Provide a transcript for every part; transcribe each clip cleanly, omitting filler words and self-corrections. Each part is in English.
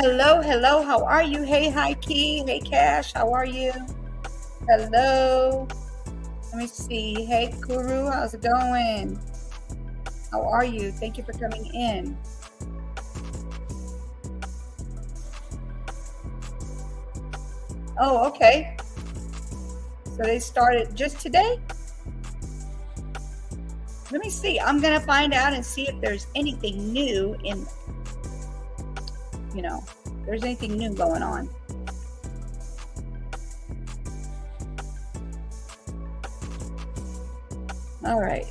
Hello, hello. How are you? Hey, hi, Key. Hey, Cash. How are you? Hello. Let me see. Hey, Kuru. How's it going? How are you? Thank you for coming in. Oh, okay. So they started just today? Let me see. I'm going to find out and see if there's anything new there's anything new going on. All right.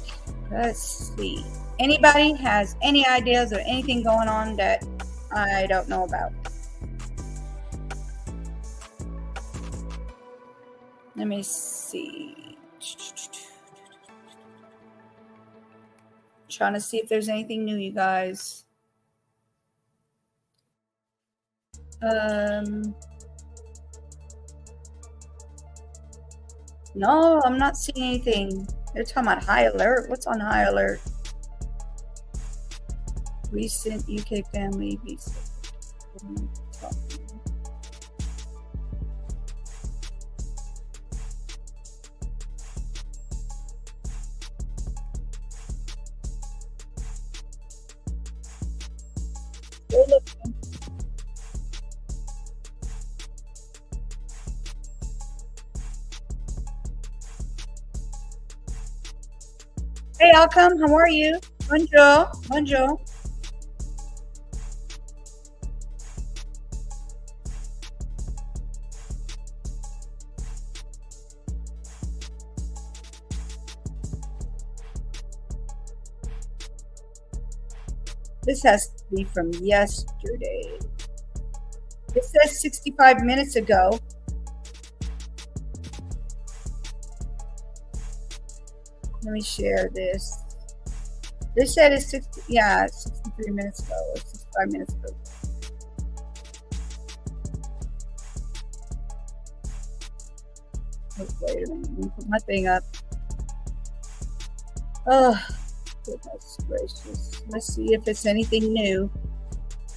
Let's see. Anybody has any ideas or anything going on that I don't know about? Let me see. Trying to see if there's anything new, you guys. No, I'm not seeing anything. They're talking about high alert. What's on high alert? Recent UK family visa. Hey, Alcom, how are you? Bonjour, bonjour. This has to be from yesterday. It says 65 minutes ago. Let me share this. They said it's 63 minutes ago or 65 minutes ago. Oh, wait a minute. Let me put my thing up. Oh, goodness gracious. Let's see if it's anything new.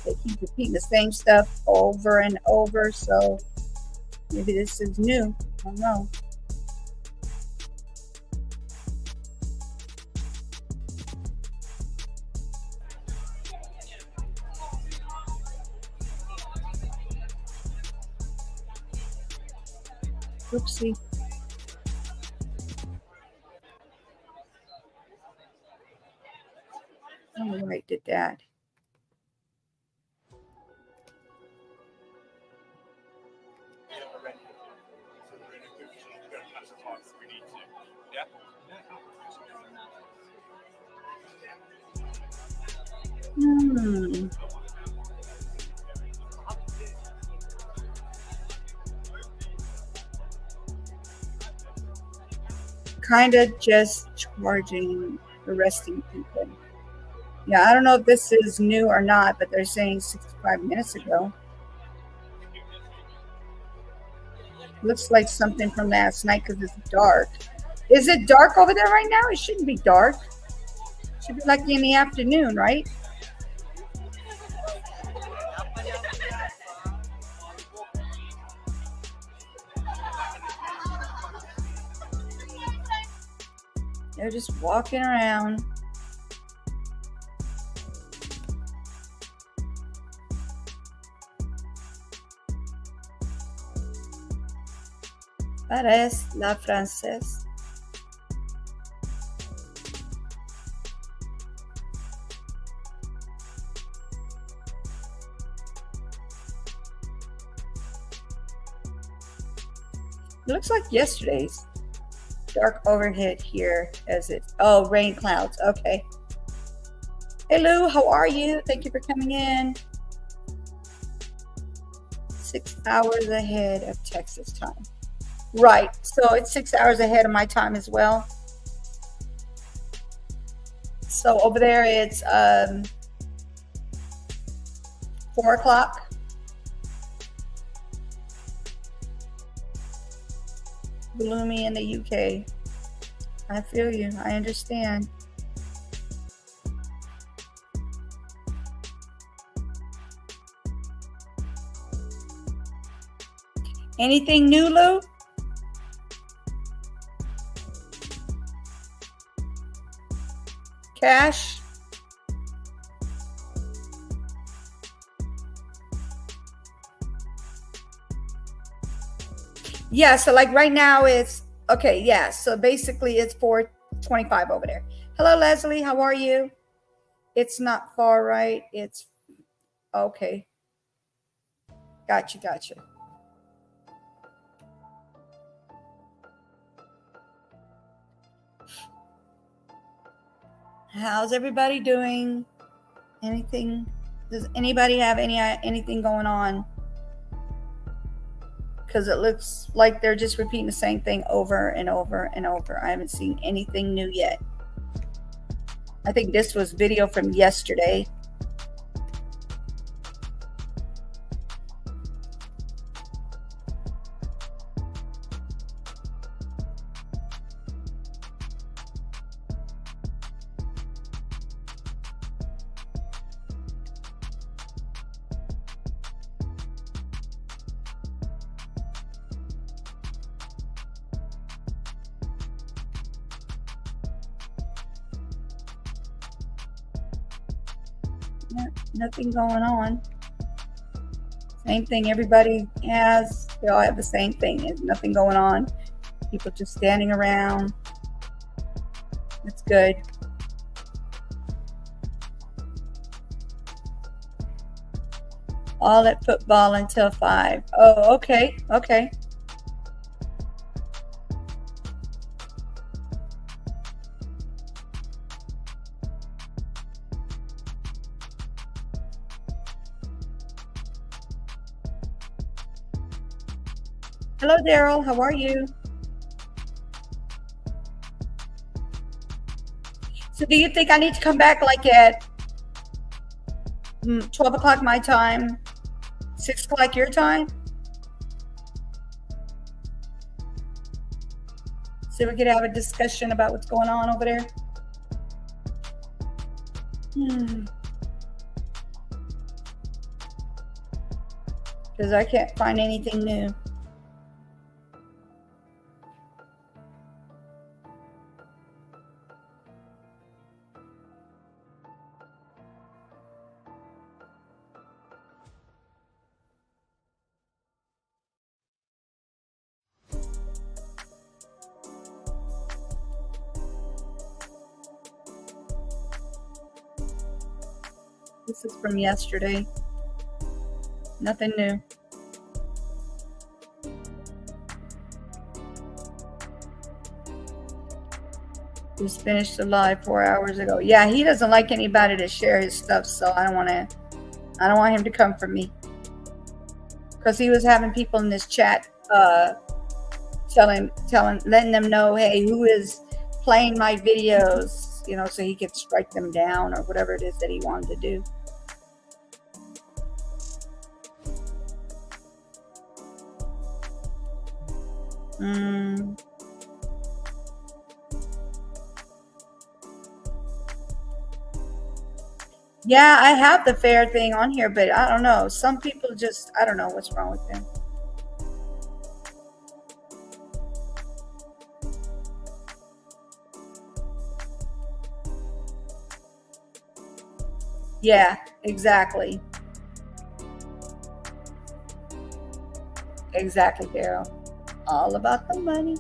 They keep repeating the same stuff over and over, so maybe this is new. I don't know. Oopsie. All right, did that. Kind of just charging, arresting people. Yeah, I don't know if this is new or not, but they're saying 65 minutes ago. Looks like something from last night because it's dark. Is it dark over there right now? It shouldn't be dark. It should be like in the afternoon, right? They're just walking around. Parece la française. It looks like yesterday's. Dark overhead here as it. Oh, rain clouds. Okay. Hey, Lou, how are you? Thank you for coming in. 6 hours ahead of Texas time. Right. So it's 6 hours ahead of my time as well. So over there it's 4 o'clock. Gloomy in the UK. I feel you. I understand. Anything new, Lou? Cash? Yeah, so like right now it's okay, yeah. So basically it's 425 over there. Hello, Leslie, how are you? It's not far, right? It's okay. Gotcha, gotcha. How's everybody doing? Anything? Does anybody have anything going on? Because it looks like they're just repeating the same thing over and over and over. I haven't seen anything new yet. I think this was video from yesterday. Nothing going on. Same thing everybody has. They all have the same thing. There's nothing going on. People just standing around. It's good. All at football until 5. Oh, okay. Okay. Hello, Daryl. How are you? So do you think I need to come back like at 12 o'clock my time, 6 o'clock your time? So we could have a discussion about what's going on over there? Because I can't find anything new. This is from yesterday. Nothing new. Just finished the live 4 hours ago. Yeah, he doesn't like anybody to share his stuff, so I don't want him to come for me. Because he was having people in this chat letting them know, hey, who is playing my videos, so he could strike them down or whatever it is that he wanted to do. Yeah, I have the fair thing on here, but I don't know. Some people just, I don't know what's wrong with them. Yeah, exactly. Exactly, Daryl. All about the money.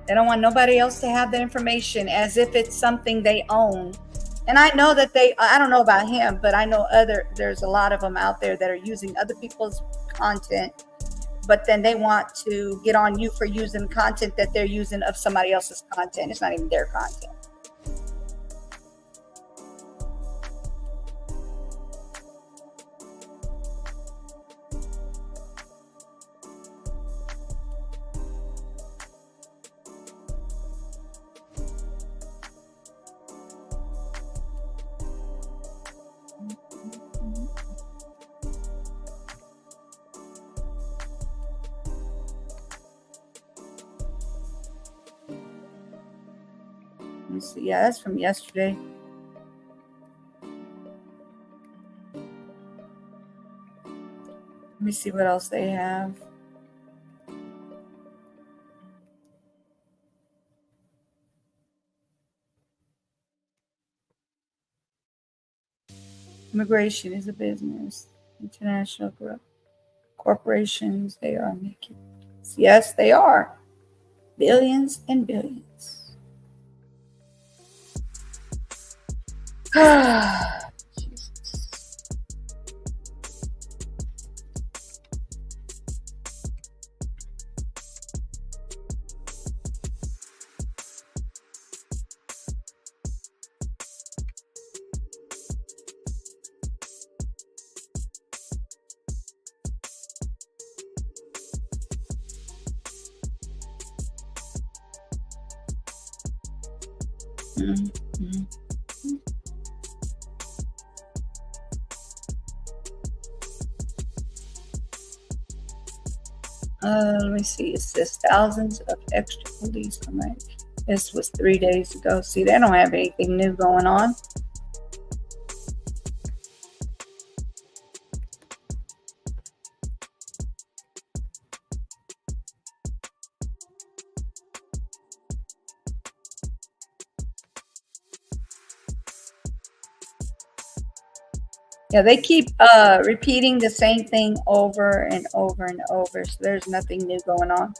They don't want nobody else to have the information as if it's something they own. And I know that I don't know about him, but I know there's a lot of them out there that are using other people's content, but then they want to get on you for using content that they're using of somebody else's content. It's not even their content. Let me see. Yeah, that's from yesterday. Let me see what else they have. Immigration is a business. International corporations, they are making. Yes, they are. Billions and billions. Jesus. Mm-hmm. Let me see. It says thousands of extra police. All right. This was 3 days ago. See, they don't have anything new going on. Yeah, they keep repeating the same thing over and over and over. So there's nothing new going on.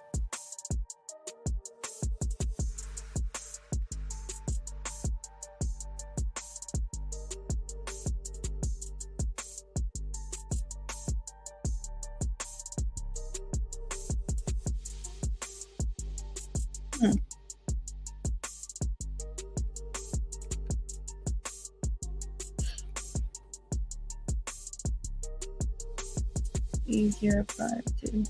Easier apply to.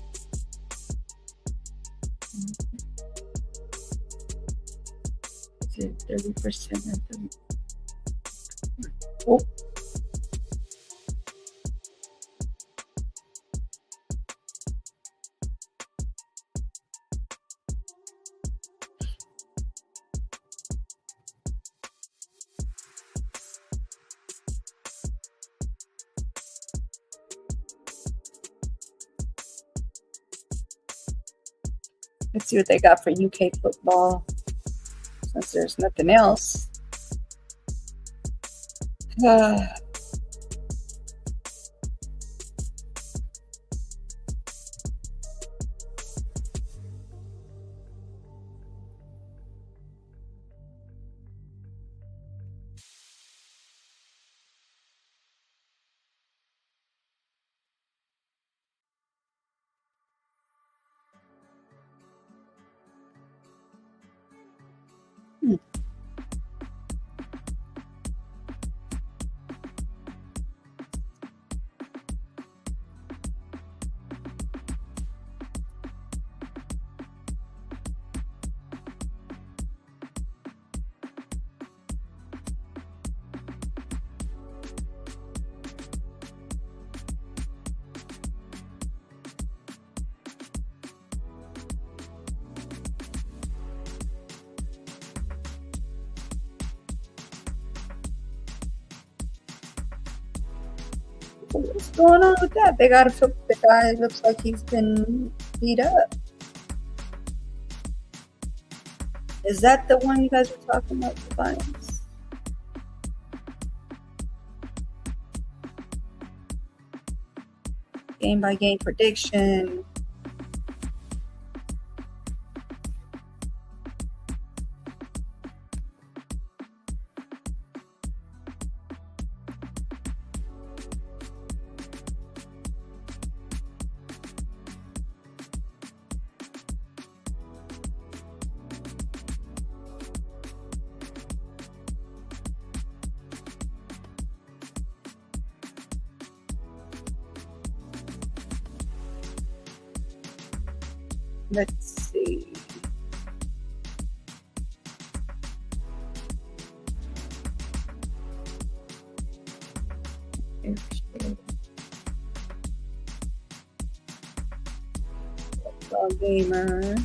Is it 30% or 30? Oh. Let's see what they got for UK football, since there's nothing else. What's going on with that? They got the guy looks like he's been beat up. Is that the one you guys were talking about? The violence? Game by game prediction. Let's see. Gamer.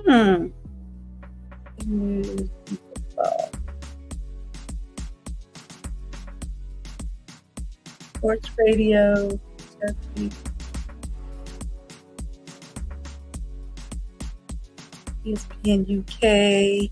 News and football. Sports radio. Turkey. ESPN UK.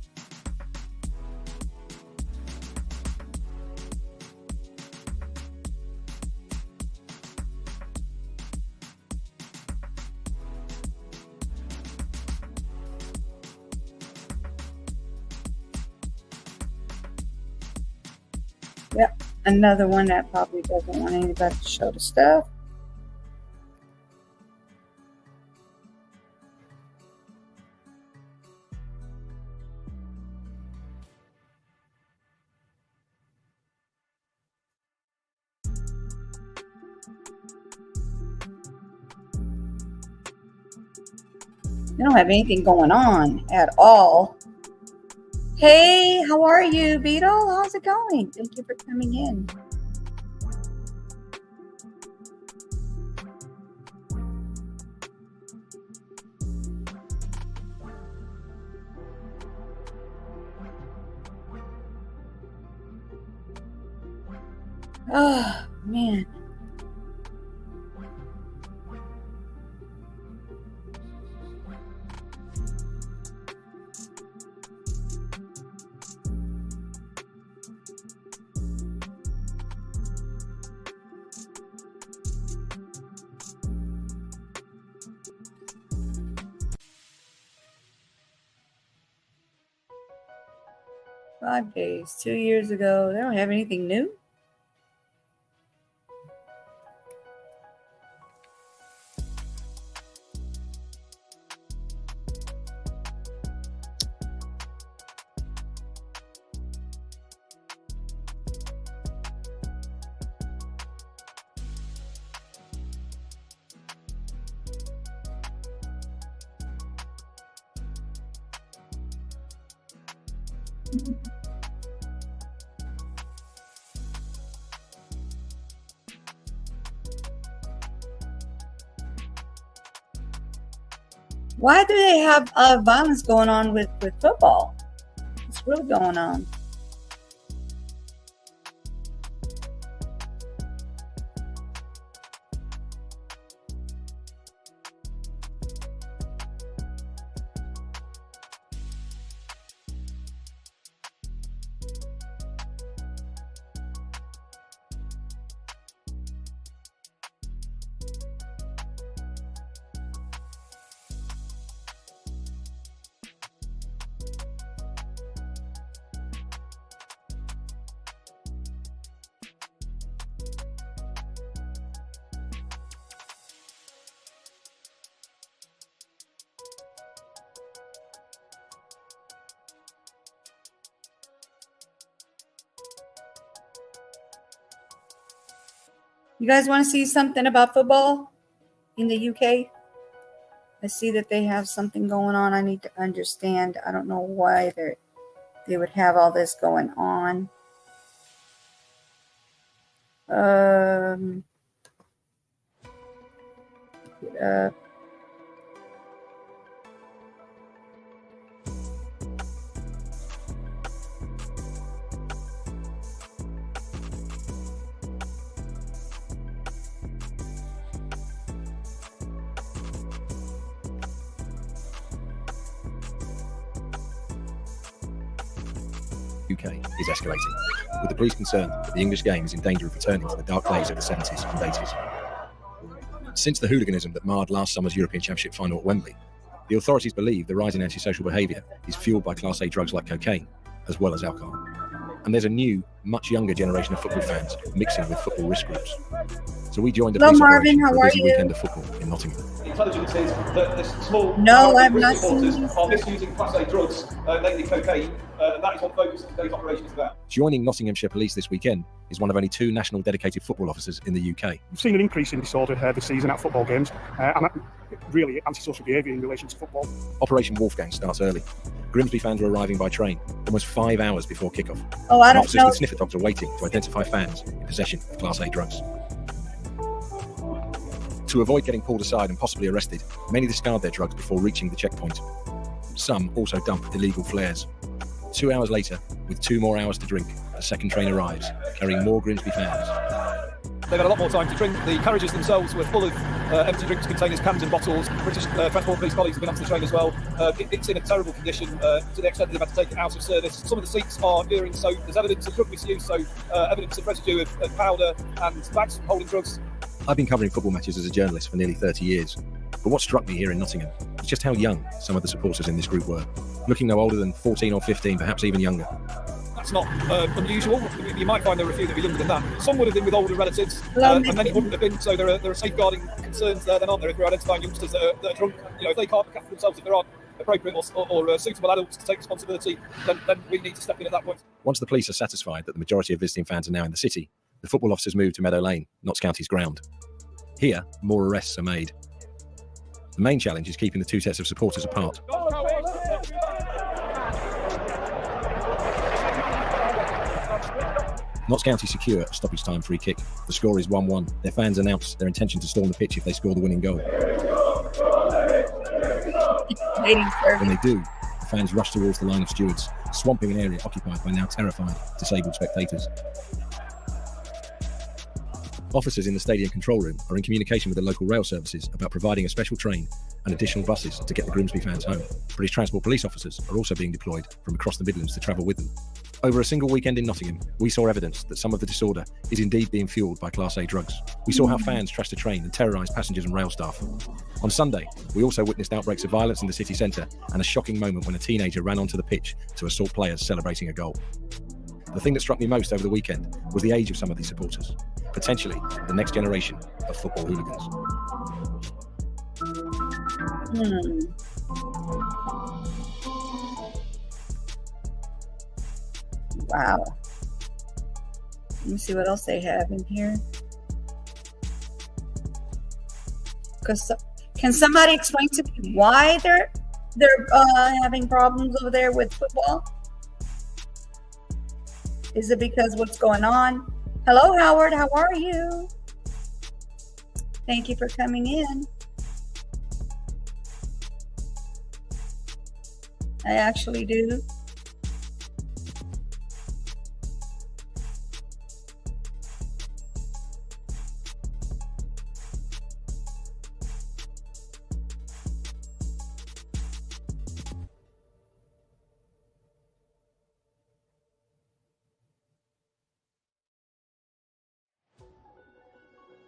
Yep, another one that probably doesn't want anybody to show the stuff. They don't have anything going on at all. Hey, how are you, Beetle? How's it going? Thank you for coming in. Oh, man. Five days, 2 years ago. They don't have anything new. Why do they have violence going on with football? What's really going on? You guys want to see something about football in the UK? I see that they have something going on. I need to understand. I don't know why they would have all this going on. UK is escalating, with the police concerned that the English game is in danger of returning to the dark days of the 70s and 80s. Since the hooliganism that marred last summer's European Championship final at Wembley, the authorities believe the rise in antisocial behaviour is fueled by Class A drugs like cocaine, as well as alcohol. And there's a new, much younger generation of football fans mixing with football risk groups. So we joined the police operation for a busy weekend of football in Nottingham. Intelligence is that this small I've not supporters seen are misusing Class A drugs, namely cocaine, and that is what focus of today's operation is about. Joining Nottinghamshire Police this weekend is one of only 2 national dedicated football officers in the UK. We've seen an increase in disorder this season at football games, and really antisocial behaviour in relation to football. Operation Wolfgang starts early. Grimsby fans are arriving by train almost 5 hours before kickoff. Oh, I don't Officers know. with sniffer dogs are waiting to identify fans in possession of Class A drugs. To avoid getting pulled aside and possibly arrested, many discard their drugs before reaching the checkpoint. Some also dump illegal flares. 2 hours later, with 2 more hours to drink, a second train arrives, carrying more Grimsby fans. They've had a lot more time to drink. The carriages themselves were full of empty drinks containers, cans and bottles. British Transport Police colleagues have been onto the train as well. It's in a terrible condition to the extent that they've had to take it out of service. Some of the seats are urine soaked. There's evidence of drug misuse, so evidence of residue of powder and bags from holding drugs. I've been covering football matches as a journalist for nearly 30 years. But what struck me here in Nottingham was just how young some of the supporters in this group were, looking no older than 14 or 15, perhaps even younger. That's not unusual. You might find there were a few that were younger than that. Some would have been with older relatives, and many wouldn't have been. So there are safeguarding concerns there, then, aren't there? If we're identifying youngsters that are drunk, if they can't look after themselves, if there aren't appropriate or suitable adults to take responsibility, then we need to step in at that point. Once the police are satisfied that the majority of visiting fans are now in the city, the football officers move to Meadow Lane, Notts County's ground. Here, more arrests are made. The main challenge is keeping the two sets of supporters apart. Notts County secure a stoppage time free kick. The score is 1-1. Their fans announce their intention to storm the pitch if they score the winning goal. When they do, the fans rush towards the line of stewards, swamping an area occupied by now terrified, disabled spectators. Officers in the stadium control room are in communication with the local rail services about providing a special train and additional buses to get the Grimsby fans home. British Transport Police officers are also being deployed from across the Midlands to travel with them. Over a single weekend in Nottingham, we saw evidence that some of the disorder is indeed being fueled by Class A drugs. We saw how fans trashed a train and terrorised passengers and rail staff. On Sunday, we also witnessed outbreaks of violence in the city centre and a shocking moment when a teenager ran onto the pitch to assault players celebrating a goal. The thing that struck me most over the weekend was the age of some of these supporters, potentially the next generation of football hooligans. Wow. Let me see what else they have in here. Can somebody explain to me why they're having problems over there with football? Is it because what's going on? Hello, Howard. How are you? Thank you for coming in. I actually do.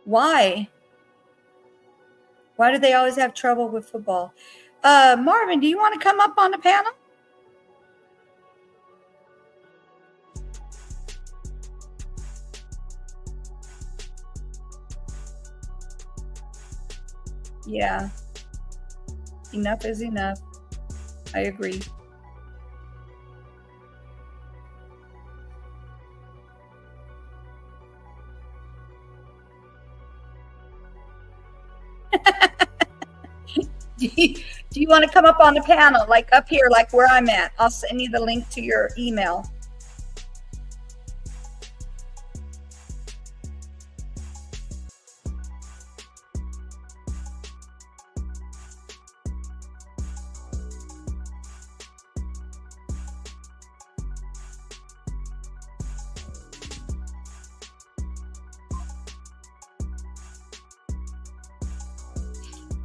Why? Why do they always have trouble with football? Marvin, do you want to come up on the panel? Yeah. Enough is enough. I agree. Do you want to come up on the panel, like up here, like where I'm at? I'll send you the link to your email.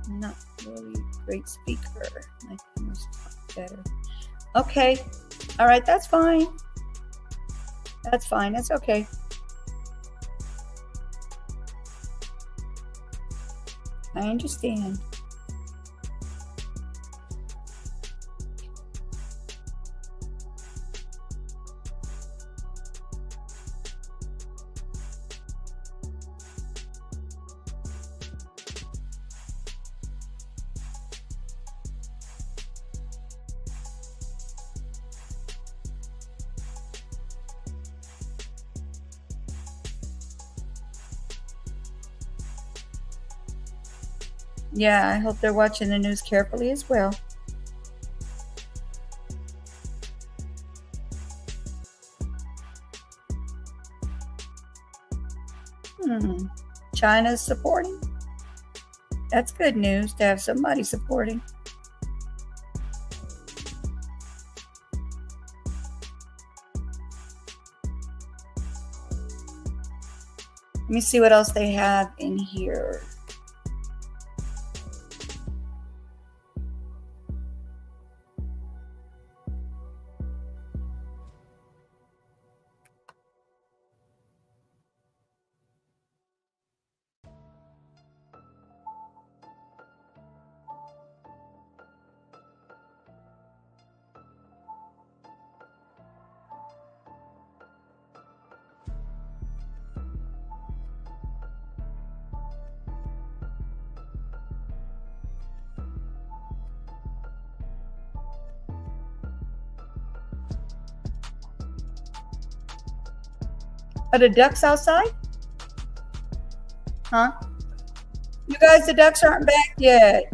Not really great speaker. I can just talk better. Okay. All right. That's fine. That's fine. That's okay. I understand. Yeah, I hope they're watching the news carefully as well. China's supporting. That's good news to have somebody supporting. Let me see what else they have in here. Are the ducks outside? Huh? You guys, the ducks aren't back yet.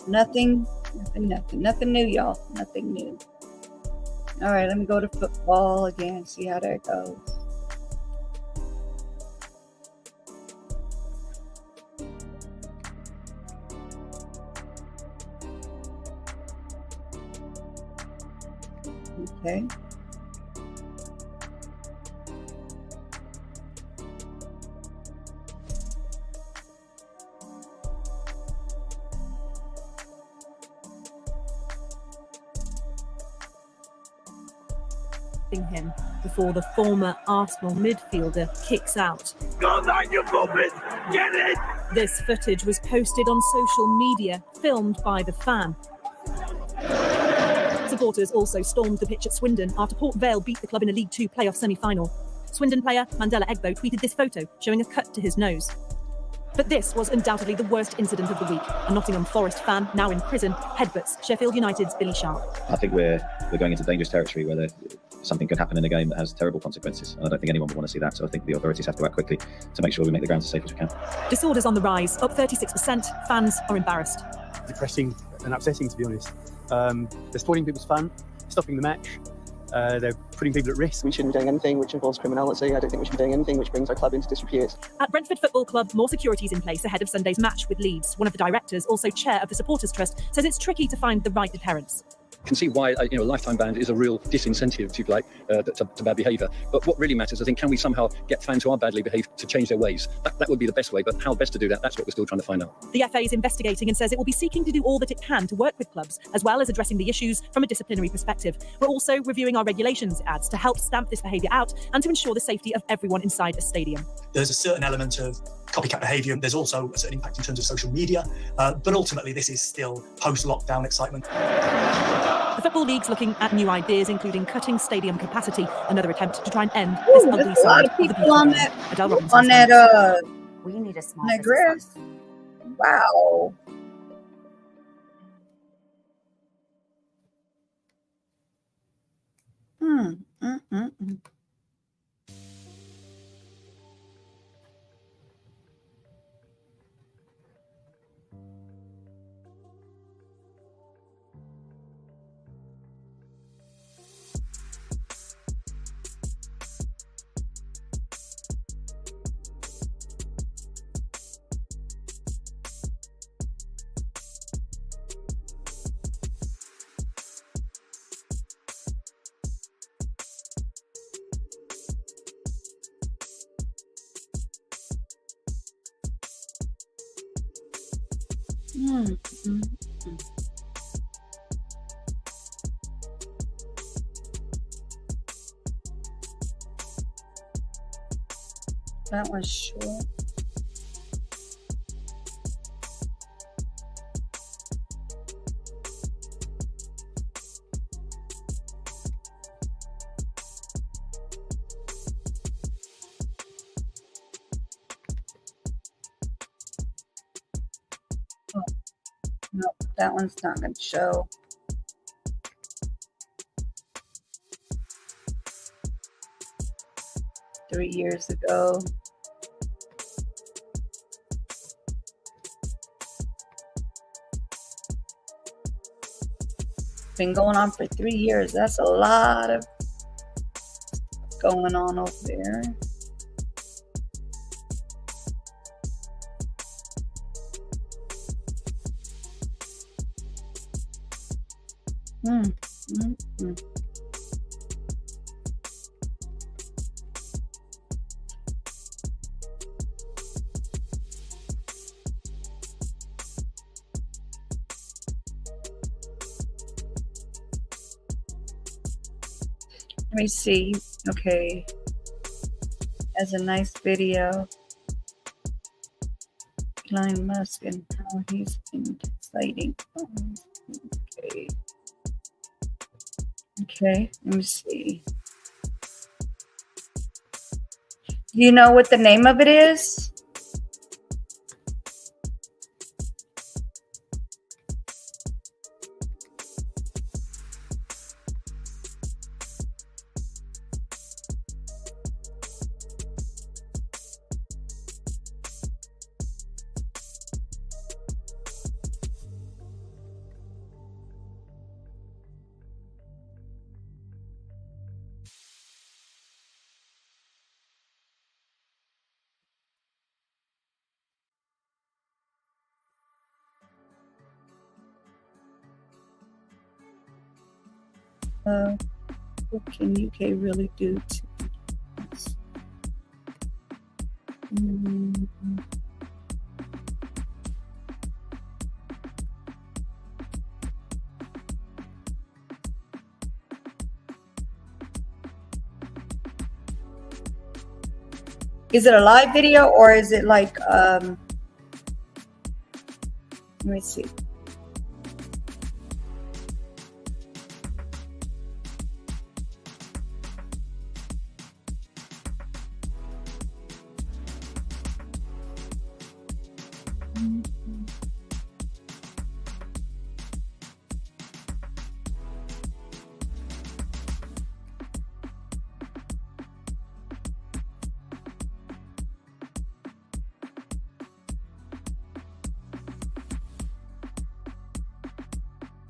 Nothing new, y'all. Nothing new. All right, let me go to football again, see how that goes. Okay. Him before the former Arsenal midfielder kicks out. Go on, you puppet! Get it! This footage was posted on social media, filmed by the fan. Supporters also stormed the pitch at Swindon after Port Vale beat the club in a League Two playoff semi-final. Swindon player Mandela Egbo tweeted this photo showing a cut to his nose. But this was undoubtedly the worst incident of the week. A Nottingham Forest fan, now in prison, headbutts Sheffield United's Billy Sharp. I think we're going into dangerous territory where something could happen in a game that has terrible consequences. And I don't think anyone would want to see that. So I think the authorities have to act quickly to make sure we make the grounds as safe as we can. Disorders on the rise, up 36%. Fans are embarrassed. Depressing and upsetting, to be honest. They're spoiling people's fun, stopping the match. They're putting people at risk. We shouldn't be doing anything which involves criminality. I don't think we should be doing anything which brings our club into disrepute. At Brentford Football Club, more security is in place ahead of Sunday's match with Leeds. One of the directors, also chair of the Supporters Trust, says it's tricky to find the right deterrents. Can see why a lifetime ban is a real disincentive to bad behaviour. But what really matters, I think, can we somehow get fans who are badly behaved to change their ways? That would be the best way, but how best to do that, that's what we're still trying to find out. The FA is investigating and says it will be seeking to do all that it can to work with clubs, as well as addressing the issues from a disciplinary perspective. We're also reviewing our regulations, it adds, to help stamp this behaviour out and to ensure the safety of everyone inside a stadium. There's a certain element of copycat behaviour. There's also a certain impact in terms of social media, but ultimately this is still post-lockdown excitement. The Football League's looking at new ideas, including cutting stadium capacity, another attempt to try and end this ugly a lot side of people the on that we need a small that grass. Wow. Mm, mm, mm. That was short. Oh, no, that one's not going to show. Three years ago. Been going on for 3 years. That's a lot of going on over there. Mm. Let me see. Okay. As a nice video. Elon Musk and how he's been citing. Okay. Okay, let me see. Do you know what the name of it is? What can UK really do to us? Is it a live video or is it like let me see.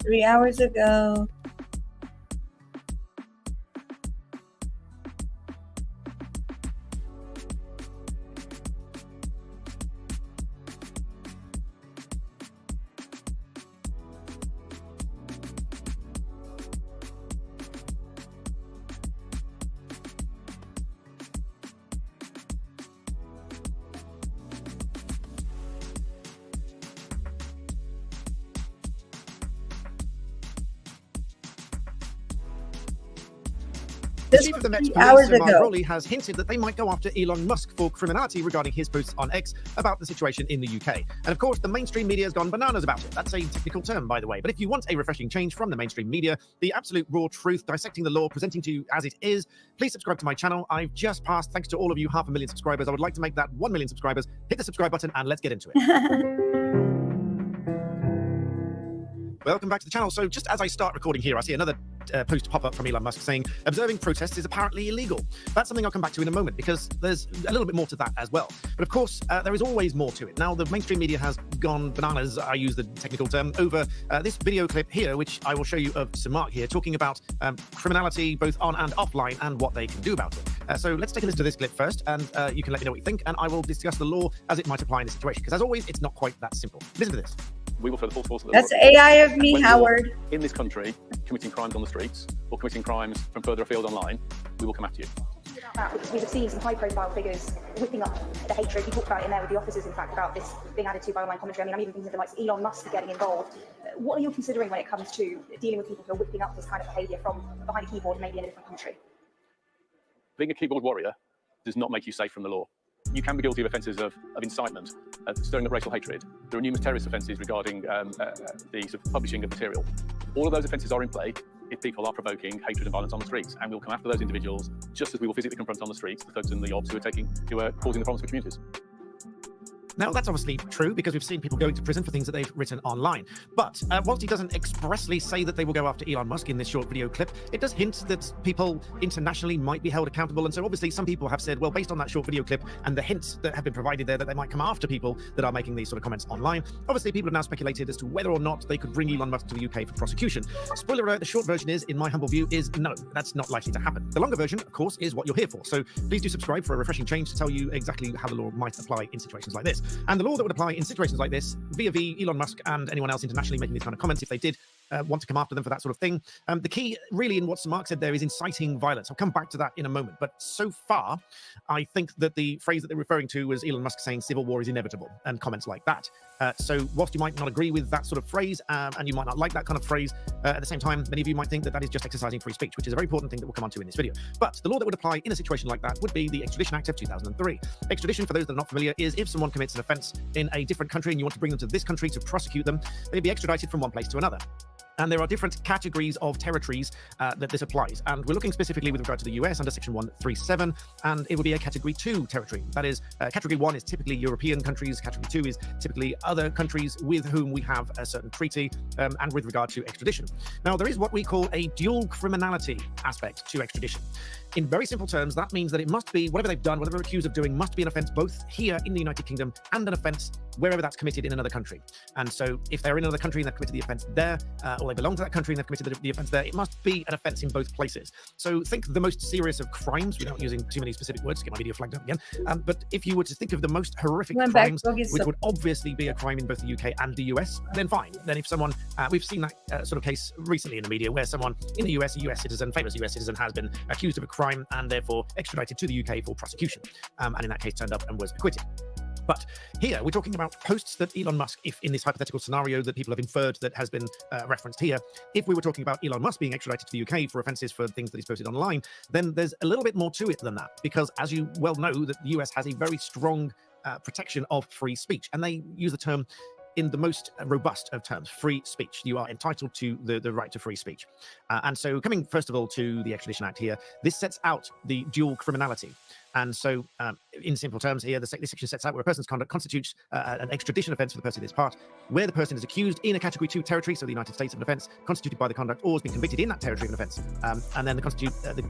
Three hours ago. The chief of the Met Police, Mark Rowley, has hinted that they might go after Elon Musk for criminality regarding his posts on X about the situation in the UK. And of course, the mainstream media has gone bananas about it. That's a technical term, by the way. But if you want a refreshing change from the mainstream media, the absolute raw truth, dissecting the law, presenting to you as it is, please subscribe to my channel. I've just passed, thanks to all of you, 500,000 subscribers. I would like to make that 1 million subscribers. Hit the subscribe button and let's get into it. Welcome back to the channel. So just as I start recording here, I see another post pop up from Elon Musk saying observing protests is apparently illegal. That's something I'll come back to in a moment because there's a little bit more to that as well. But of course, there is always more to it. Now, the mainstream media has gone bananas, I use the technical term, over this video clip here, which I will show you of Sir Mark here, talking about criminality both on and offline and what they can do about it. So let's take a listen to this clip first, and you can let me know what you think, and I will discuss the law as it might apply in this situation. Because as always, it's not quite that simple. Listen to this. We will throw the full force of the That's law. AI of me, When Howard. you're in this country committing crimes on the streets or committing crimes from further afield online, we will come after you. about that, because we have seen some high-profile figures whipping up the hatred. You talked about it in there with the officers, in fact, about this being added to by online commentary. I mean, I'm even thinking of the likes of Elon Musk getting involved. What are you considering when it comes to dealing with people who are whipping up this kind of behaviour from behind a keyboard, maybe in a different country? Being a keyboard warrior does not make you safe from the law. You can be guilty of offences of incitement, stirring up racial hatred. There are numerous terrorist offences regarding the sort of publishing of material. All of those offences are in play if people are provoking hatred and violence on the streets, and we'll come after those individuals just as we will physically confront on the streets the thugs and the obs who are causing the problems for communities. Now, that's obviously true because we've seen people going to prison for things that they've written online. But whilst he doesn't expressly say that they will go after Elon Musk in this short video clip, it does hint that people internationally might be held accountable. And so obviously some people have said, well, based on that short video clip and the hints that have been provided there, that they might come after people that are making these sort of comments online. Obviously, people have now speculated as to whether or not they could bring Elon Musk to the UK for prosecution. Spoiler alert, the short version is, in my humble view, is no, that's not likely to happen. The longer version, of course, is what you're here for. So please do subscribe for a refreshing change to tell you exactly how the law might apply in situations like this. And the law that would apply in situations like this, via Elon Musk and anyone else internationally making these kind of comments, if they did want to come after them for that sort of thing. The key really in what Mark said there is inciting violence. I'll come back to that in a moment. But so far, I think that the phrase that they're referring to was Elon Musk saying civil war is inevitable and comments like that. So whilst you might not agree with that sort of phrase and you might not like that kind of phrase, at the same time, many of you might think that that is just exercising free speech, which is a very important thing that we'll come on to in this video. But the law that would apply in a situation like that would be the Extradition Act of 2003. Extradition, for those that are not familiar, is if someone commits an offence in a different country and you want to bring them to this country to prosecute them, they'd be extradited from one place to another. And there are different categories of territories that this applies. And we're looking specifically with regard to the US under Section 137, and it would be a Category 2 territory. That is, Category 1 is typically European countries, Category 2 is typically other countries with whom we have a certain treaty, and with regard to extradition. Now, there is what we call a dual criminality aspect to extradition. In very simple terms, that means that it must be, whatever they've done, whatever they're accused of doing, must be an offence both here in the United Kingdom and an offence wherever that's committed in another country. And so if they're in another country and they've committed the offence there, or they belong to that country and they've committed the offence there, it must be an offence in both places. So think the most serious of crimes, without using too many specific words to get my video flagged up again. But if you were to think of the most horrific crimes, which would obviously be a crime in both the UK and the US, then fine. Then if someone, we've seen that sort of case recently in the media where someone in the US, a US citizen, famous US citizen, has been accused of a crime and therefore extradited to the UK for prosecution. And in that case turned up and was acquitted. But here we're talking about posts that Elon Musk, if in this hypothetical scenario that people have inferred that has been referenced here, if we were talking about Elon Musk being extradited to the UK for offences for things that he's posted online, then there's a little bit more to it than that. Because as you well know, that the US has a very strong protection of free speech. And they use the term in the most robust of terms, free speech. You are entitled to the right to free speech. And so coming first of all to the Extradition Act here, this sets out the dual criminality. And so, in simple terms here, this section sets out where a person's conduct constitutes an extradition offence for the person in this part, where the person is accused in a Category 2 territory, so the United States, of an offence constituted by the conduct, or has been convicted in that territory of an offence. And then the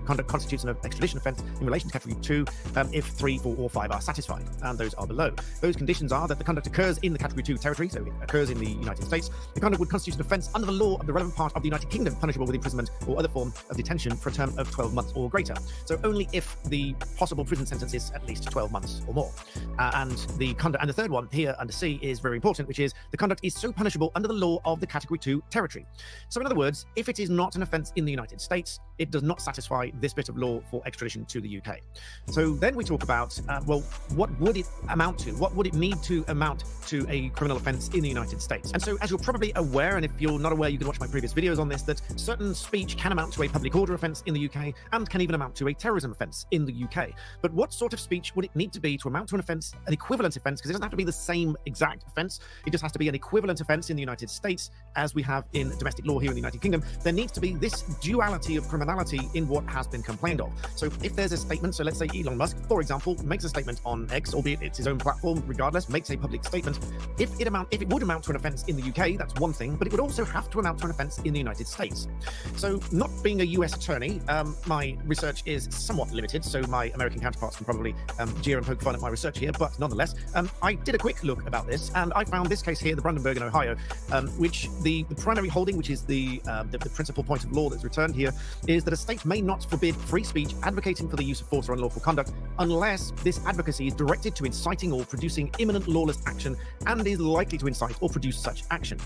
conduct constitutes an extradition offence in relation to Category 2 if 3, 4, or 5 are satisfied, and those are below. Those conditions are that the conduct occurs in the Category 2 territory, so it occurs in the United States. The conduct would constitute an offence under the law of the relevant part of the United Kingdom, punishable with imprisonment or other form of detention for a term of 12 months or greater. So only if the possible prison sentence is at least 12 months or more. And the third one here under C is very important, which is the conduct is so punishable under the law of the Category 2 territory. So in other words, if it is not an offence in the United States, it does not satisfy this bit of law for extradition to the UK. So then we talk about, well, what would it amount to? What would it need to amount to a criminal offence in the United States? And so as you're probably aware, and if you're not aware, you can watch my previous videos on this, that certain speech can amount to a public order offence in the UK and can even amount to a terrorism offence in the UK. But what sort of speech would it need to be to amount to an offence, an equivalent offence, because it doesn't have to be the same exact offence, it just has to be an equivalent offence in the United States as we have in domestic law here in the United Kingdom. There needs to be this duality of criminality in what has been complained of. So if there's a statement, so let's say Elon Musk, for example, makes a statement on X, albeit it's his own platform, regardless, makes a public statement, if it would amount to an offence in the UK, that's one thing, but it would also have to amount to an offence in the United States. So not being a US attorney, my research is somewhat limited, so my American counterparts can probably jeer and poke fun at my research here, but nonetheless, I did a quick look about this, and I found this case here, the Brandenburg in Ohio, which the primary holding, which is the principal point of law that's returned here, is that a state may not forbid free speech advocating for the use of force or unlawful conduct unless this advocacy is directed to inciting or producing imminent lawless action and is likely to incite or produce such action.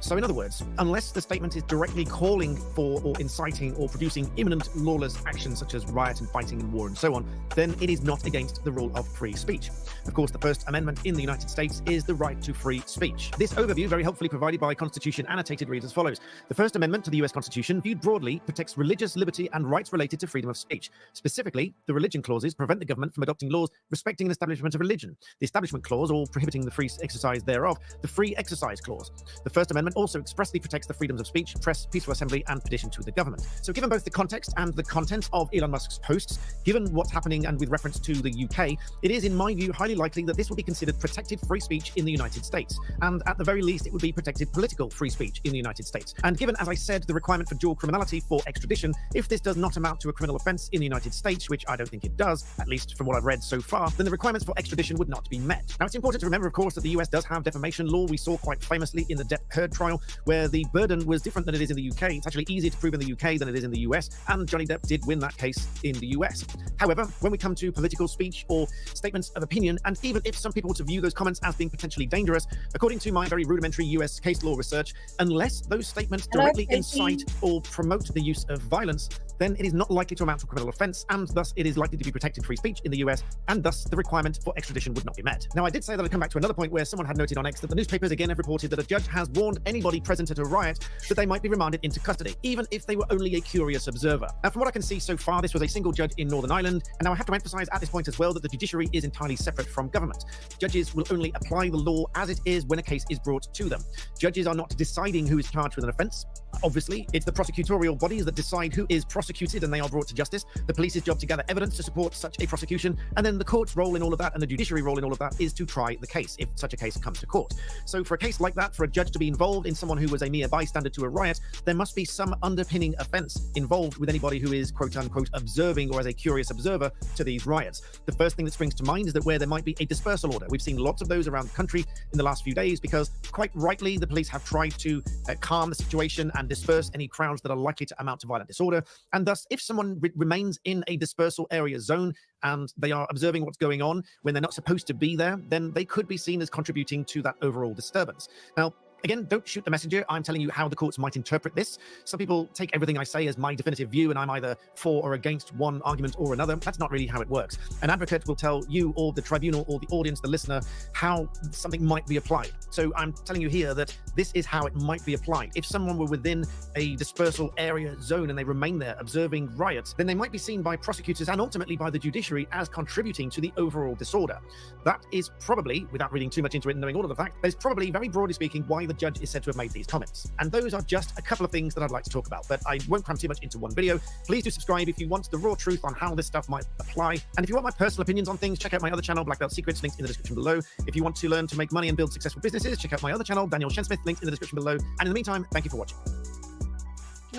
So in other words, unless the statement is directly calling for or inciting or producing imminent lawless actions such as riot and fighting and war and so on, then it is not against the rule of free speech. Of course, the First Amendment in the United States is the right to free speech. This overview, very helpfully provided by Constitution Annotated, reads as follows. The First Amendment to the US Constitution, viewed broadly, protects religious liberty and rights related to freedom of speech. Specifically, the religion clauses prevent the government from adopting laws respecting an establishment of religion. The Establishment Clause, or prohibiting the free exercise thereof, the Free Exercise Clause. The First Amendment also expressly protects the freedoms of speech, press, peaceful assembly, and petition to the government. So given both the context and the content of Elon Musk's posts, given what's happening and with reference to the UK, it is, in my view, highly likely that this will be considered protected free speech in the United States. And at the very least, it would be protected political free speech in the United States. And given, as I said, the requirement for dual criminality for extradition, if this does not amount to a criminal offence in the United States, which I don't think it does, at least from what I've read so far, then the requirements for extradition would not be met. Now, it's important to remember, of course, that the US does have defamation law. We saw quite famously in the Depp Heard trial, where the burden was different than it is in the UK. It's actually easier to prove in the UK than it is in the US, and Johnny Depp did win that case in the US. However, when we come to political speech or statements of opinion, and even if some people were to view those comments as being potentially dangerous, according to my very rudimentary US case law research, unless those statements directly incite or promote the use of violence, then it is not likely to amount to a criminal offence, and thus it is likely to be protected free speech in the US, and thus the requirement for extradition would not be met. Now, I did say that I'd come back to another point where someone had noted on X that the newspapers again have reported that a judge has warned anybody present at a riot that they might be remanded into custody, even if they were only a curious observer. Now, from what I can see so far, this was a single judge in Northern Ireland, and now I have to emphasise at this point as well that the judiciary is entirely separate from government. Judges will only apply the law as it is when a case is brought to them. Judges are not deciding who is charged with an offence. Obviously, it's the prosecutorial bodies that decide who is prosecuted and they are brought to justice. The police's job to gather evidence to support such a prosecution, and then the court's role in all of that and the judiciary role in all of that is to try the case, if such a case comes to court. So for a case like that, for a judge to be involved in someone who was a mere bystander to a riot, there must be some underpinning offence involved with anybody who is quote-unquote observing or as a curious observer to these riots. The first thing that springs to mind is that where there might be a dispersal order. We've seen lots of those around the country in the last few days because, quite rightly, the police have tried to calm the situation and disperse any crowds that are likely to amount to violent disorder. And thus, if someone remains in a dispersal area zone and they are observing what's going on when they're not supposed to be there, then they could be seen as contributing to that overall disturbance. Now, again, don't shoot the messenger. I'm telling you how the courts might interpret this. Some people take everything I say as my definitive view, and I'm either for or against one argument or another. That's not really how it works. An advocate will tell you or the tribunal or the audience, the listener, how something might be applied. So I'm telling you here that this is how it might be applied. If someone were within a dispersal area zone and they remain there observing riots, then they might be seen by prosecutors and ultimately by the judiciary as contributing to the overall disorder. That is probably, without reading too much into it and knowing all of the facts, that is probably, very broadly speaking, why the judge is said to have made these comments. And those are just a couple of things that I'd like to talk about, but I won't cram too much into one video. Please do subscribe if you want the raw truth on how this stuff might apply. And if you want my personal opinions on things, check out my other channel, Black Belt Secrets, linked in the description below. If you want to learn to make money and build successful businesses, check out my other channel, Daniel Shensmith, linked in the description below. And in the meantime, thank you for watching.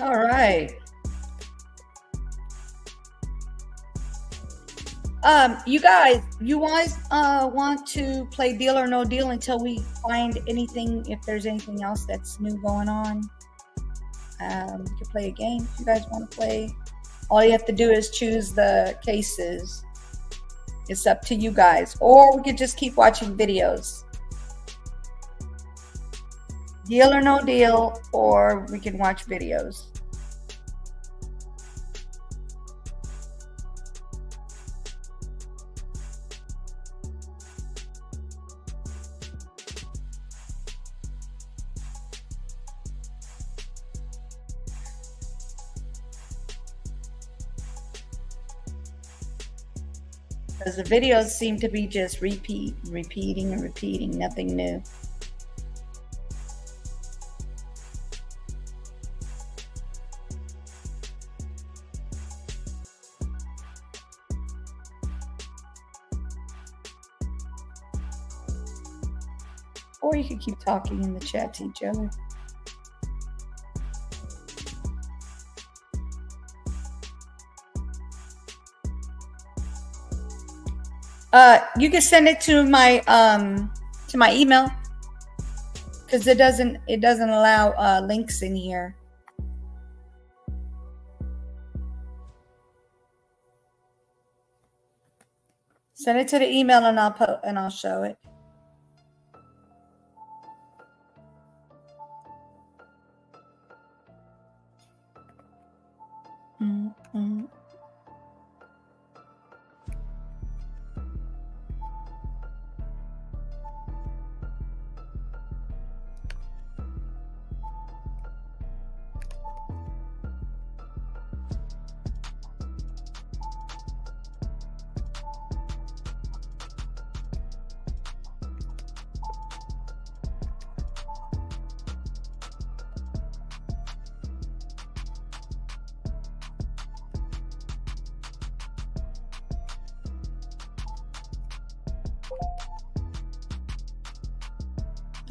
All right. You guys want to play Deal or No Deal until we find anything, if there's anything else that's new going on. We can play a game if you guys want to play. All you have to do is choose the cases. It's up to you guys. Or we could just keep watching videos. Deal or No Deal, or we can watch videos. Because the videos seem to be just repeating, nothing new. Or you could keep talking in the chat to each other. You can send it to my email because it doesn't allow links in here. Send it to the email and I'll show it. Mm-mm.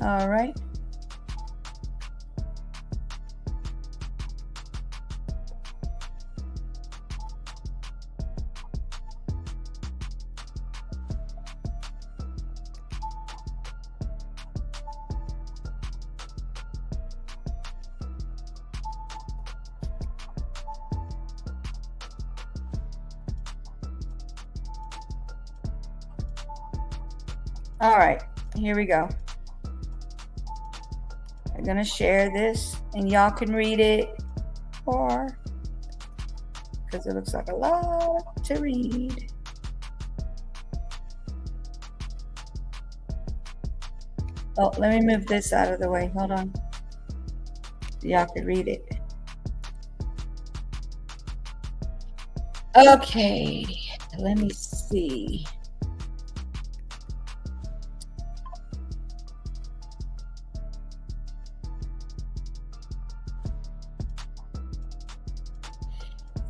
All right. All right, here we go. I'm gonna share this and y'all can read it, or because it looks like a lot to read. Oh, let me move this out of the way. Hold on. Y'all can read it. Okay, let me see.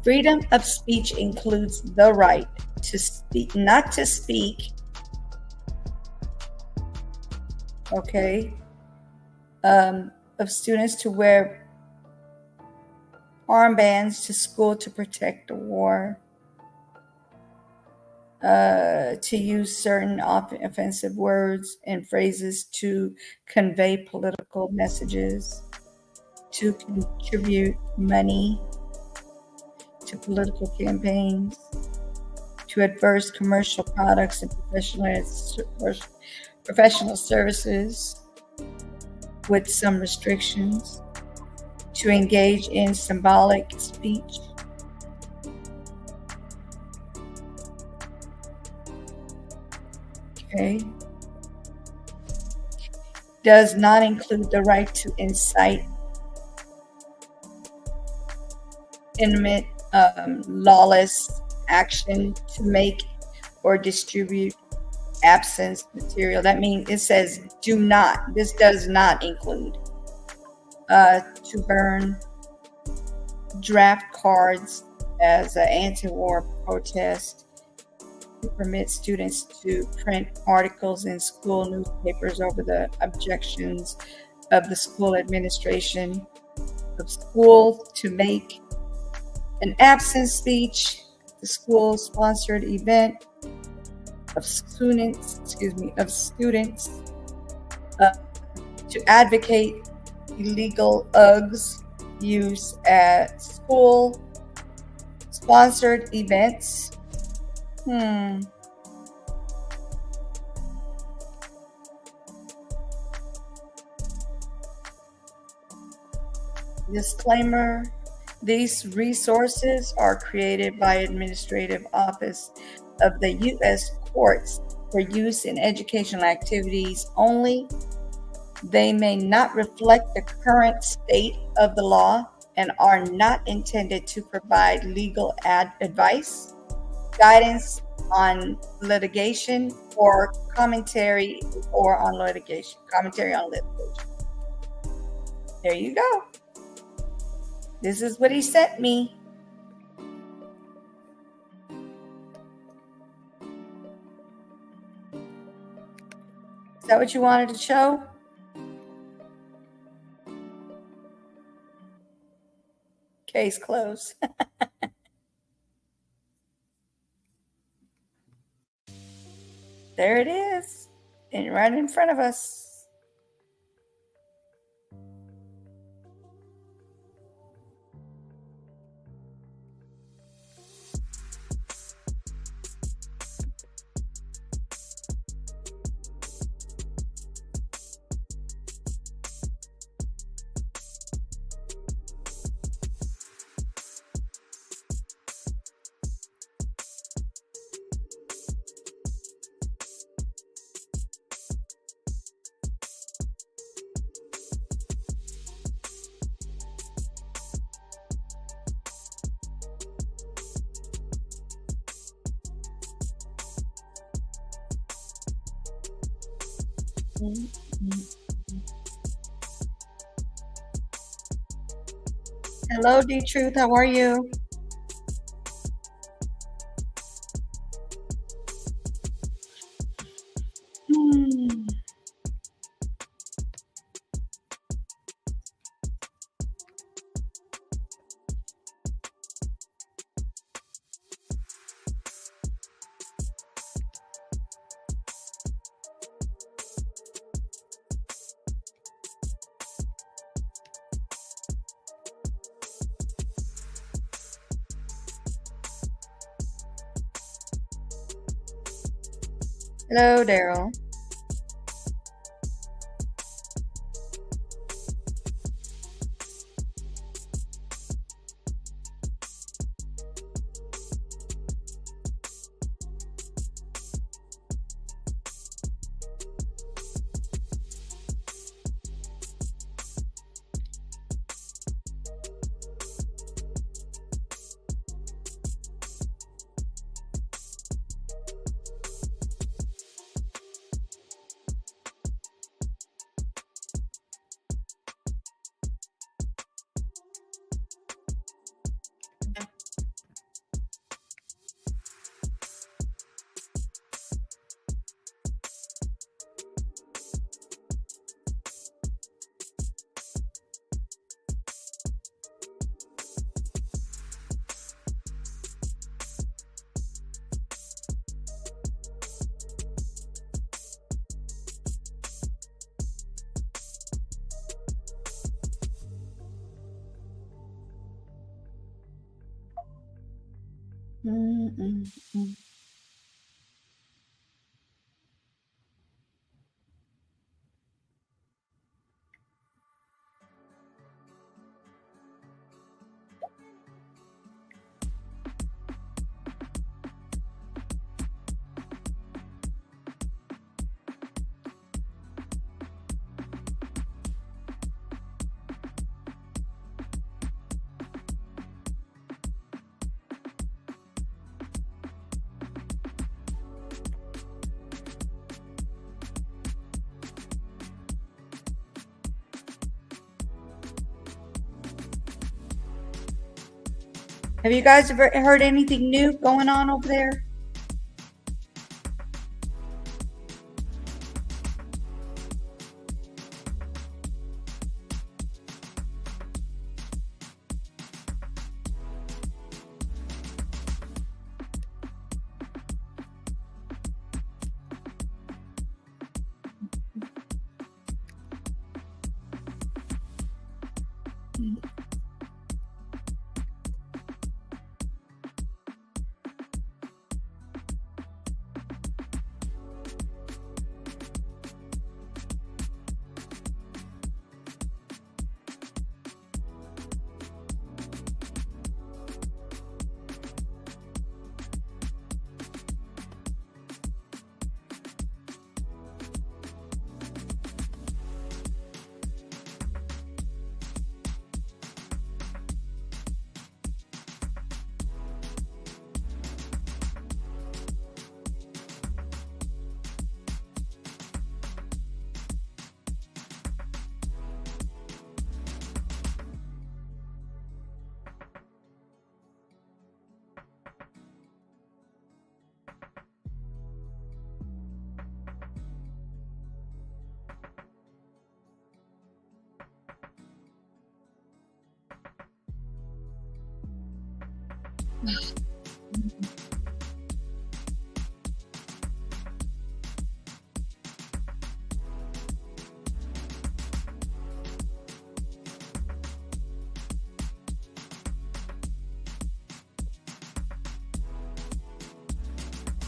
Freedom of speech includes the right to speak, not to speak, okay, of students to wear armbands to school to protect the war, to use certain often offensive words and phrases to convey political messages, to contribute money to political campaigns, to adverse commercial products and professional services with some restrictions, to engage in symbolic speech, okay, does not include the right to incite intimate lawless action, to make or distribute absence material. That means it says do not. This does not include to burn draft cards as an anti-war protest, to permit students to print articles in school newspapers over the objections of the school administration of school, to make an absence speech, the school sponsored event of students, to advocate illegal UGS use at school sponsored events. Disclaimer. These resources are created by Administrative Office of the U.S. Courts for use in educational activities only. They may not reflect the current state of the law and are not intended to provide legal advice, guidance on litigation, or commentary on litigation. There you go. This is what he sent me. Is that what you wanted to show? Case closed. There it is, and right in front of us. Hello, D Truth. How are you? Hello, Daryl. Have you guys ever heard anything new going on over there?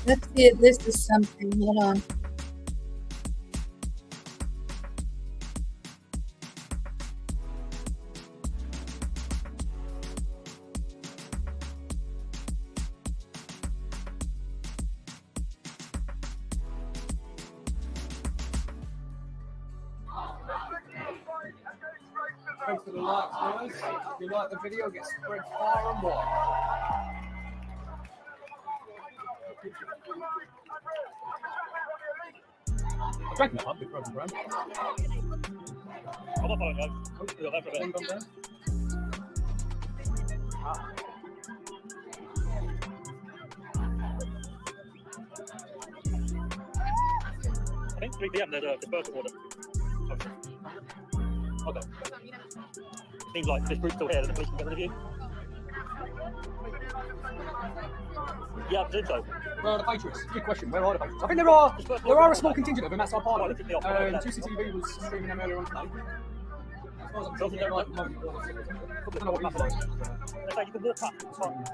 Let's see if this is something. Hold on. Thanks for the likes, guys. If you like the video, get spread far and wide. drank that one with Broken Brand. I'm not following, guys. We'll have that for a bit. I think 3 p.m. there's a dispersal order. Okay. Seems like this group's still here, the police can get rid of you. Yeah, I presume so. Where are the Patriots? Good question. Where are the Patriots? I think there are a small contingent of them outside Parliament. 2CTV was streaming them earlier on today. As far as I'm talking, they're right at the moment. I don't know what happened. They're saying you can walk up. It's fine.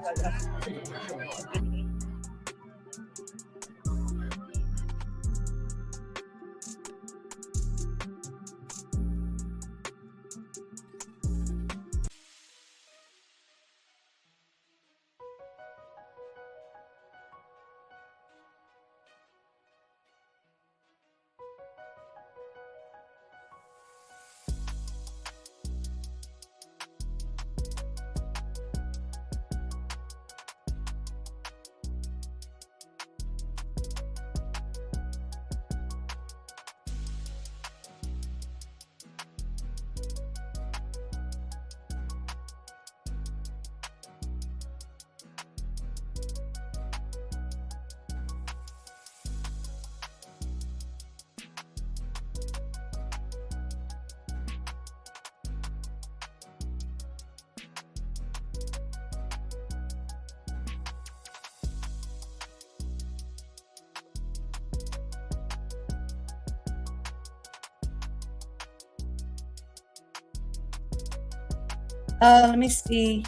Let me see.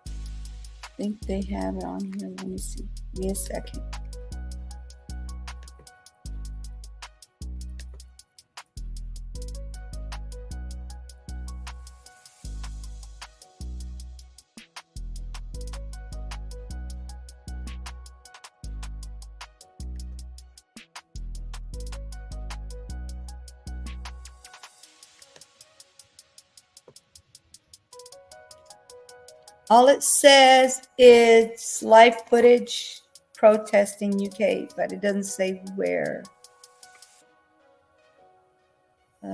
I think they have it on here. Let me see. Give me a second. All it says is live footage protesting UK, but it doesn't say where. Let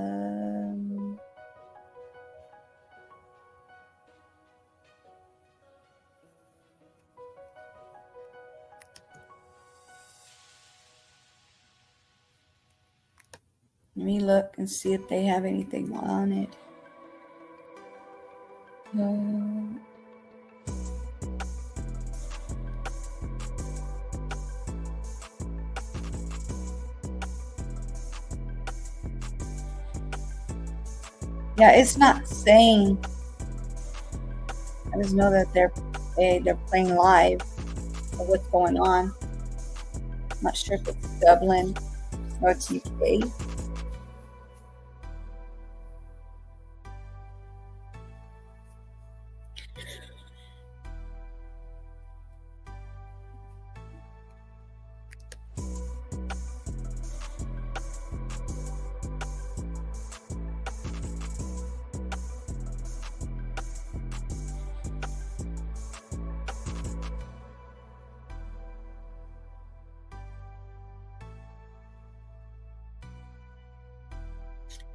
me look and see if they have anything on it. Yeah, it's not saying. I just know that they're playing live of what's going on. I'm not sure if it's Dublin or it's UK.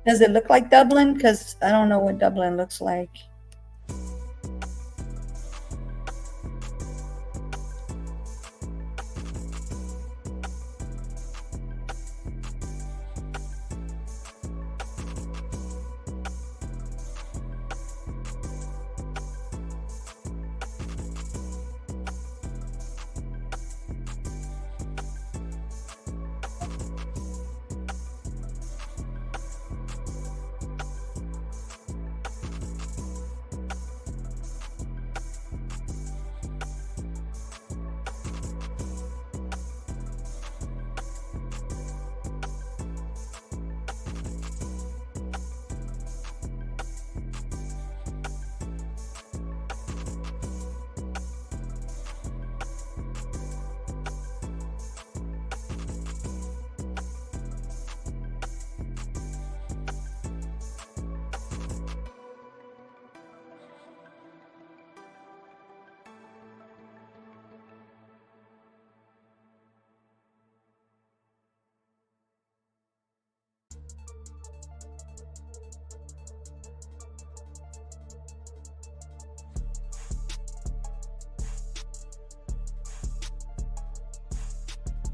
Does it look like Dublin? Because I don't know what Dublin looks like.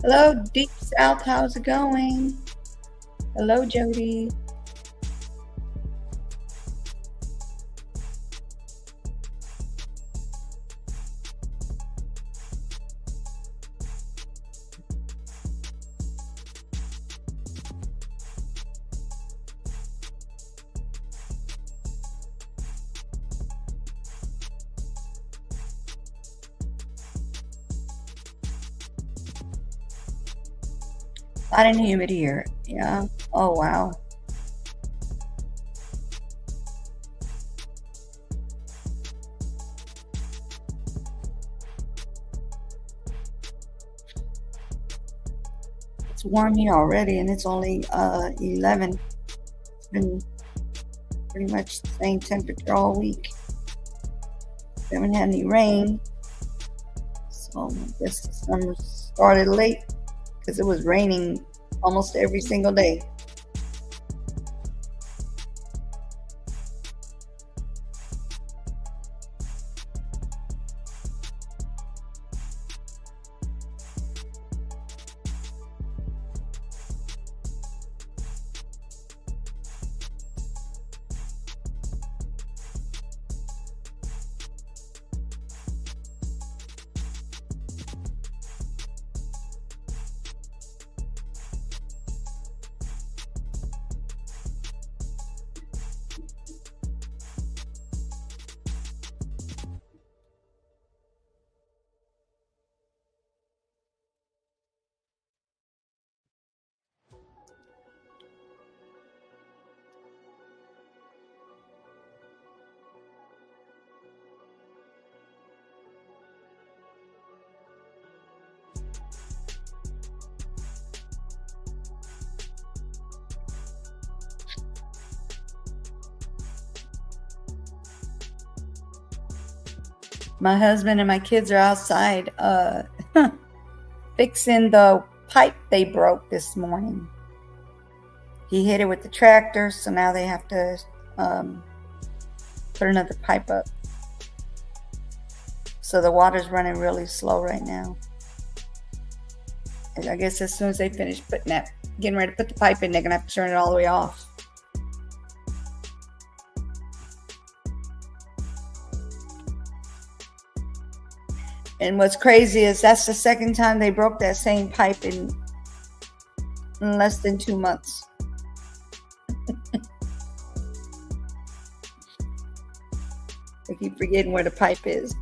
Hello, Deep South. How's it going? Hello, Jody. Hot and humid here. Yeah. Oh, wow. It's warm here already, and it's only 11. It's been pretty much the same temperature all week. We haven't had any rain, so I guess the summer started late because it was raining almost every single day. My husband and my kids are outside fixing the pipe they broke this morning. He hit it with the tractor, so now they have to put another pipe up. So the water's running really slow right now. And I guess as soon as they finish getting ready to put the pipe in, they're gonna have to turn it all the way off. And what's crazy is that's the second time they broke that same pipe in less than 2 months. I keep forgetting where the pipe is.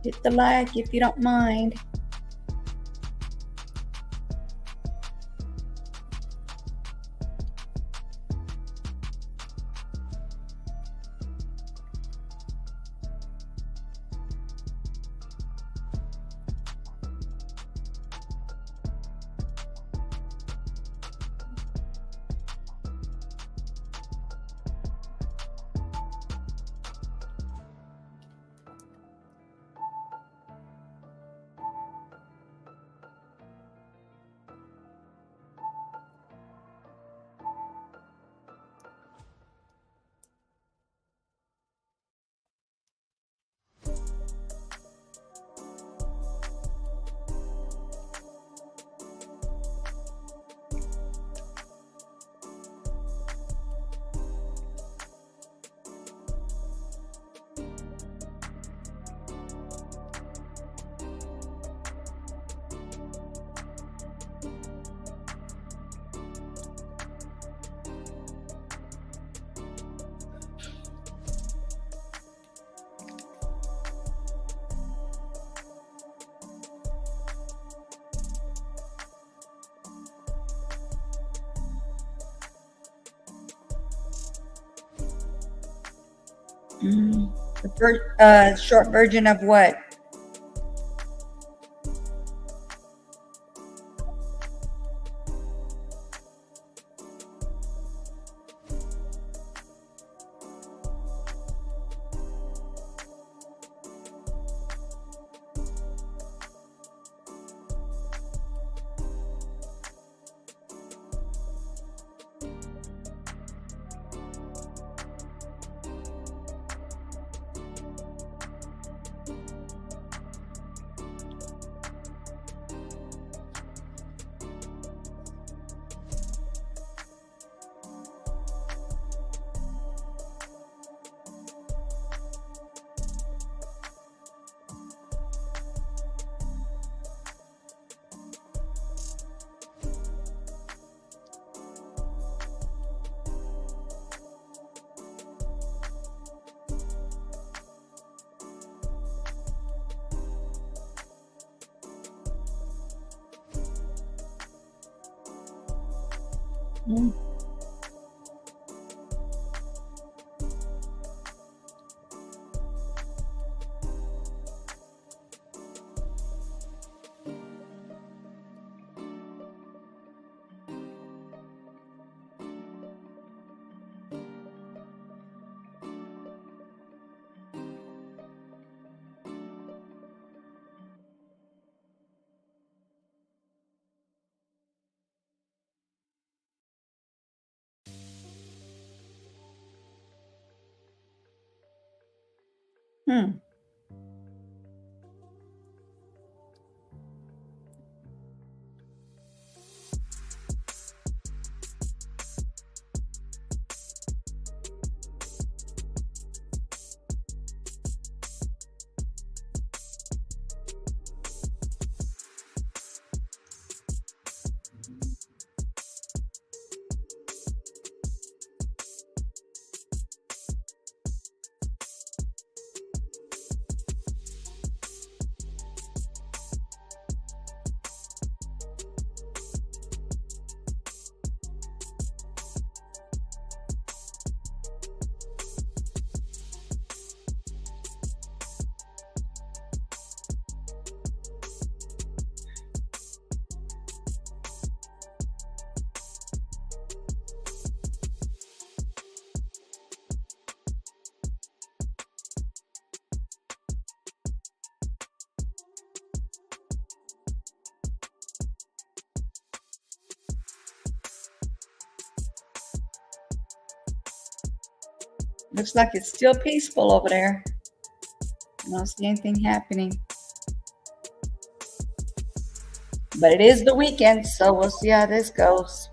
Hit the like if you don't mind. The short version of what? Looks like it's still peaceful over there. I don't see anything happening. But it is the weekend, so we'll see how this goes.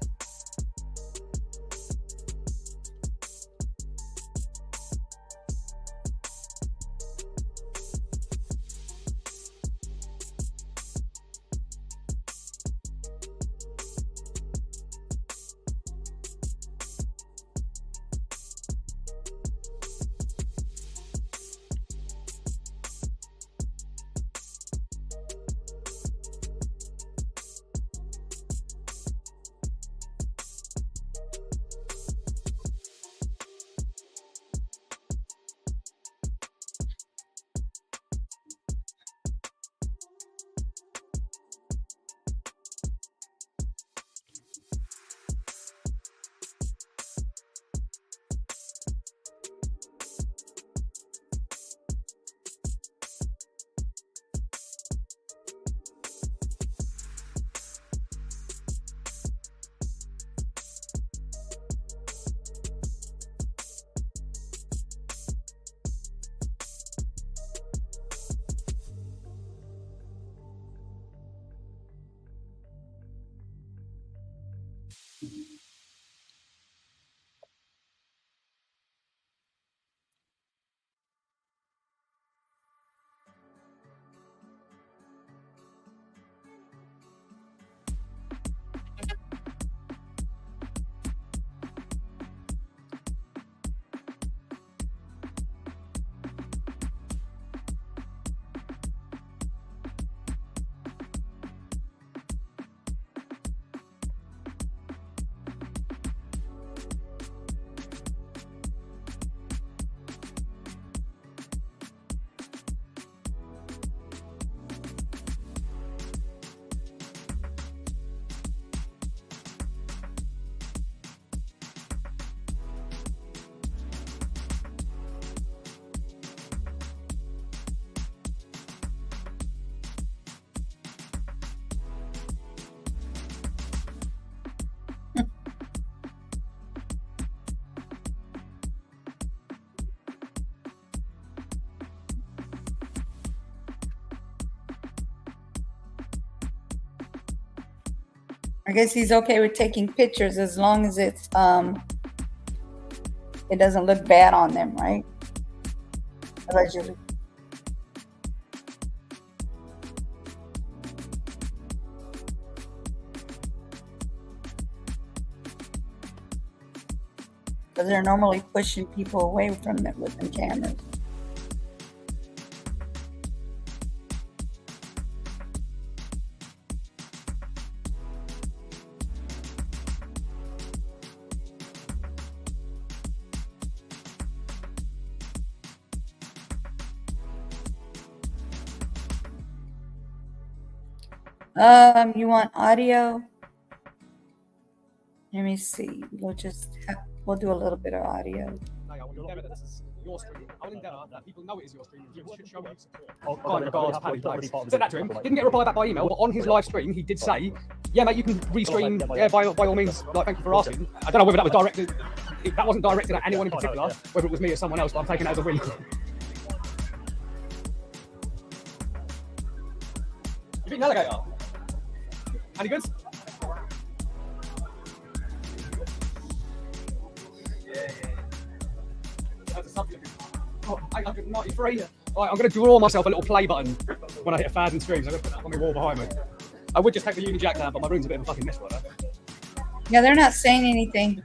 I guess he's okay with taking pictures as long as it's it doesn't look bad on them, right? Allegedly. Because they're normally pushing people away from them with them cameras. You want audio? Let me see. We'll do a little bit of audio. I will endeavour that this is your stream. I will endeavour that people know it is your stream. You should show it. Kind regards, Paddy Place. Said that to him. Didn't get a reply back by email, but on his live stream, he did say, "Yeah, mate, you can restream. Yeah, by all means. Like, thank you for asking." I don't know whether that was directed. If that wasn't directed at anyone in particular, whether it was me or someone else, but I'm taking it as a win. You beat an alligator? Any good? That's a subject. Oh, 893. Right, I'm going to draw myself a little play button when I hit 1,000 streams. I'm going to put that on my wall behind me. I would just take the Unijack down, but my room's a bit of a fucking mess right now. Yeah, they're not saying anything.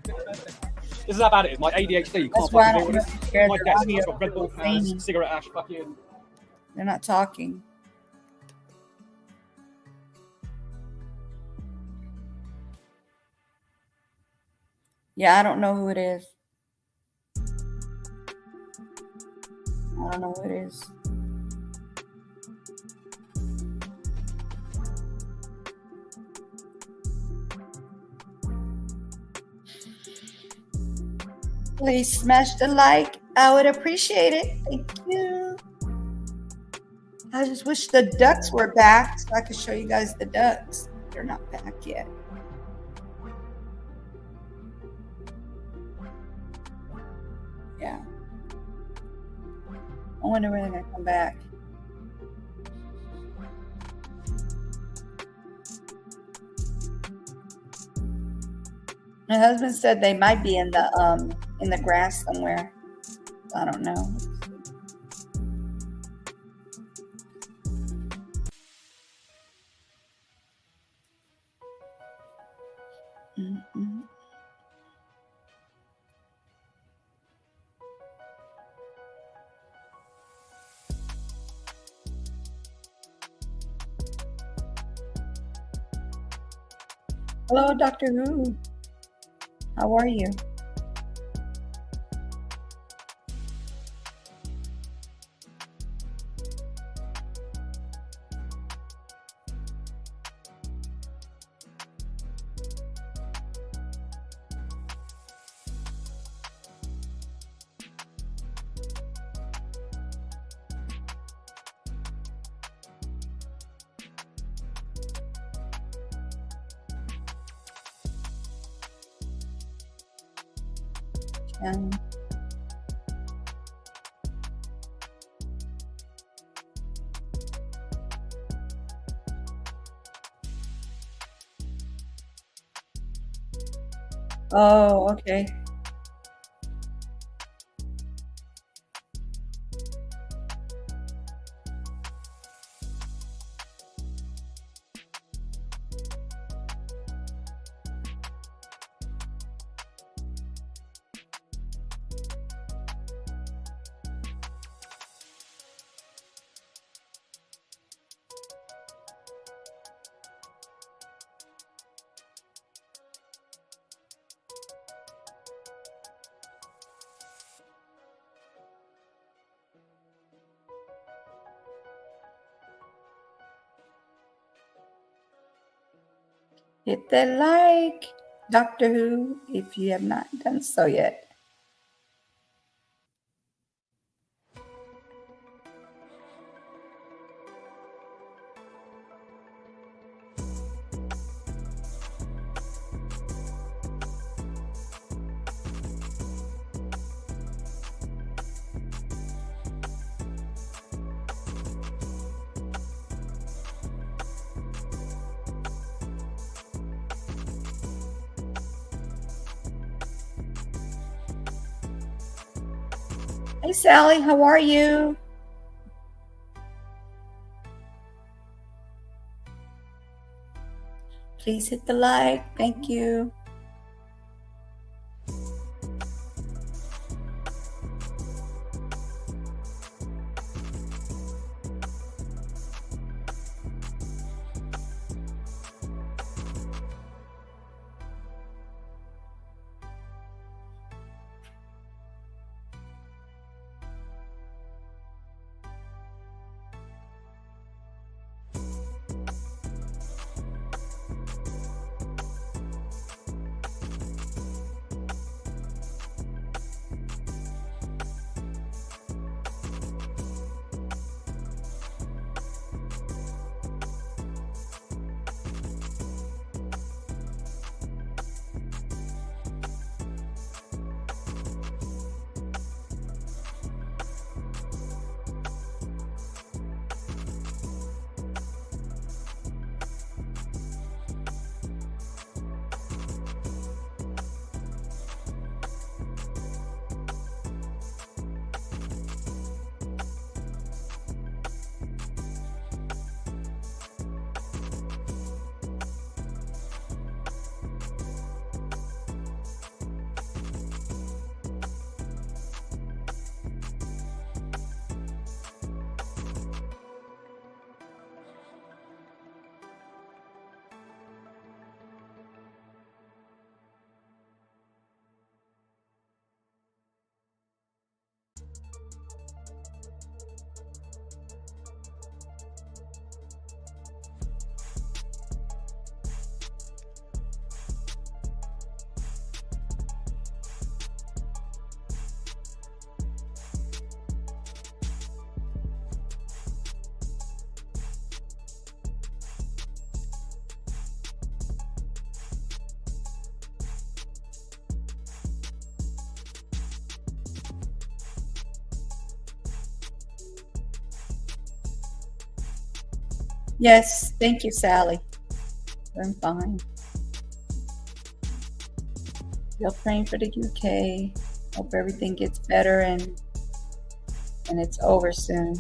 This is how bad it is. My ADHD can't fucking deal with this. My desk, I've got Red Bull, cigarette ash, fucking... They're not talking. Yeah, I don't know who it is. I don't know who it is. Please smash the like. I would appreciate it. Thank you. I just wish the ducks were back so I could show you guys the ducks. They're not back yet. Yeah. I wonder when they're gonna come back. My husband said they might be in the grass somewhere. I don't know. Mm-mm. Hello, Dr. Who. How are you? Oh, okay. Hit the like, Doctor Who, if you have not done so yet. Hey, Sally, how are you? Please hit the like. Thank you. Yes, thank you, Sally. I'm fine. Still praying for the UK. Hope everything gets better and it's over soon.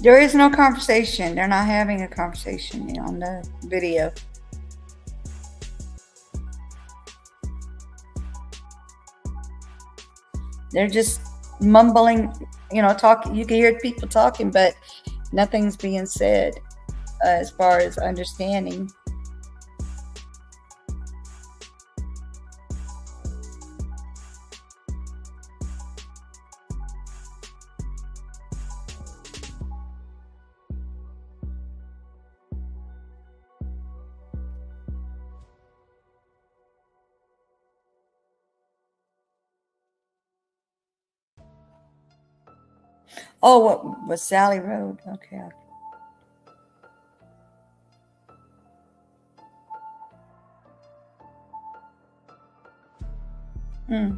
There is no conversation. They're not having a conversation on the video. They're just mumbling, talking. You can hear people talking, but nothing's being said as far as understanding. Oh, what was Sally Road? Okay. Hmm.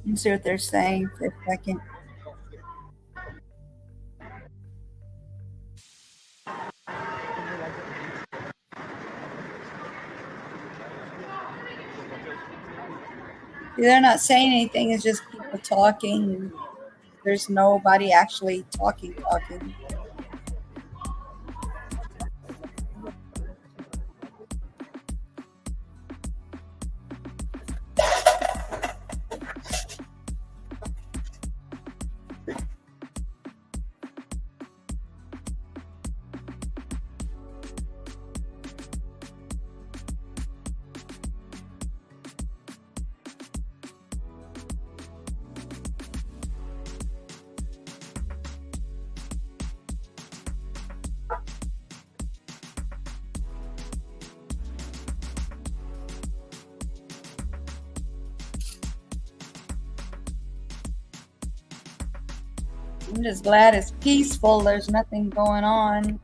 Let me see what they're saying for a second. They're not saying anything. It's just people talking. There's nobody actually talking. I'm just glad it's peaceful. There's nothing going on.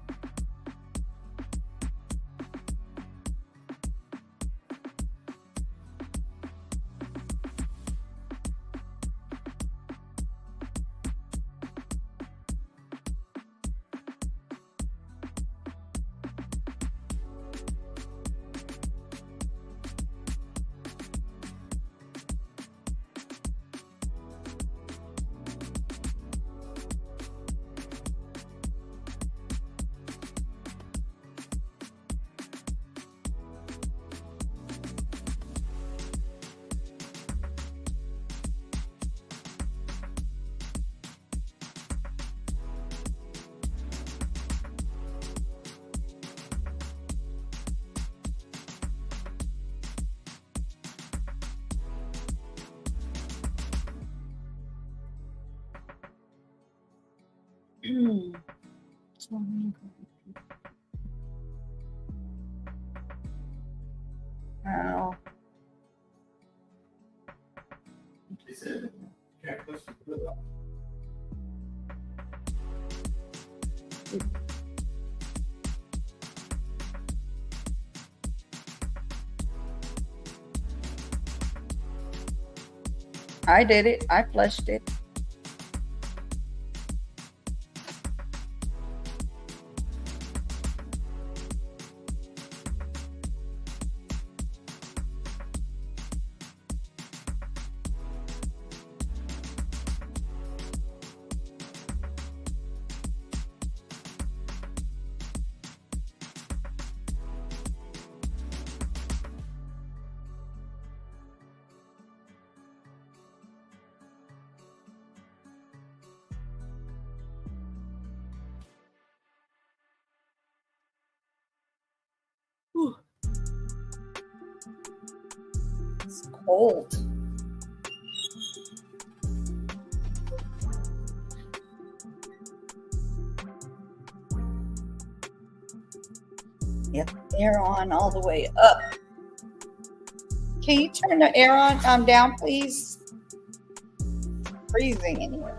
Wow. I did it. I flushed it. Whew. It's cold. Get the air on all the way up. Can you turn the air on down, please? It's freezing in here.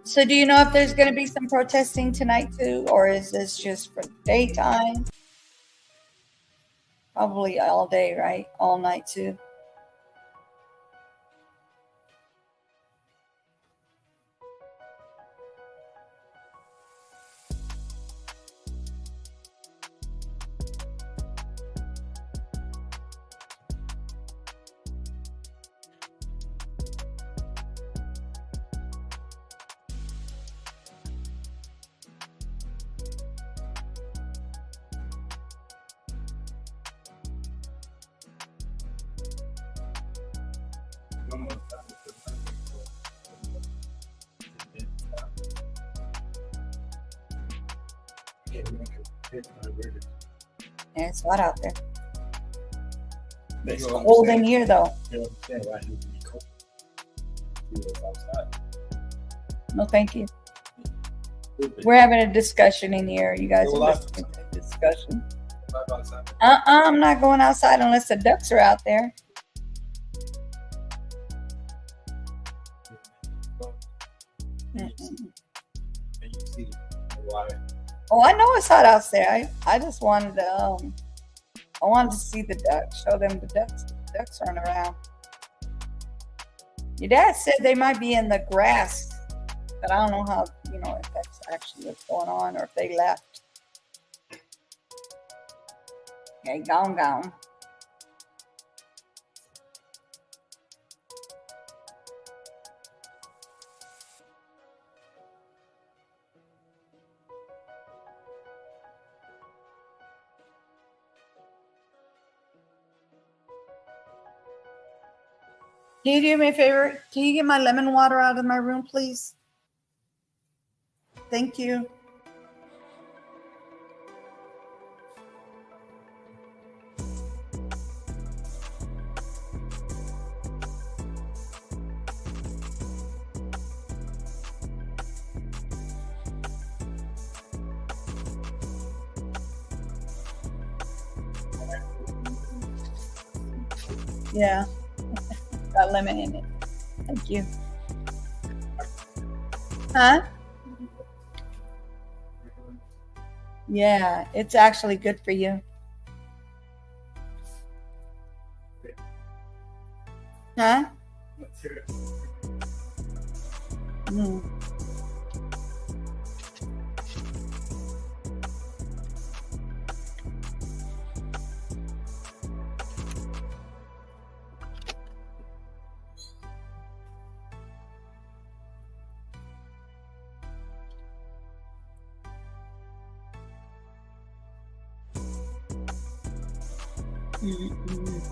So do you know if there's going to be some protesting tonight too, or is this just for daytime? Probably all day, right? All night too. Yeah, it's hot out there. It's cold in here though. No, thank you. We're having a discussion in here. You guys are listening to the discussion. I'm not going outside unless the ducks are out there. Oh, I know it's hot outside. I just wanted to I wanted to see the ducks, show them the ducks running around. Your dad said they might be in the grass, but I don't know how, if that's actually what's going on or if they left. Okay, gone. Can you do me a favor? Can you get my lemon water out of my room, please? Thank you. Yeah. Got lemon in it. Thank you. Huh? Yeah, it's actually good for you. Huh? Mm. Mm-mm.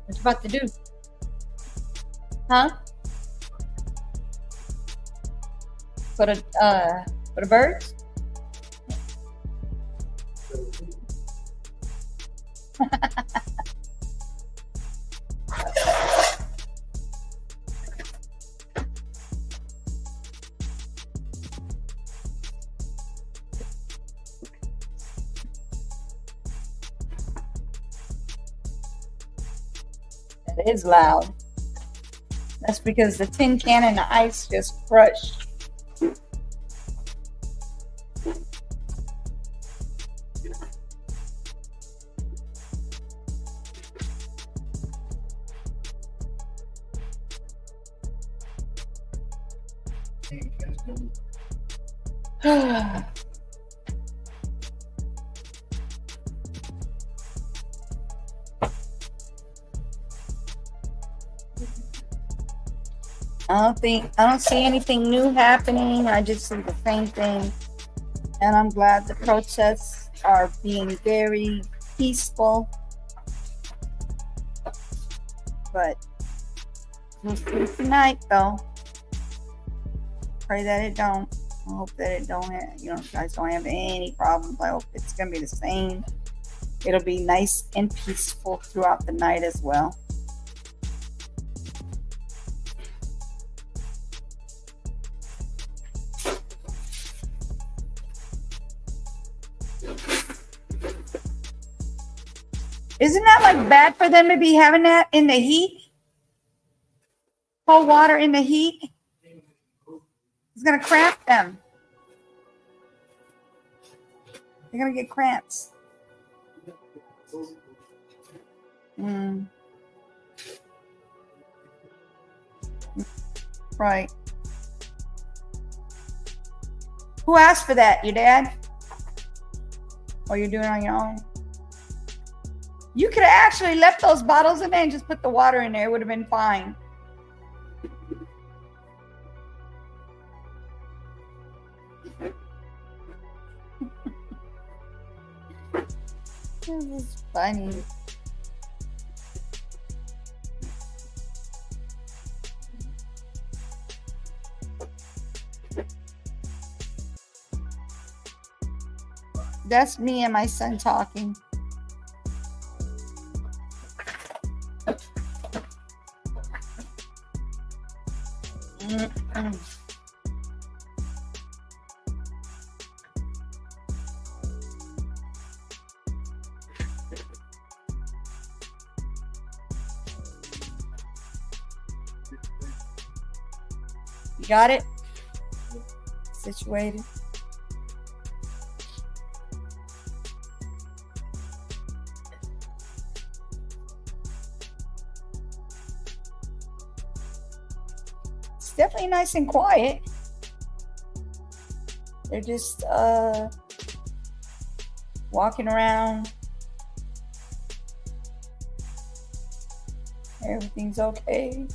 What you about to do? Huh? For the birds? It is loud. That's because the tin can and the ice just crushed. I don't see anything new happening. I just see the same thing. And I'm glad the protests are being very peaceful. But we'll see tonight though. Pray that it don't. I hope that it don't have, you guys don't have any problems. I hope it's gonna be the same. It'll be nice and peaceful throughout the night as well. Isn't that like bad for them to be having that in the heat? Cold water in the heat? It's gonna cramp them. They're gonna get cramps. Right. Who asked for that? Your dad? Or you're doing it on your own? You could have actually left those bottles in there and just put the water in there. It would have been fine. This is funny. That's me and my son talking. You got it? Situated. It's definitely nice and quiet. They're just walking around. Everything's okay.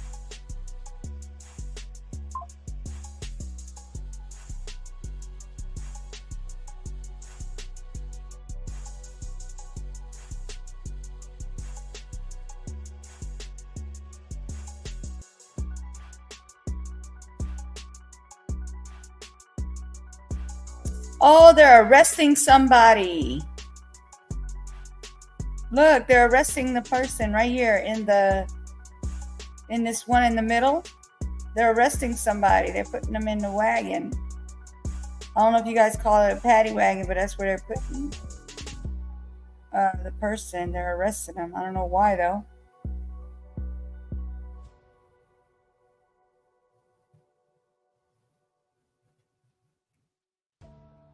Oh, they're arresting somebody. Look, they're arresting the person right here in this one in the middle. They're arresting somebody. They're putting them in the wagon. I don't know if you guys call it a paddy wagon, but that's where they're putting the person. They're arresting them. I don't know why though.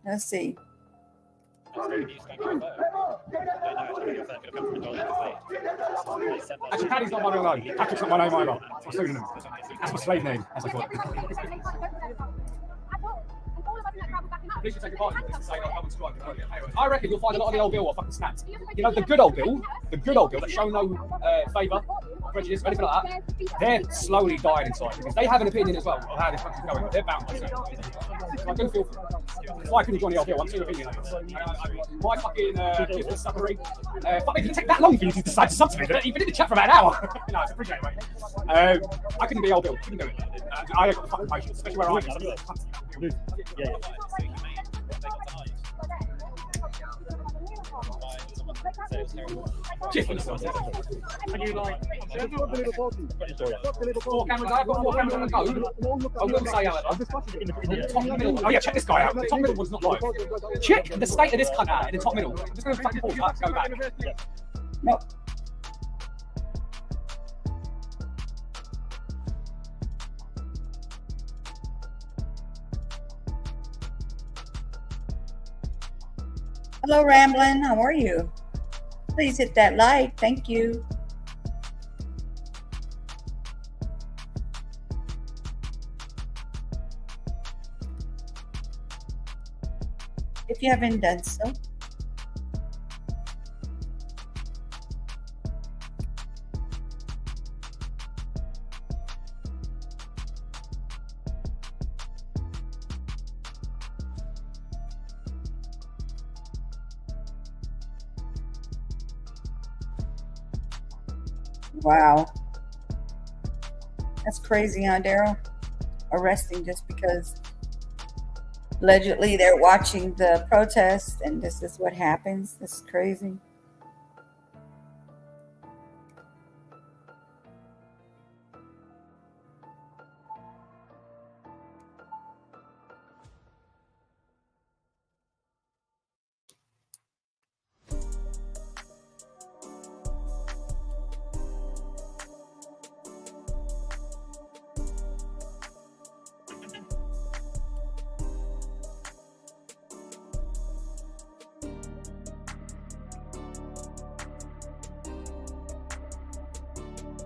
Let's see. Actually, Paddy's not my real name. Patrick's not my name either. That's my pseudonym. That's my slave name, as I call it. Please take a part in this and say, "Oh, come and strike." I reckon you'll find a lot of the old Bill are fucking snapped. You know, the good old Bill that show no favour, prejudice, or anything like that, they're slowly dying inside because they have an opinion as well of how this country's going. They're bound to it. I do feel for them. Why couldn't you join the old Bill? I'm seeing your opinion. My fucking kids were suffering. Fuck, it didn't take that long for you to decide to sub to me, did it? You've been in the chat for about an hour. No, I appreciate it, mate. I couldn't be old Bill. Couldn't do it. I ain't got the fucking patience, especially where I am. Yeah. Can you like? Four cameras. I've got 4 cameras on the go. I will say, however, top middle. Oh yeah, check this guy out. The top middle one's not live. Check the state of this cunt out in the top middle. I'm just going to fucking pause that. Go back. No. Hello, Ramblin'. How are you? Please hit that like. Thank you. If you haven't done so. Wow. That's crazy, huh, Daryl? Arresting just because allegedly they're watching the protest and this is what happens. This is crazy.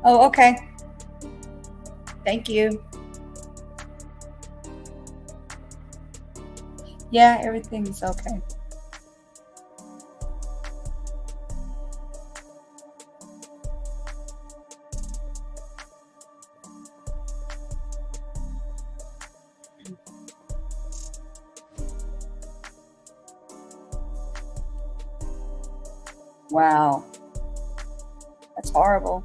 Oh, okay. Thank you. Yeah, everything's okay. Wow. That's horrible.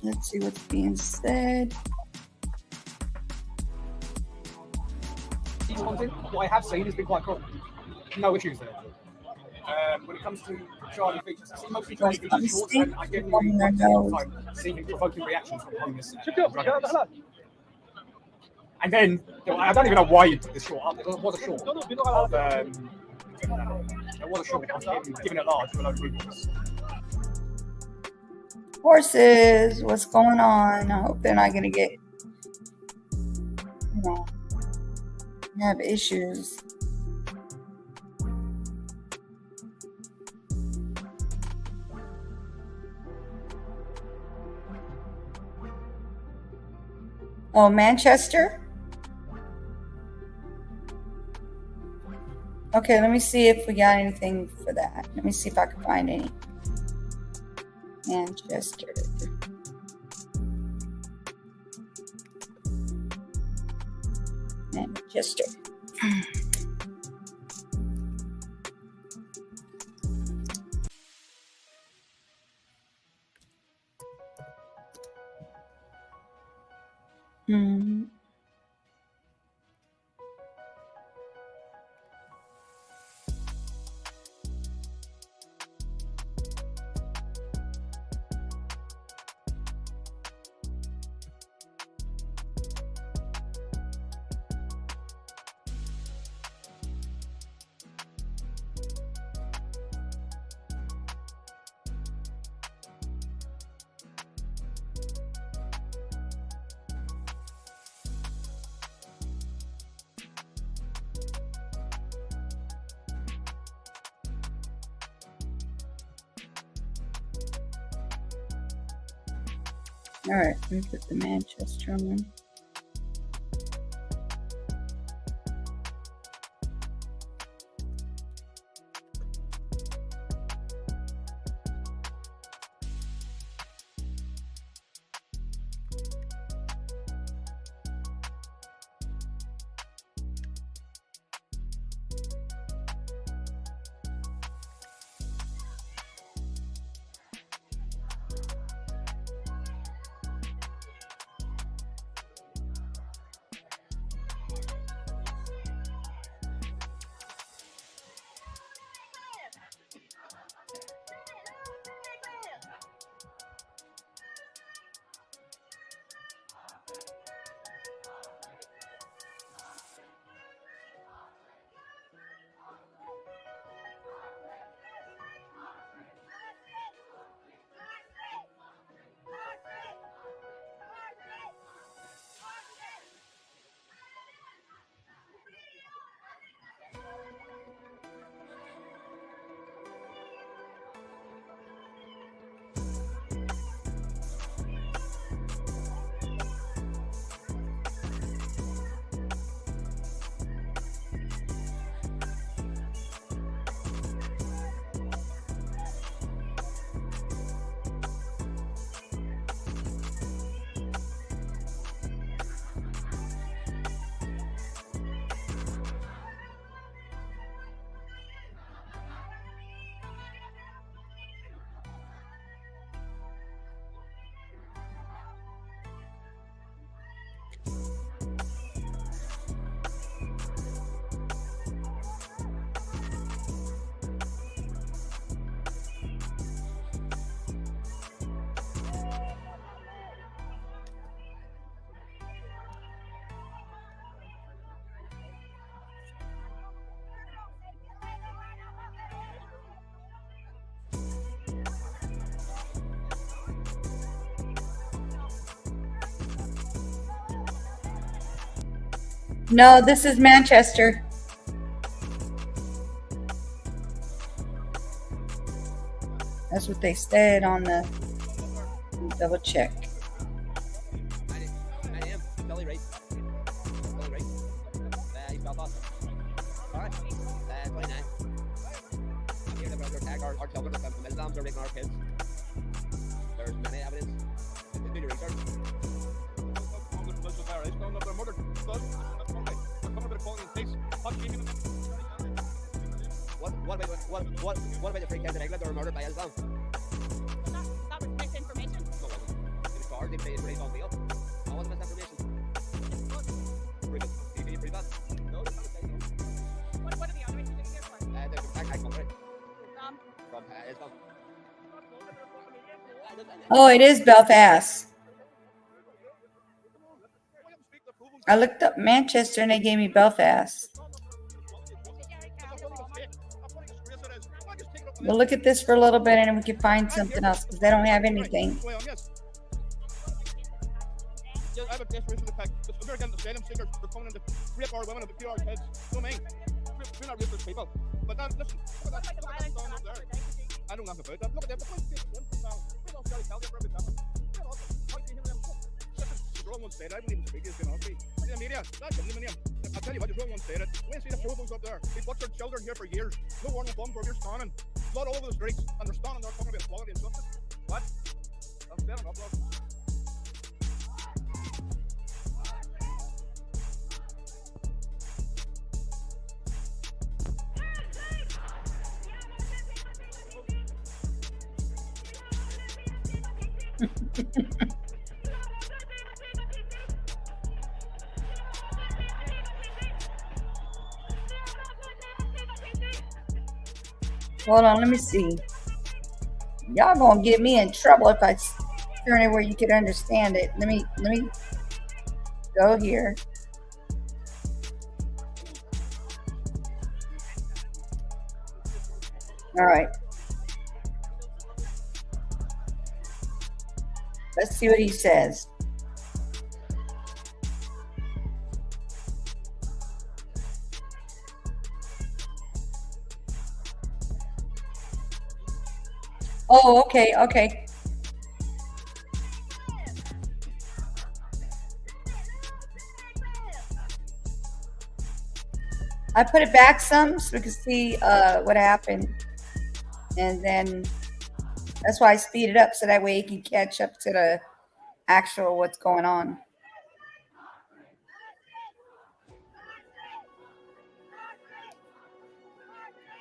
Let's see what's being said. Content, what I have seen has been quite cool. No issues there. When it comes to Charlie features, I see mostly Charlie features shorts, and I genuinely time seeing provoking reactions from homeless and then I don't even know why you took this short. There was a short. There was a short. I was giving it large for a load of reports. Horses, what's going on? I hope they're not gonna get, have issues. Oh, Manchester? Okay, let me see if we got anything for that. Let me see if I can find any. Manchester. Manchester. All right, let me put the Manchester one. No, this is Manchester. That's what they said on the double check. I am Billy Wright. Billy Wright. He's Belfast. Alright. 29. I'm here to tag our children from Islam, they're raping our kids. There's many evidence. What about the 3 kids in England that were murdered by Islam? That was misinformation. No, it wasn't. It was charged, they raised on bail. That wasn't misinformation. Prove it. Can you prove that? No, that's not the same. What are the other issues here for? They're from Tag Country. From From Islam. Oh, it is Belfast. I looked up Manchester and they gave me Belfast. We'll look at this for a little bit and then we can find something else because they don't have anything. I have a desperation to pick. We're getting the stadium seekers. They're coming in to rape our women and kill our kids. You know what I mean? We're not racist people. But then, listen, look at that sign up there. I don't know about that. Look at them. The point is, we don't tell you for every time. The wrong one said it. I wouldn't even speak. It's going to be. In the media, that's in the media. I'll tell you what, the wrong one said it. We see the photos up there. They butchered children here for years. No one will bum where you're standing. Blood all over the streets. And they're standing there talking about equality and justice. What? That's fair enough, love. Hold on, let me see. Y'all gonna get me in trouble if I turn it where you can understand it. Let me go here. All right. Let's see what he says. Oh, okay. I put it back some so we can see what happened. And then that's why I speed it up so that way you can catch up to the actual what's going on.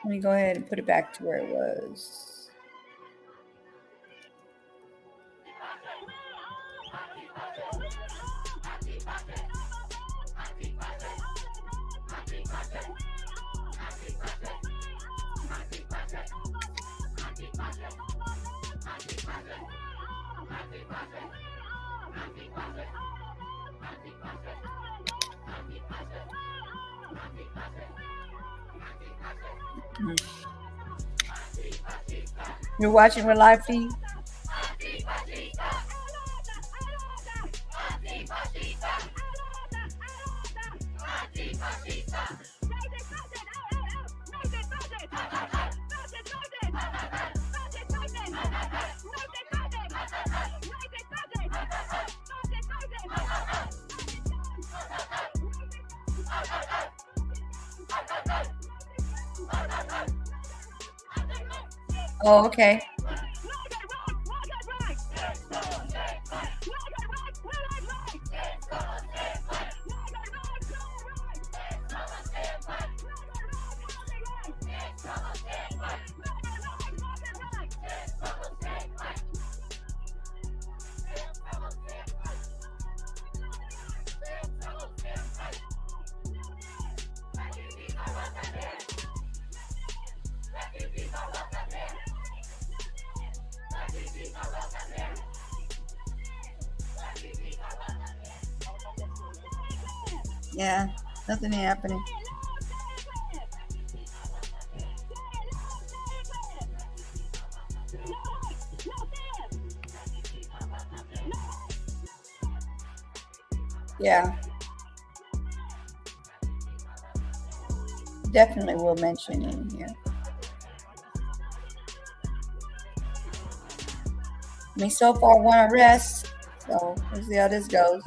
Let me go ahead and put it back to where it was. You're watching with live feed? Oh, okay. Yeah, nothing happening. Yeah. Definitely will mention it in here. I mean, so far one arrest, so we'll see how this goes.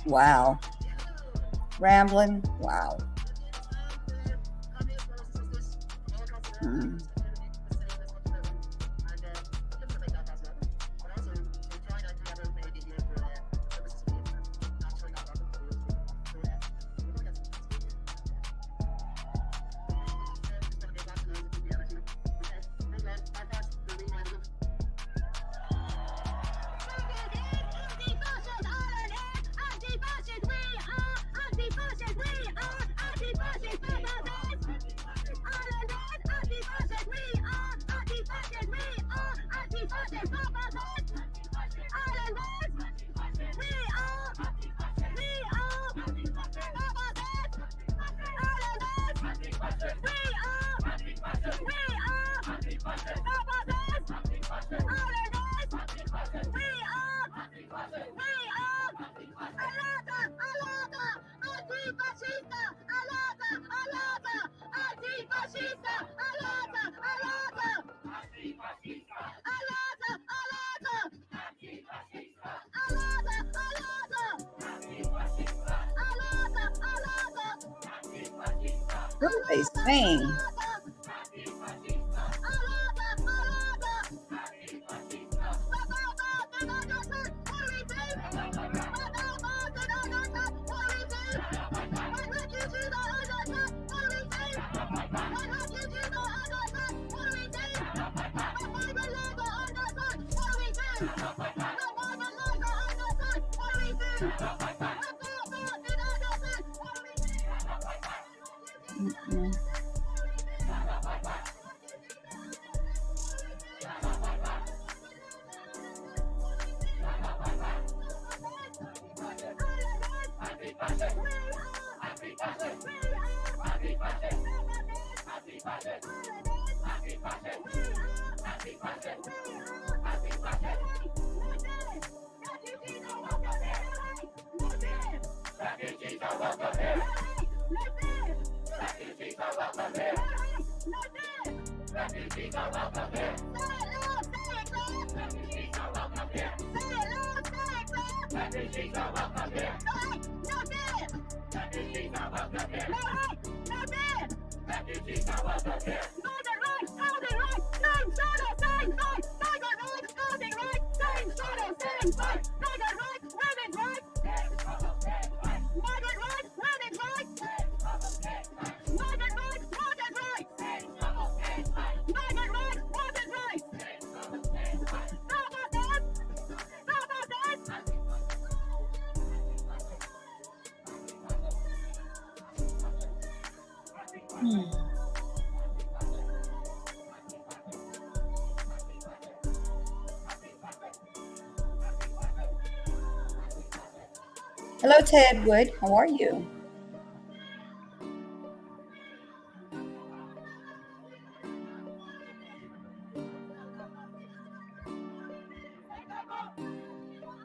Wow. Rambling. Wow. Hmm. What are they saying? Mm-mm. Hello, Ted Wood. How are you?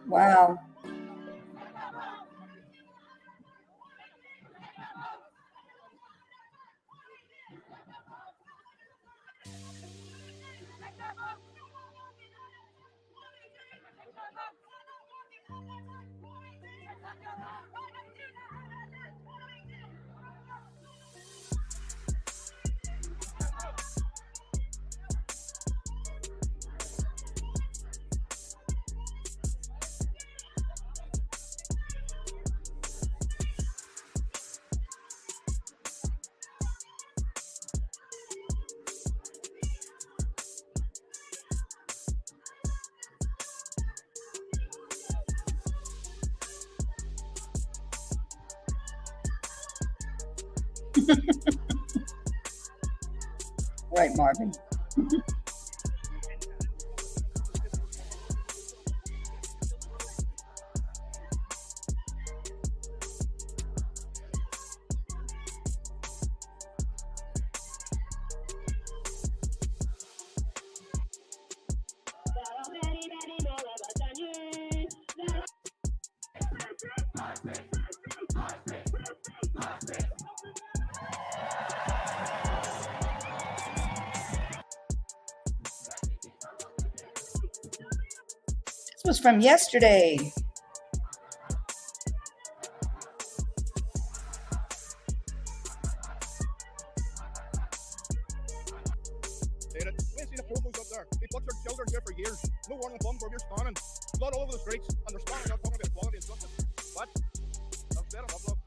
Wow. Right, Marvin. This was from yesterday. said it. We ain't seen the photos up there. They butchered children here for years. No warning of where you're standing. Blood all over the streets, and they're standing there talking about equality and justice. What? That's fair enough, love.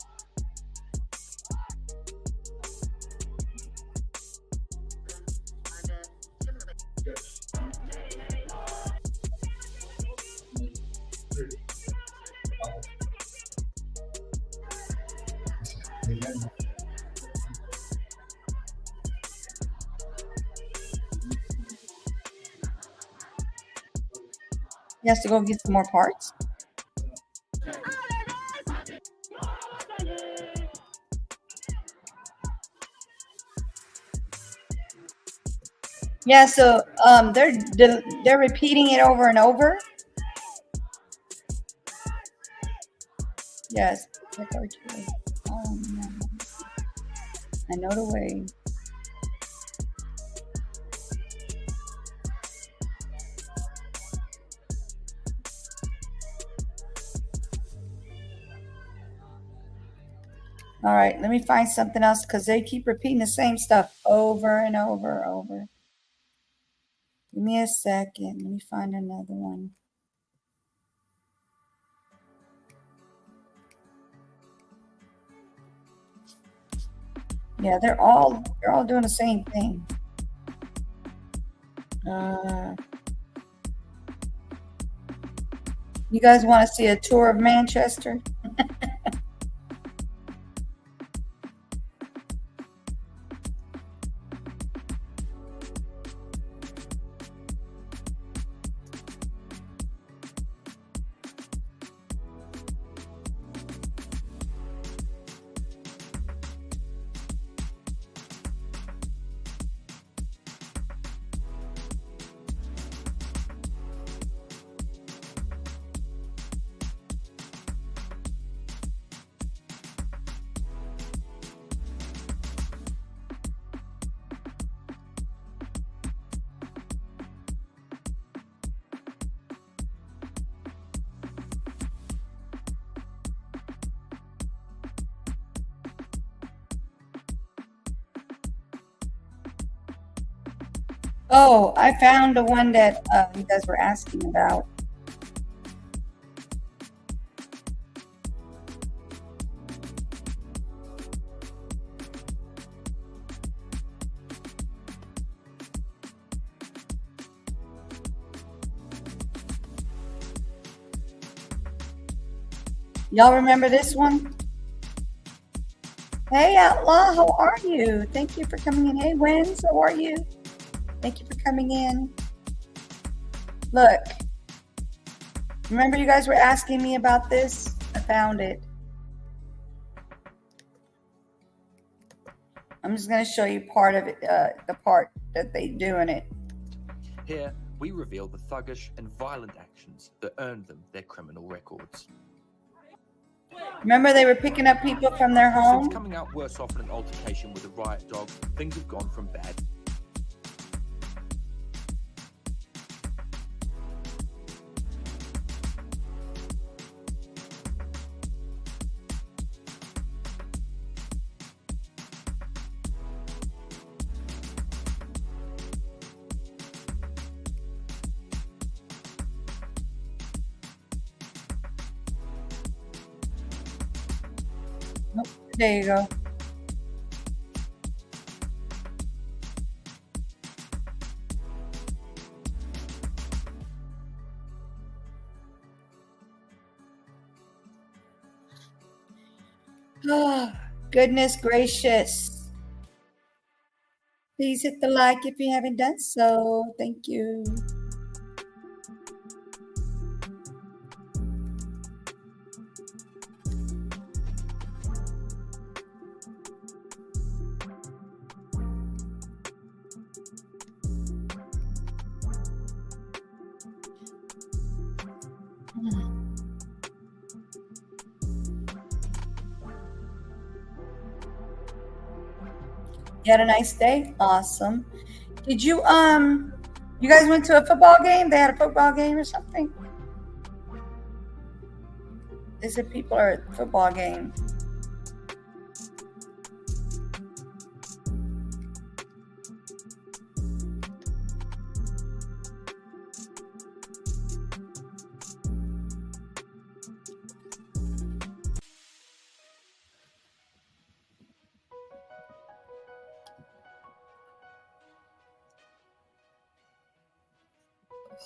He has to go get some more parts. Yeah, so they're repeating it over and over. Yes. Oh, no. I know the way. All right, let me find something else because they keep repeating the same stuff over and over and over. Give me a second. Let me find another one. Yeah, they're all doing the same thing. You guys want to see a tour of Manchester? Oh, I found the one that you guys were asking about. Y'all remember this one? Hey, Outlaw, how are you? Thank you for coming in. Hey, Wins, how are you? Thank you for coming in. Look, remember you guys were asking me about this? I found it. I'm just going to show you part of it, the part that they do in it. Here, we reveal the thuggish and violent actions that earned them their criminal records. Remember they were picking up people from their home? Since coming out worse off in an altercation with a riot dog, things have gone from bad. There you go. Oh, goodness gracious. Please hit the like if you haven't done so. Thank you. You had a nice day? Awesome. Did you you guys went to a football game? They had a football game or something? They said people are at a football game.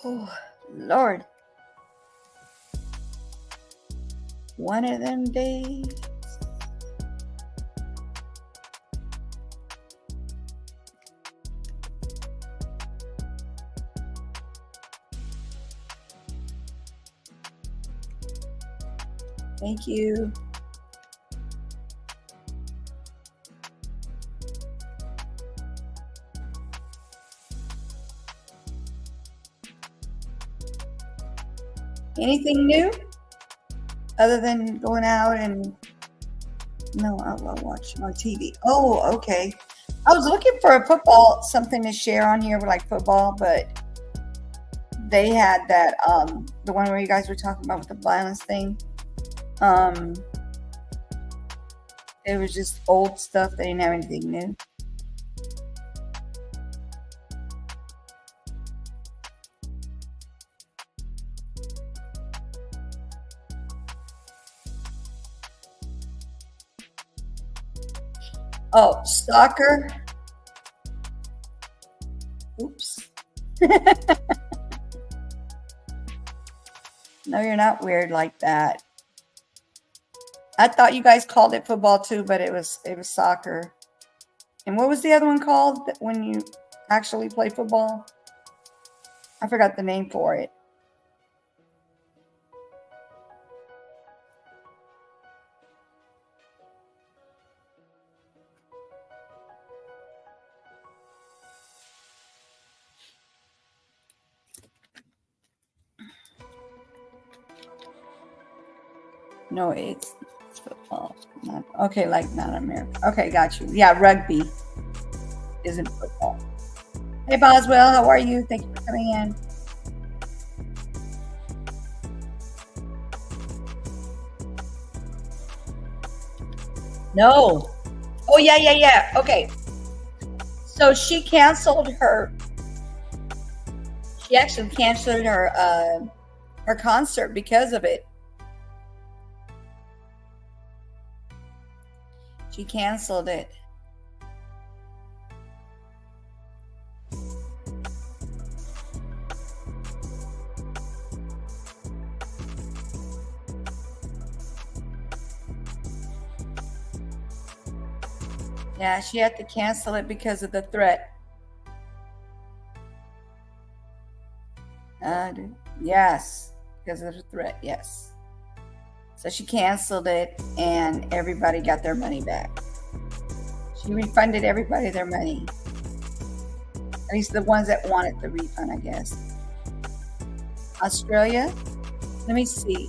Oh, Lord. One of them days. Thank you. Anything new other than going out and no, I'll watch on TV. Oh, okay. I was looking for a football, something to share on here with like football, but they had that, the one where you guys were talking about with the violence thing. It was just old stuff. They didn't have anything new. Oh, soccer. Oops. No, you're not weird like that. I thought you guys called it football too, but it was soccer. And what was the other one called when you actually play football? I forgot the name for it. No, it's football. Not, okay, like not America. Okay, got you. Yeah, rugby isn't football. Hey, Boswell, how are you? Thank you for coming in. No. Oh, yeah. Okay. So she canceled her. She actually canceled her concert because of it. She canceled it. Yeah, she had to cancel it because of the threat. Yes, because of the threat, yes. So she canceled it and everybody got their money back. She refunded everybody their money. At least the ones that wanted the refund, I guess. Australia? Let me see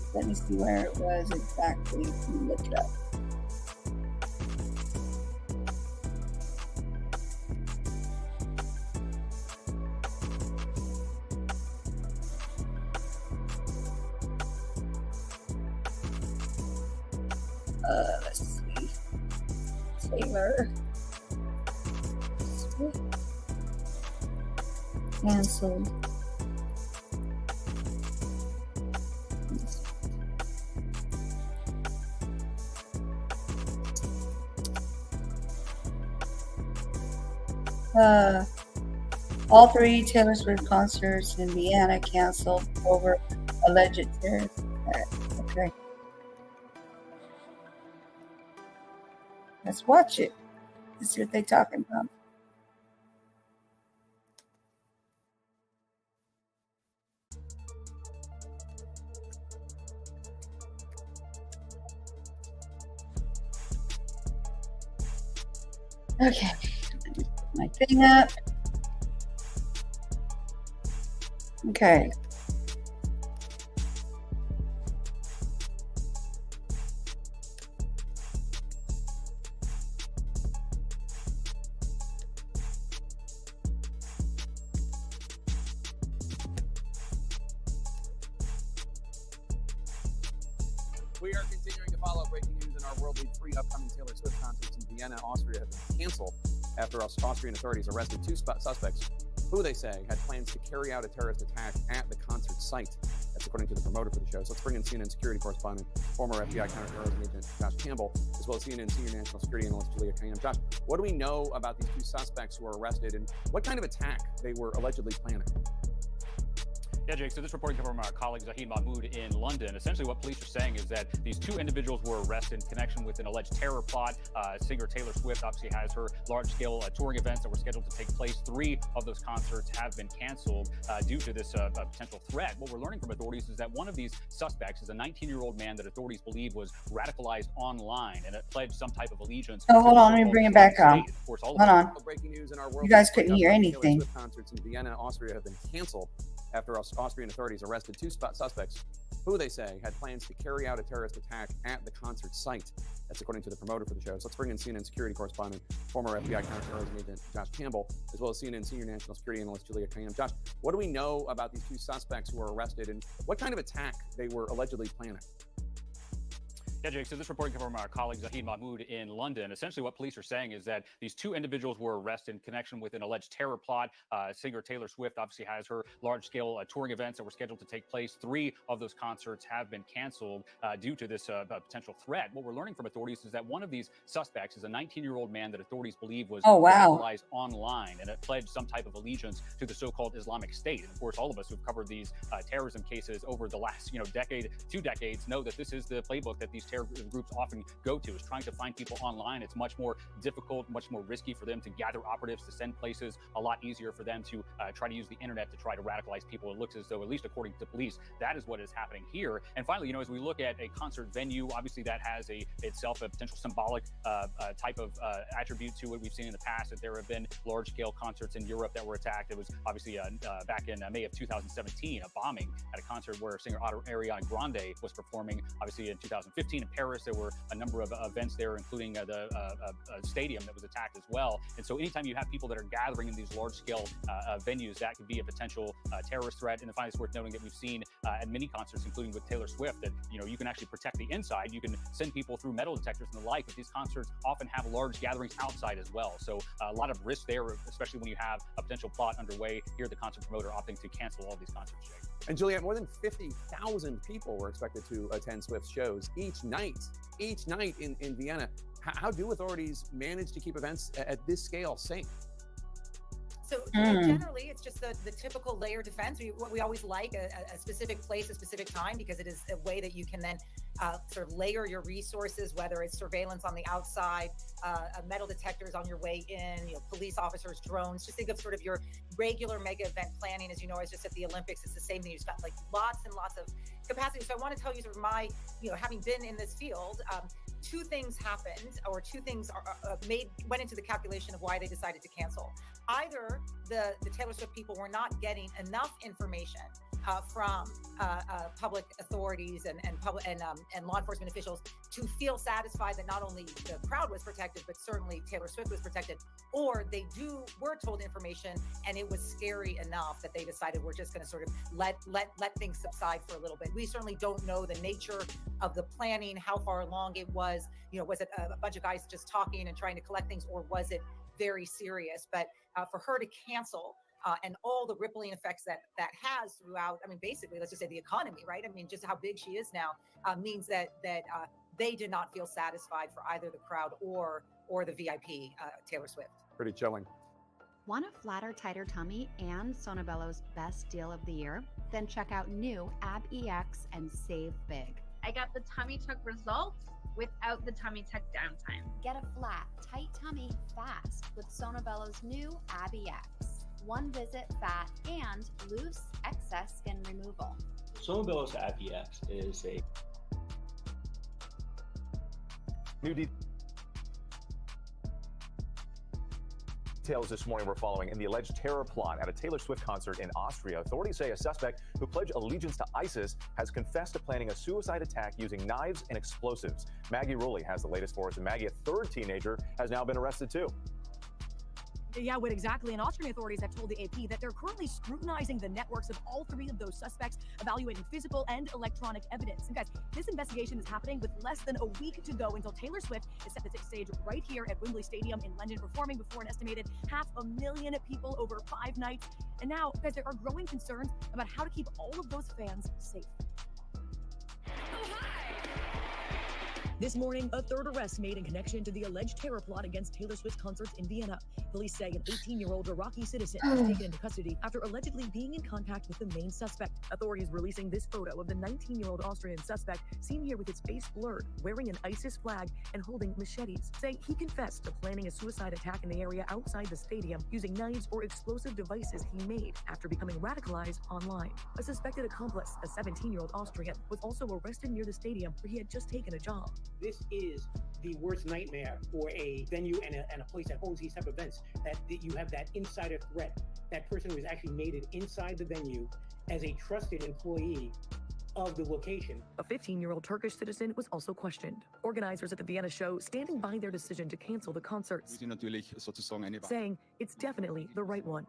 where it was exactly. Let me look it up. Let's see. Taylor. Canceled. All three Taylor Swift concerts in Vienna canceled over alleged terrorist attack. Okay. Let's watch it. Let's see what they're talking about. Okay. Put my thing up. Okay. We are continuing to follow breaking news in our world lead. 3 upcoming Taylor Swift concerts in Vienna, Austria have been canceled after Austrian authorities arrested 2 suspects who they say had plans to carry out a terrorist attack at the concert site. That's according to the promoter for the show. So let's bring in CNN security correspondent, former FBI counterterrorism agent Josh Campbell, as well as CNN senior national security analyst Julia Kayyem. Josh, what do we know about these 2 suspects who were arrested and what kind of attack they were allegedly planning? Yeah, Jake, so this reporting comes from our colleague Zahid Mahmood in London. Essentially what police are saying is that these two individuals were arrested in connection with an alleged terror plot. Singer Taylor Swift obviously has her large-scale touring events that were scheduled to take place. 3 of those concerts have been canceled due to this potential threat. What we're learning from authorities is that one of these suspects is a 19-year-old man that authorities believe was radicalized online and pledged some type of allegiance. Oh, hold on, let me bring it back up. Hold on. Breaking news in our world. You guys couldn't hear Taylor anything. Swift concerts in Vienna, Austria have been canceled after Austrian authorities arrested 2 suspects who they say had plans to carry out a terrorist attack at the concert site. That's according to the promoter for the show. So let's bring in CNN security correspondent, former FBI counterterrorism agent Josh Campbell, as well as CNN senior national security analyst Julia Kayam. Josh, what do we know about these 2 suspects who were arrested and what kind of attack they were allegedly planning? Yeah, Jake, so this reporting comes from our colleague Zahid Mahmood in London. Essentially what police are saying is that these 2 individuals were arrested in connection with an alleged terror plot. Singer Taylor Swift obviously has her large-scale touring events that were scheduled to take place. 3 of those concerts have been canceled due to this potential threat. What we're learning from authorities is that one of these suspects is a 19-year-old man that authorities believe was radicalized online and pledged some type of allegiance to the so-called Islamic State. And of course, all of us who've covered these terrorism cases over the last decade, 2 decades, know that this is the playbook that these terror groups often go to, is trying to find people online. It's much more difficult, much more risky for them to gather operatives to send places, a lot easier for them to try to use the internet to try to radicalize people. It looks as though, at least according to police, that is what is happening here. And finally, as we look at a concert venue, obviously that has itself a potential symbolic type of attribute to it. We've seen in the past that there have been large-scale concerts in Europe that were attacked. It was obviously back in May of 2017, a bombing at a concert where singer Ariana Grande was performing. Obviously in 2015 in Paris, there were a number of events there, including the stadium that was attacked as well. And so anytime you have people that are gathering in these large-scale venues, that could be a potential terrorist threat. And finally, it's worth noting that we've seen at many concerts, including with Taylor Swift, that you can actually protect the inside. You can send people through metal detectors and the like, but these concerts often have large gatherings outside as well. So a lot of risk there, especially when you have a potential plot underway. Here, the concert promoter opting to cancel all these concerts, Jake. And Juliet, more than 50,000 people were expected to attend Swift's shows each night in Vienna. How do authorities manage to keep events at this scale safe? So generally, it's just the typical layer defense. We always like a specific place, a specific time, because it is a way that you can then sort of layer your resources, whether it's surveillance on the outside, metal detectors on your way in, police officers, drones. Just think of sort of your regular mega event planning. As you know, it's just at the Olympics, it's the same thing. You've got like lots and lots of capacity. So I want to tell you sort of my, having been in this field, 2 things happened, or 2 things went into the calculation of why they decided to cancel. Either the Taylor Swift people were not getting enough information from public authorities and law enforcement officials to feel satisfied that not only the crowd was protected, but certainly Taylor Swift was protected, or they were told information and it was scary enough that they decided we're just going to sort of let things subside for a little bit. We certainly don't know the nature of the planning, how far along it was. Was it a bunch of guys just talking and trying to collect things, or was it very serious? But for her to cancel and all the rippling effects that has throughout, basically, let's just say the economy, right? Just how big she is now means that they did not feel satisfied for either the crowd or the VIP Taylor Swift. Pretty chilling. Want a flatter, tighter tummy and Sonobello's best deal of the year? Then check out new AbEX and save big. I got the tummy tuck results without the tummy tuck downtime. Get a flat, tight tummy fast with Sonobello's new AbEX. One visit fat and loose excess skin removal. Sonobello's AbEX is a new details this morning we're following in the alleged terror plot at a Taylor Swift concert in Austria. Authorities say a suspect who pledged allegiance to ISIS has confessed to planning a suicide attack using knives and explosives. Maggie Rowley has the latest for us. And Maggie, a 3rd teenager, has now been arrested too. Yeah, what exactly? And Austrian authorities have told the AP that they're currently scrutinizing the networks of all 3 of those suspects, evaluating physical and electronic evidence. And guys, this investigation is happening with less than a week to go until Taylor Swift is set to take stage right here at Wembley Stadium in London, performing before an estimated 500,000 people over 5 nights. And now, guys, there are growing concerns about how to keep all of those fans safe. This morning, a third arrest made in connection to the alleged terror plot against Taylor Swift concerts in Vienna. Police say an 18-year-old Iraqi citizen was taken into custody after allegedly being in contact with the main suspect. Authorities releasing this photo of the 19-year-old Austrian suspect, seen here with his face blurred, wearing an ISIS flag and holding machetes, say he confessed to planning a suicide attack in the area outside the stadium using knives or explosive devices he made after becoming radicalized online. A suspected accomplice, a 17-year-old Austrian, was also arrested near the stadium where he had just taken a job. This is the worst nightmare for a venue and a place that holds these type of events, that you have that insider threat, that person who has actually made it inside the venue as a trusted employee of the location. A 15-year-old Turkish citizen was also questioned. Organizers at the Vienna show standing by their decision to cancel the concerts, saying it's definitely the right one.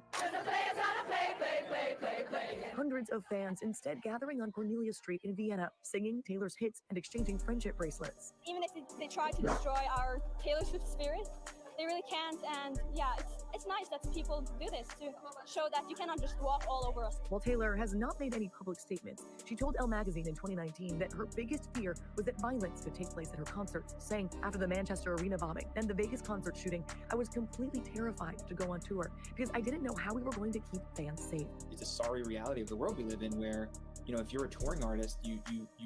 Hundreds of fans instead gathering on Cornelia Street in Vienna, singing Taylor's hits and exchanging friendship bracelets. Even if they try to destroy our Taylor Swift spirit, they really can't. And yeah, it's nice that people do this to show that you cannot just walk all over us. While Taylor has not made any public statements, she told Elle magazine in 2019 that her biggest fear was that violence could take place at her concerts, saying, after the Manchester Arena bombing and the Vegas concert shooting, I was completely terrified to go on tour because I didn't know how we were going to keep fans safe. It's a sorry reality of the world we live in where, you know, if you're a touring artist, you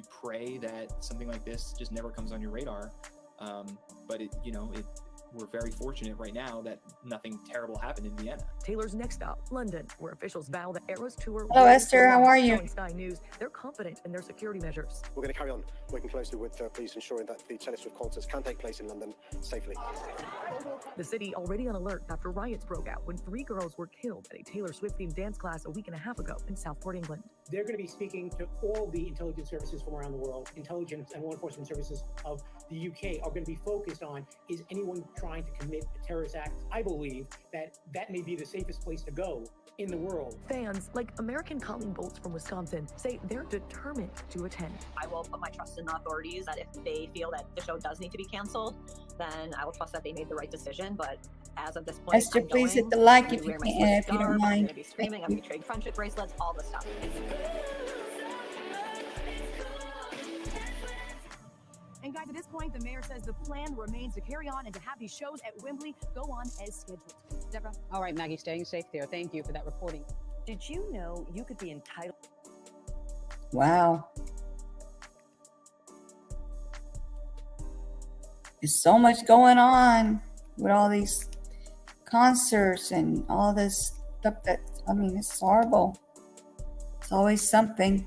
pray that something like this just never comes on your radar. But we're very fortunate right now that nothing terrible happened in Vienna. Taylor's next stop, London, where officials vow the Eras tour. Hello, Esther. How are you? Sky News, they're confident in their security measures. We're going to carry on working closely with police, ensuring that the Taylor Swift concerts can take place in London safely. The city already on alert after riots broke out when 3 girls were killed at a Taylor Swift-themed dance class a week and a half ago in Southport, England. They're going to be speaking to all the intelligence services from around the world. Intelligence and law enforcement services of the UK are going to be focused on, is anyone trying to commit a terrorist act? I believe that may be the safest place to go in the world. Fans, like American Colleen Bolts from Wisconsin, say they're determined to attend. I will put my trust in the authorities that if they feel that the show does need to be canceled, then I will trust that they made the right decision. But as of this point, Esther, please hit the like if you can, if you don't mind. I'm going to be screaming, I'm going to be trading friendship bracelets, all the stuff. And guys, at this point, the mayor says the plan remains to carry on and to have these shows at Wembley go on as scheduled. Deborah? All right, Maggie, staying safe there. Thank you for that reporting. Did you know you could be entitled? Wow. There's so much going on with all these concerts and all this stuff it's horrible. It's always something.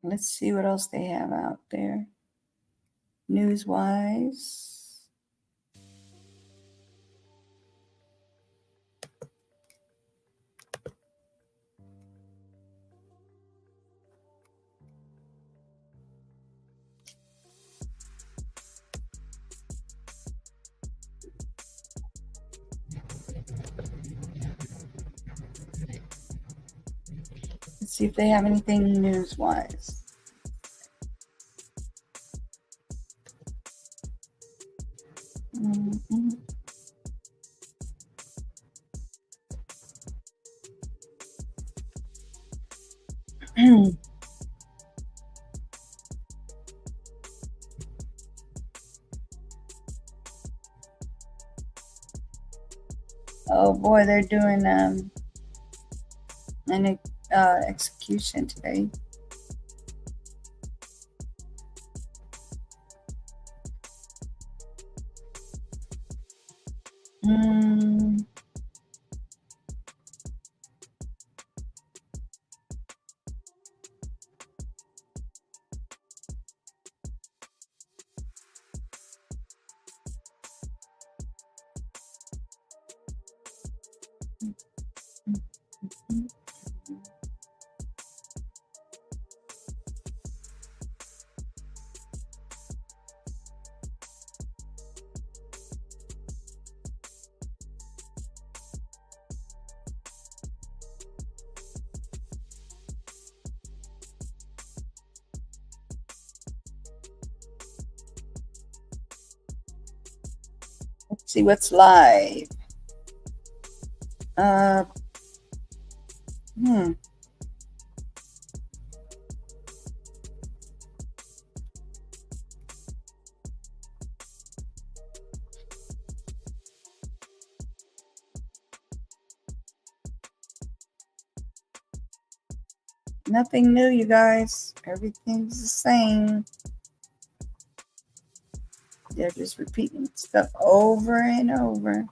Let's see what else they have out there. News-wise. Let's see if they have anything news-wise. Oh boy, they're doing an execution today. Let's see what's live. Nothing new, you guys. Everything's the same. They're just repeating stuff over and over.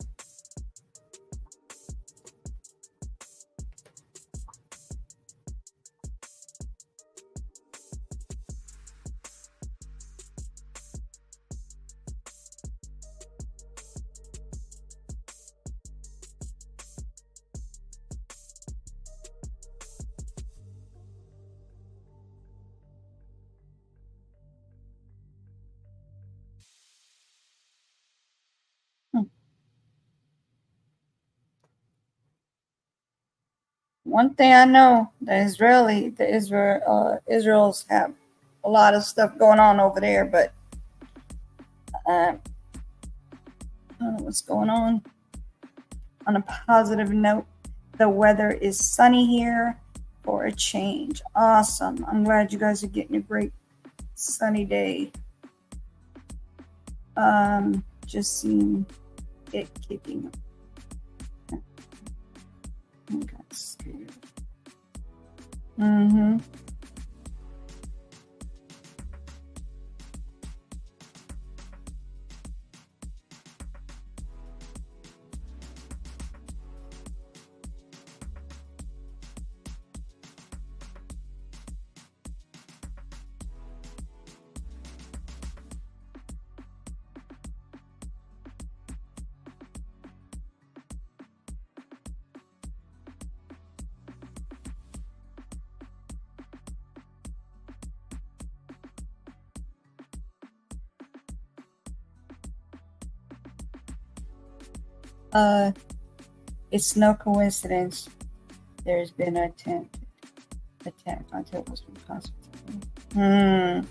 One thing I know, Israel's have a lot of stuff going on over there, but I don't know what's going on. On a positive note, the weather is sunny here for a change. Awesome. I'm glad you guys are getting a great sunny day. Just seeing it kicking up. I got scared. It's no coincidence there's been an attack on Taylor Swift concert. I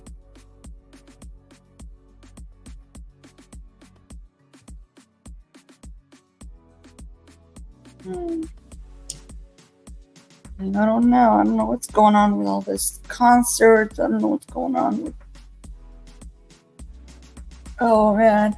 don't know. I don't know what's going on with all this concerts. I don't know what's going on with. Oh man.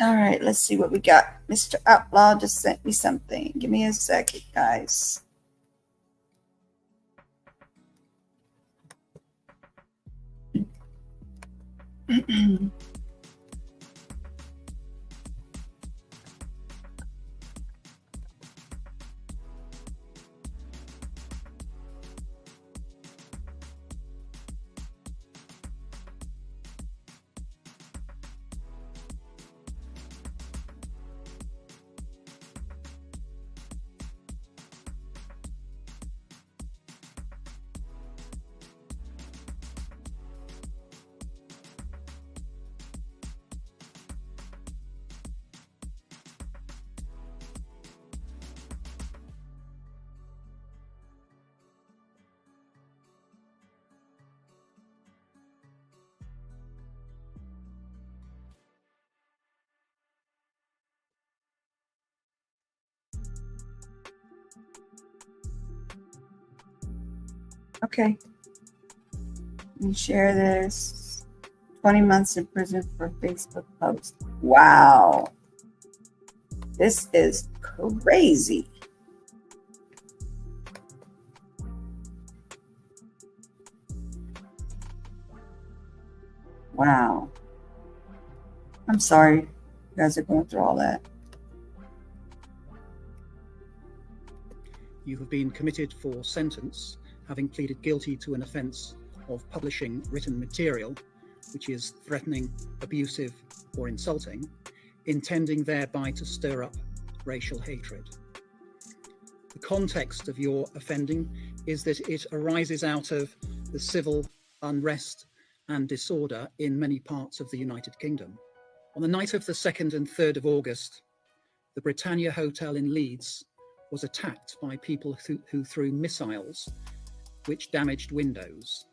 All right, let's see what we got. Mr. Outlaw just sent me something. Give me a second, guys. Okay. Let me share this. 20 months in prison for Facebook post. Wow. This is crazy. Wow. I'm sorry you guys are going through all that. You have been committed for sentence, having pleaded guilty to an offence of publishing written material which is threatening, abusive, or insulting, intending thereby to stir up racial hatred. The context of your offending is that it arises out of the civil unrest and disorder in many parts of the United Kingdom. On the night of the 2nd and 3rd of August, the Britannia Hotel in Leeds was attacked by people who threw missiles which damaged windows.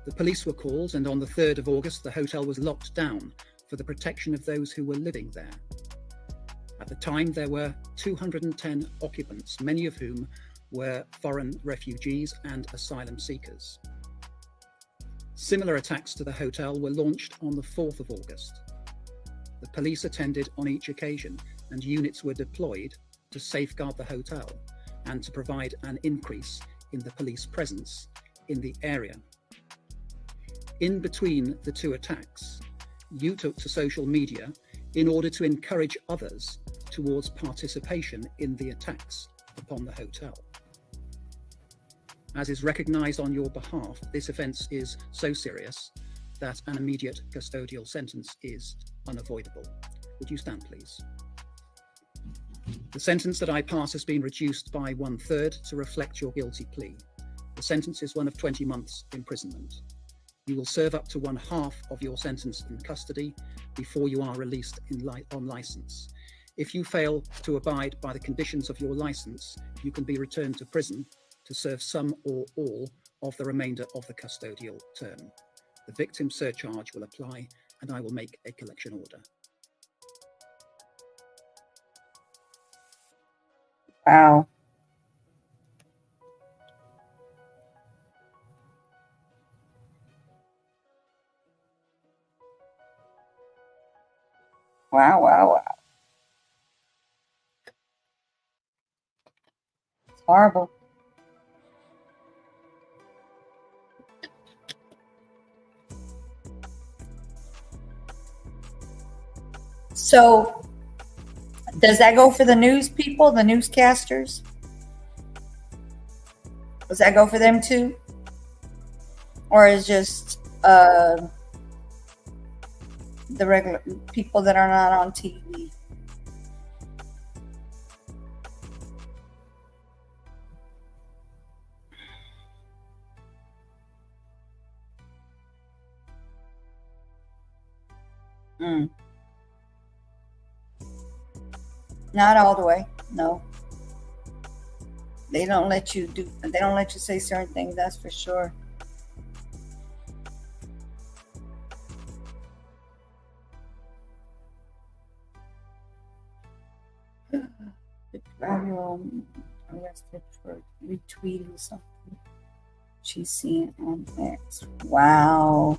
The police were called, and on the 3rd of August, the hotel was locked down for the protection of those who were living there. At the time, there were 210 occupants, many of whom were foreign refugees and asylum seekers. Similar attacks to the hotel were launched on the 4th of August. The police attended on each occasion, and units were deployed to safeguard the hotel and to provide an increase in the police presence in the area. In between the two attacks, you took to social media in order to encourage others towards participation in the attacks upon the hotel. As is recognised on your behalf, this offence is so serious that an immediate custodial sentence is unavoidable. Would you stand, please? The sentence that I pass has been reduced by 1/3 to reflect your guilty plea. The sentence is one of 20 months imprisonment. You will serve up to 1/2 of your sentence in custody before you are released on licence. If you fail to abide by the conditions of your licence, you can be returned to prison to serve some or all of the remainder of the custodial term. The victim surcharge will apply, and I will make a collection order. Wow. Wow, wow, wow. It's horrible. So, does that go for the news people, the newscasters? Does that go for them too? Or is just the regular people that are not on TV? Not all the way, no. They don't let you say certain things, that's for sure. The 5-year-old arrested for retweeting something she's seen on X. Wow.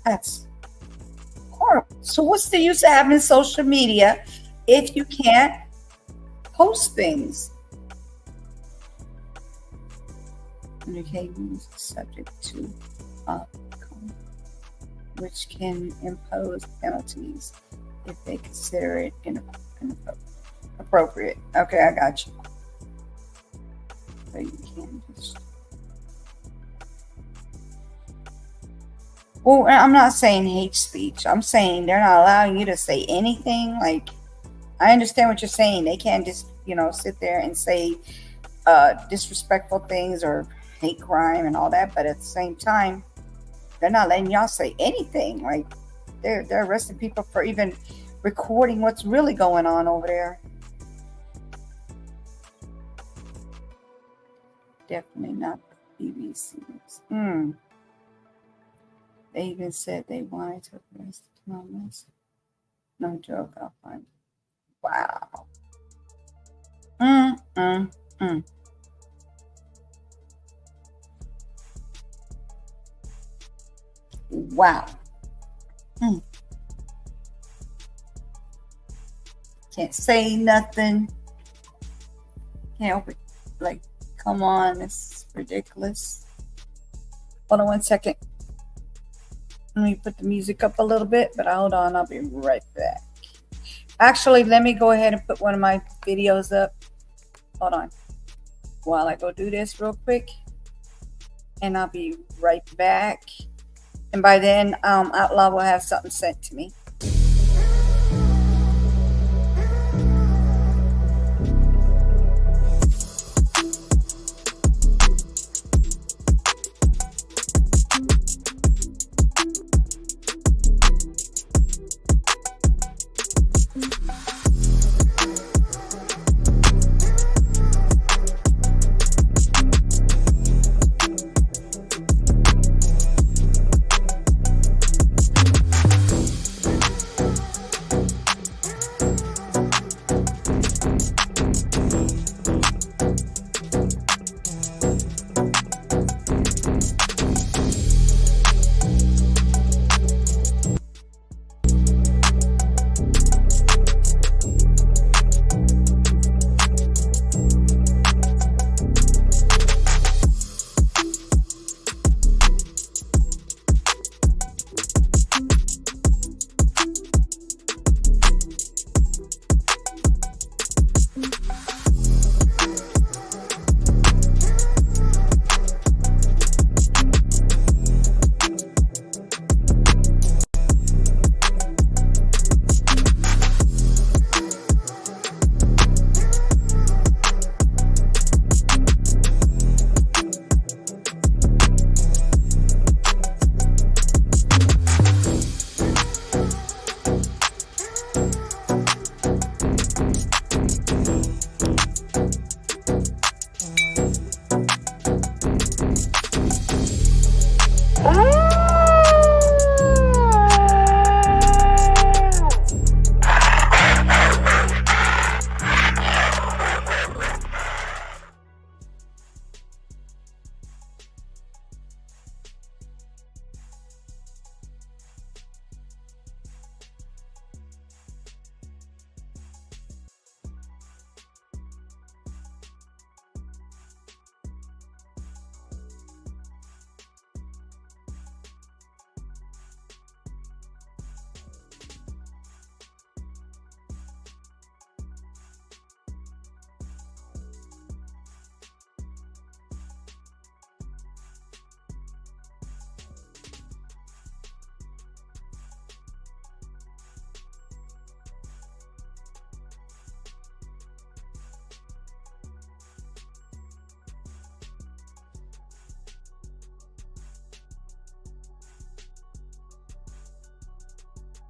That's horrible. So what's the use of having social media if you can't post things? Communicating is subject to which can impose penalties if they consider it inappropriate. Okay, I got you. So you can't just. Well, I'm not saying hate speech. I'm saying they're not allowing you to say anything. Like, I understand what you're saying. They can't just, sit there and say disrespectful things or hate crime and all that. But at the same time, they're not letting y'all say anything. Like, they're arresting people for even recording what's really going on over there. Definitely not the BBC. They even said they wanted to arrest Thomas. No joke, I'll find it. Wow. Wow. Can't say nothing. Can't help it. Like, come on, it's ridiculous. Hold on one second. Let me put the music up a little bit, but hold on, I'll be right back. Actually, let me go ahead and put one of my videos up. Hold on. While I go do this real quick. And I'll be right back. And by then, Outlaw will have something sent to me.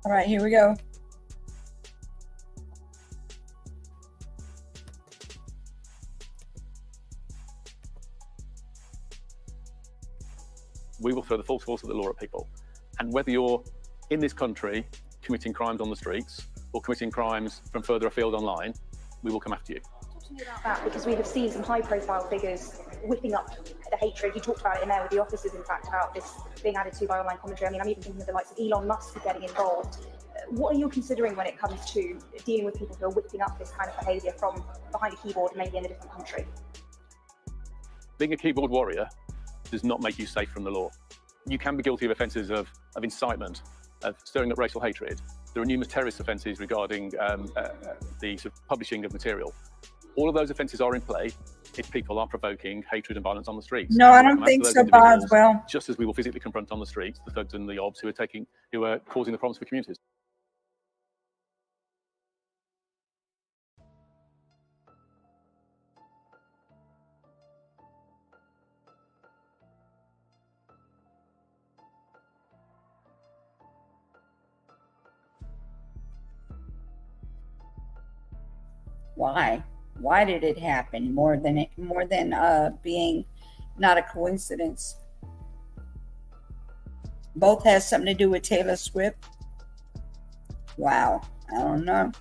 All right, here we go. We will throw the full force of the law at people. And whether you're in this country committing crimes on the streets or committing crimes from further afield online, we will come after you. Talk to me about that, because we have seen some high-profile figures whipping up the hatred. You talked about it in there with the officers, in fact, about this being added to by online commentary. I mean, I'm even thinking of the likes of Elon Musk getting involved. What are you considering when it comes to dealing with people who are whipping up this kind of behaviour from behind a keyboard, maybe in a different country? Being a keyboard warrior does not make you safe from the law. You can be guilty of offences of incitement, of stirring up racial hatred. There are numerous terrorist offences regarding the sort of publishing of material. All of those offences are in play if people are provoking hatred and violence on the streets. No, I don't think so, Boswell. Just as we will physically confront on the streets the thugs and the obs who are causing the problems for communities. Why? Why did it happen? More than being not a coincidence. Both has something to do with Taylor Swift. Wow, I don't know.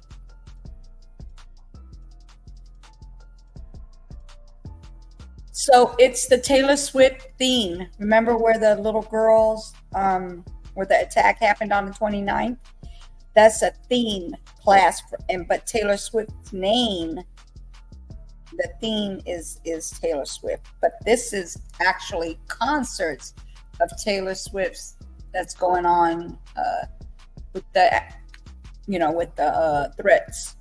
So it's the Taylor Swift theme. Remember where the little girls, where the attack happened on the 29th? That's a theme class, but Taylor Swift's name, the theme is Taylor Swift. But this is actually concerts of Taylor Swift's that's going on with the, with the threats.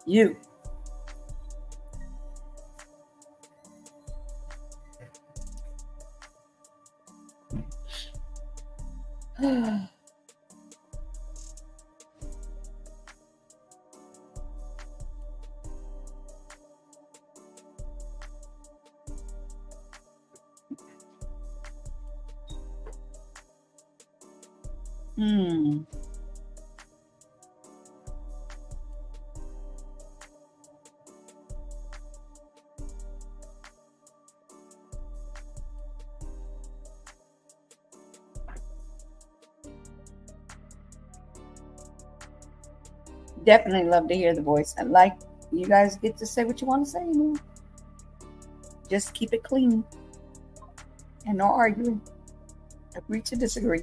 You. Definitely love to hear the voice. And like, you guys get to say what you want to say, man. Just keep it clean and no arguing. Agree to disagree.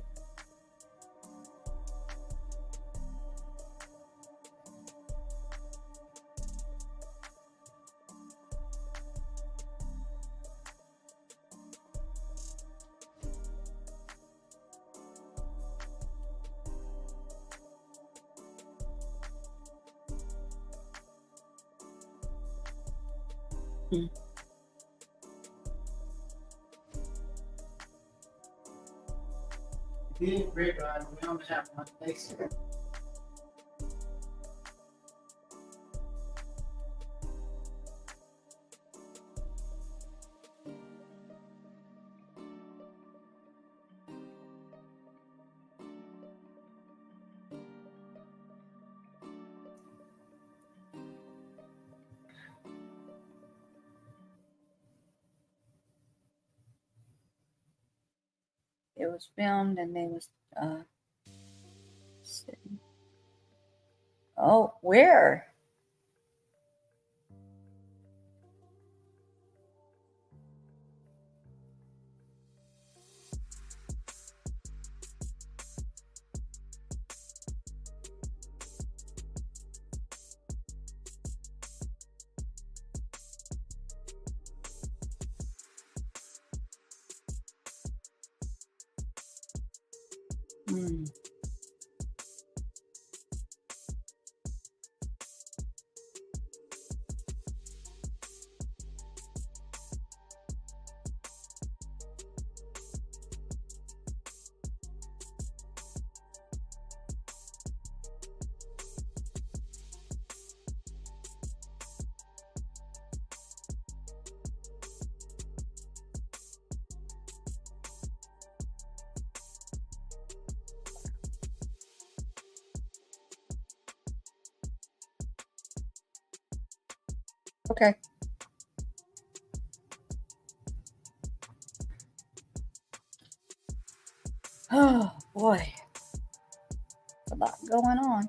It was filmed and they was sitting. Oh, where? Okay. Oh boy, a lot going on.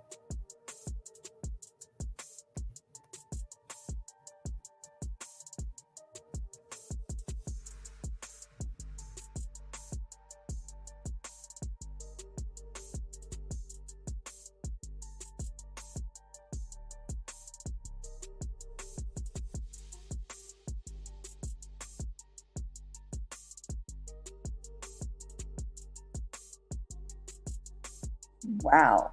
Wow.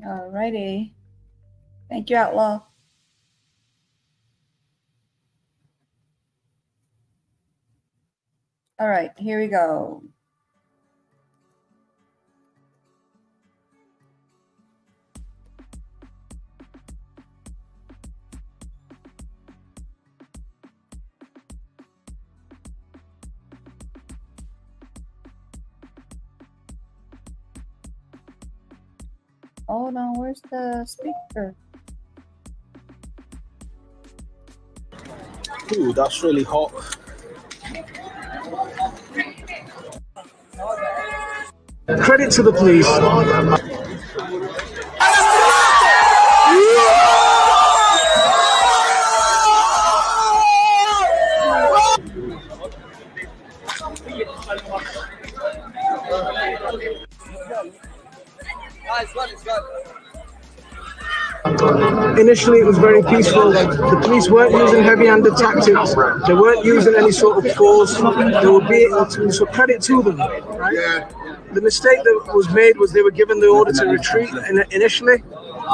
Alrighty. Thank you, Outlaw. All right, here we go. Hold on, where's the speaker? Ooh, that's really hot. Credit to the police. Initially, it was very peaceful. The police weren't using heavy-handed tactics. They weren't using any sort of force. They were being, so credit to them. Right? Yeah. The mistake that was made was they were given the order to retreat initially,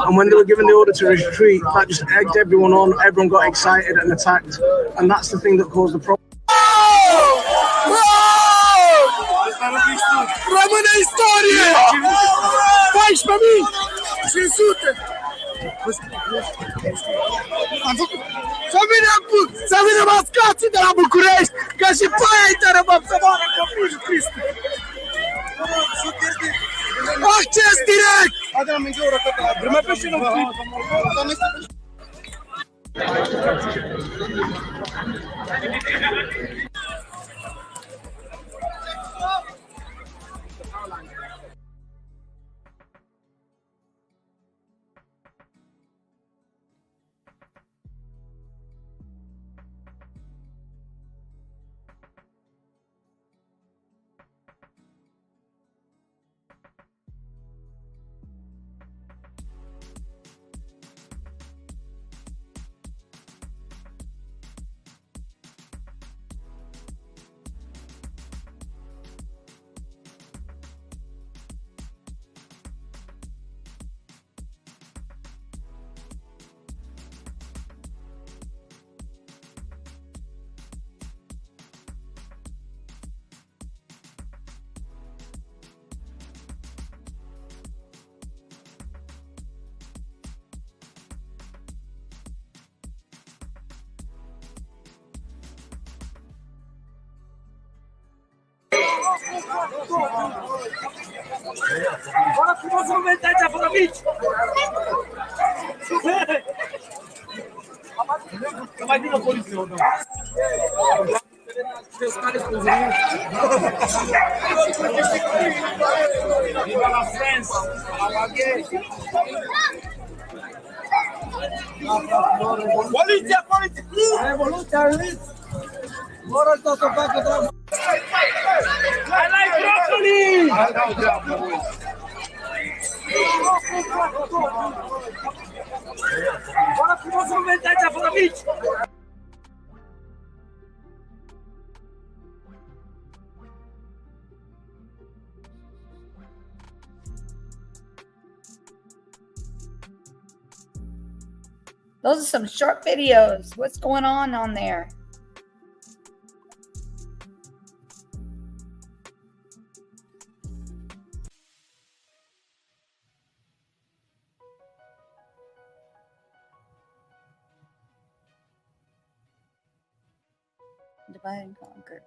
and when they were given the order to retreat, that just egged everyone on. Everyone got excited and attacked, and that's the thing that caused the problem. Rămâne istorie! Faci pe mine! 500! Am făcut... Să vină mascații de la București, ca și pe aia îi tărăbăm să moară copilul Cristi! Acces direct! Adam in Europe. Remember, she Bora com uma movimentada para mim. Mais uma posição, não. Seus caras Viva la France! Policja, policja! Rewolucja, Bora to tocar I like broccoli! Bora com uma movimentada para mim. Those are some short videos. What's going on there? Divide and conquer.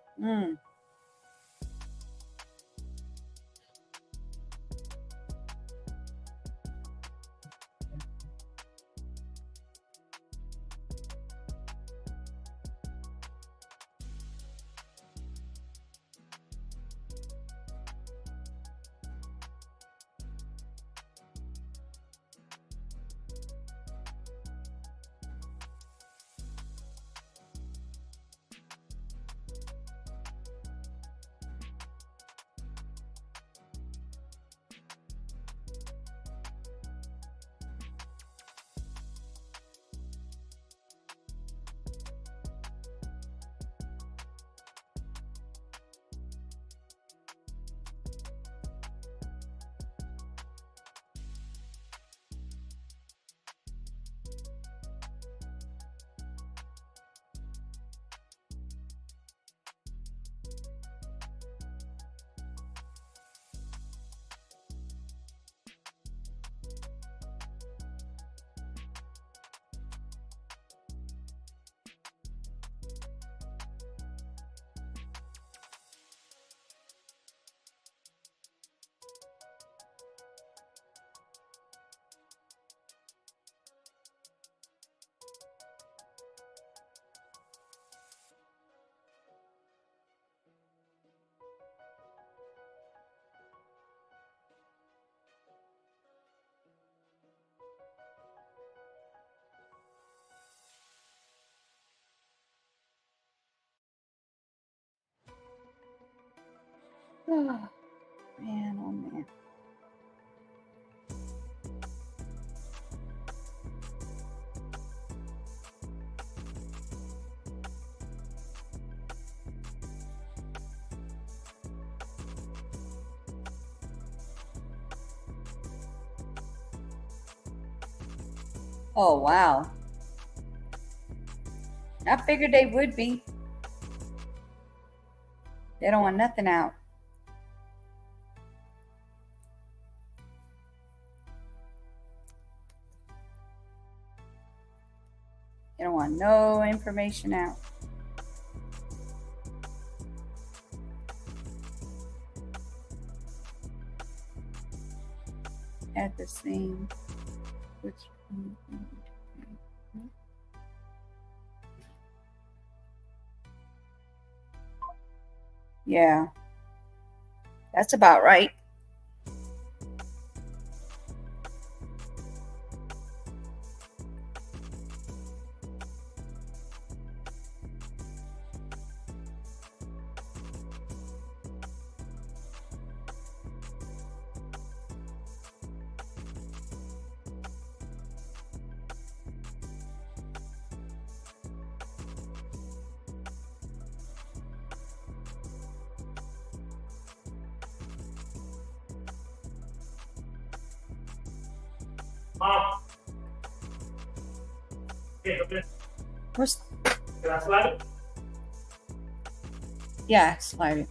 Oh, man, oh, man. Oh, wow. I figured they would be. They don't want nothing out. They don't want no information out. at the scene. Which, yeah, that's about right. Mom. Okay, come in. Where's, Can I slide it? yeah, slide it.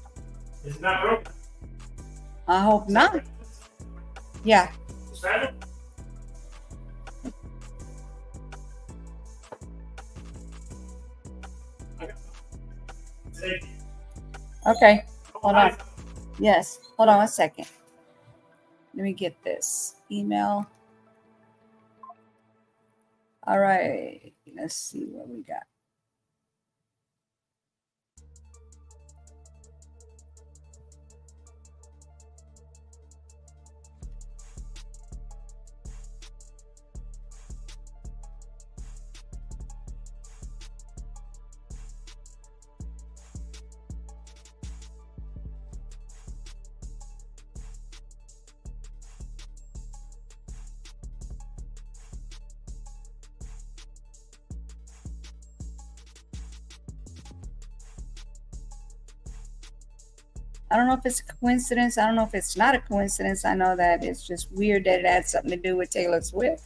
It's not broken. I hope not. Yeah. Slide it? Okay. Hold on. Yes. Hold on a second. Let me get this email. All right. Let's see what we got. I don't know if it's a coincidence. I don't know if it's not a coincidence. I know that it's just weird that it had something to do with Taylor Swift.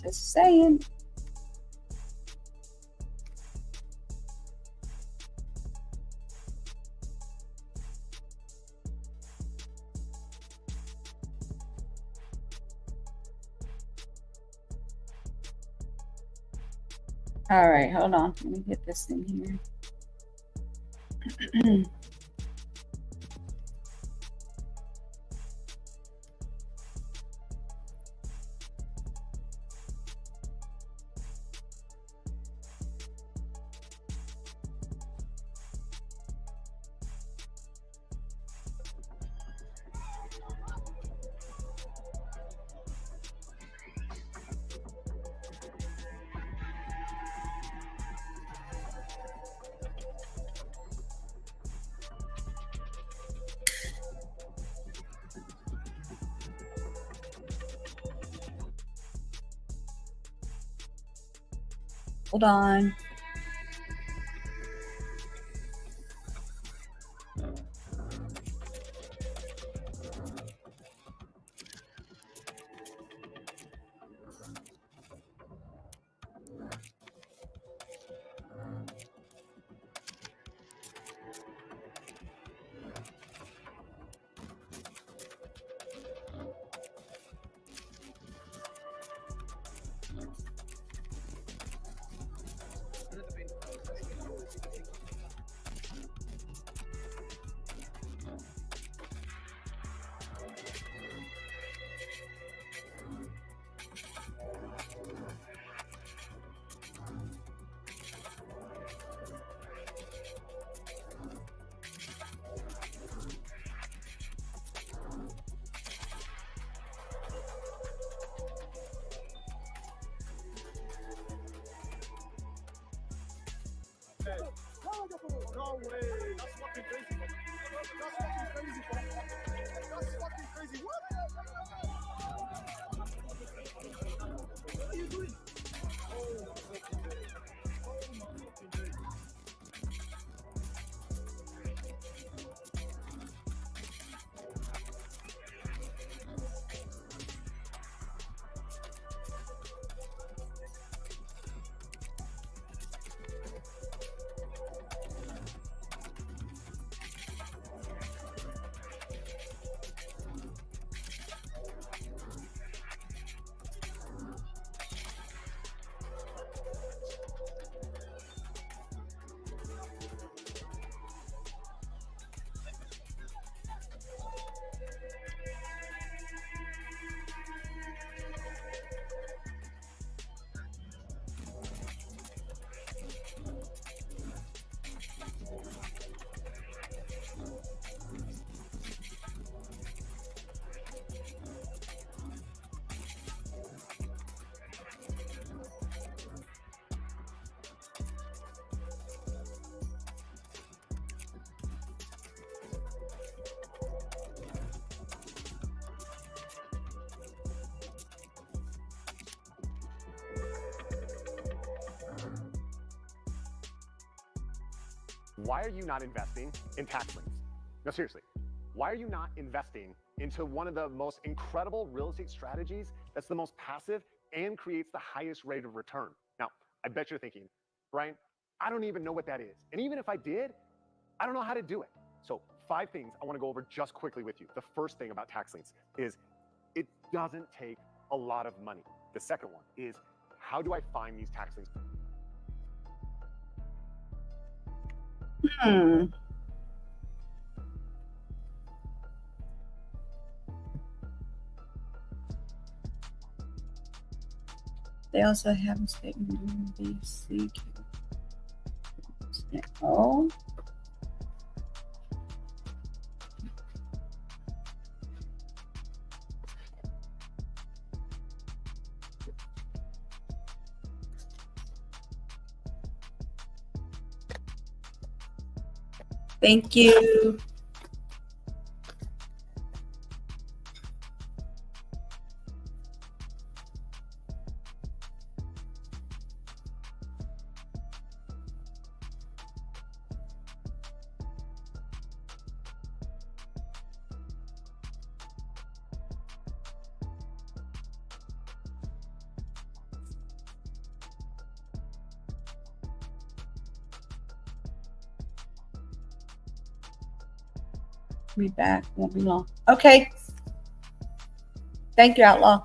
Just saying. All right, hold on. Let me get this in here. Hold on. No way. That's fucking crazy. That's fucking crazy, bro. That's fucking crazy. What? What are you doing? Why are you not investing in tax liens? No, seriously, why are you not investing into one of the most incredible real estate strategies that's the most passive and creates the highest rate of return? Now, I bet you're thinking, Brian, I don't even know what that is. And even if I did, I don't know how to do it. So 5 things I want to go over just quickly with you. The first thing about tax liens is it doesn't take a lot of money. The second one is, how do I find these tax liens? They also have a statement doing BC. Oh. Thank you. Be back. Won't be long. Okay. Thank you, Outlaw.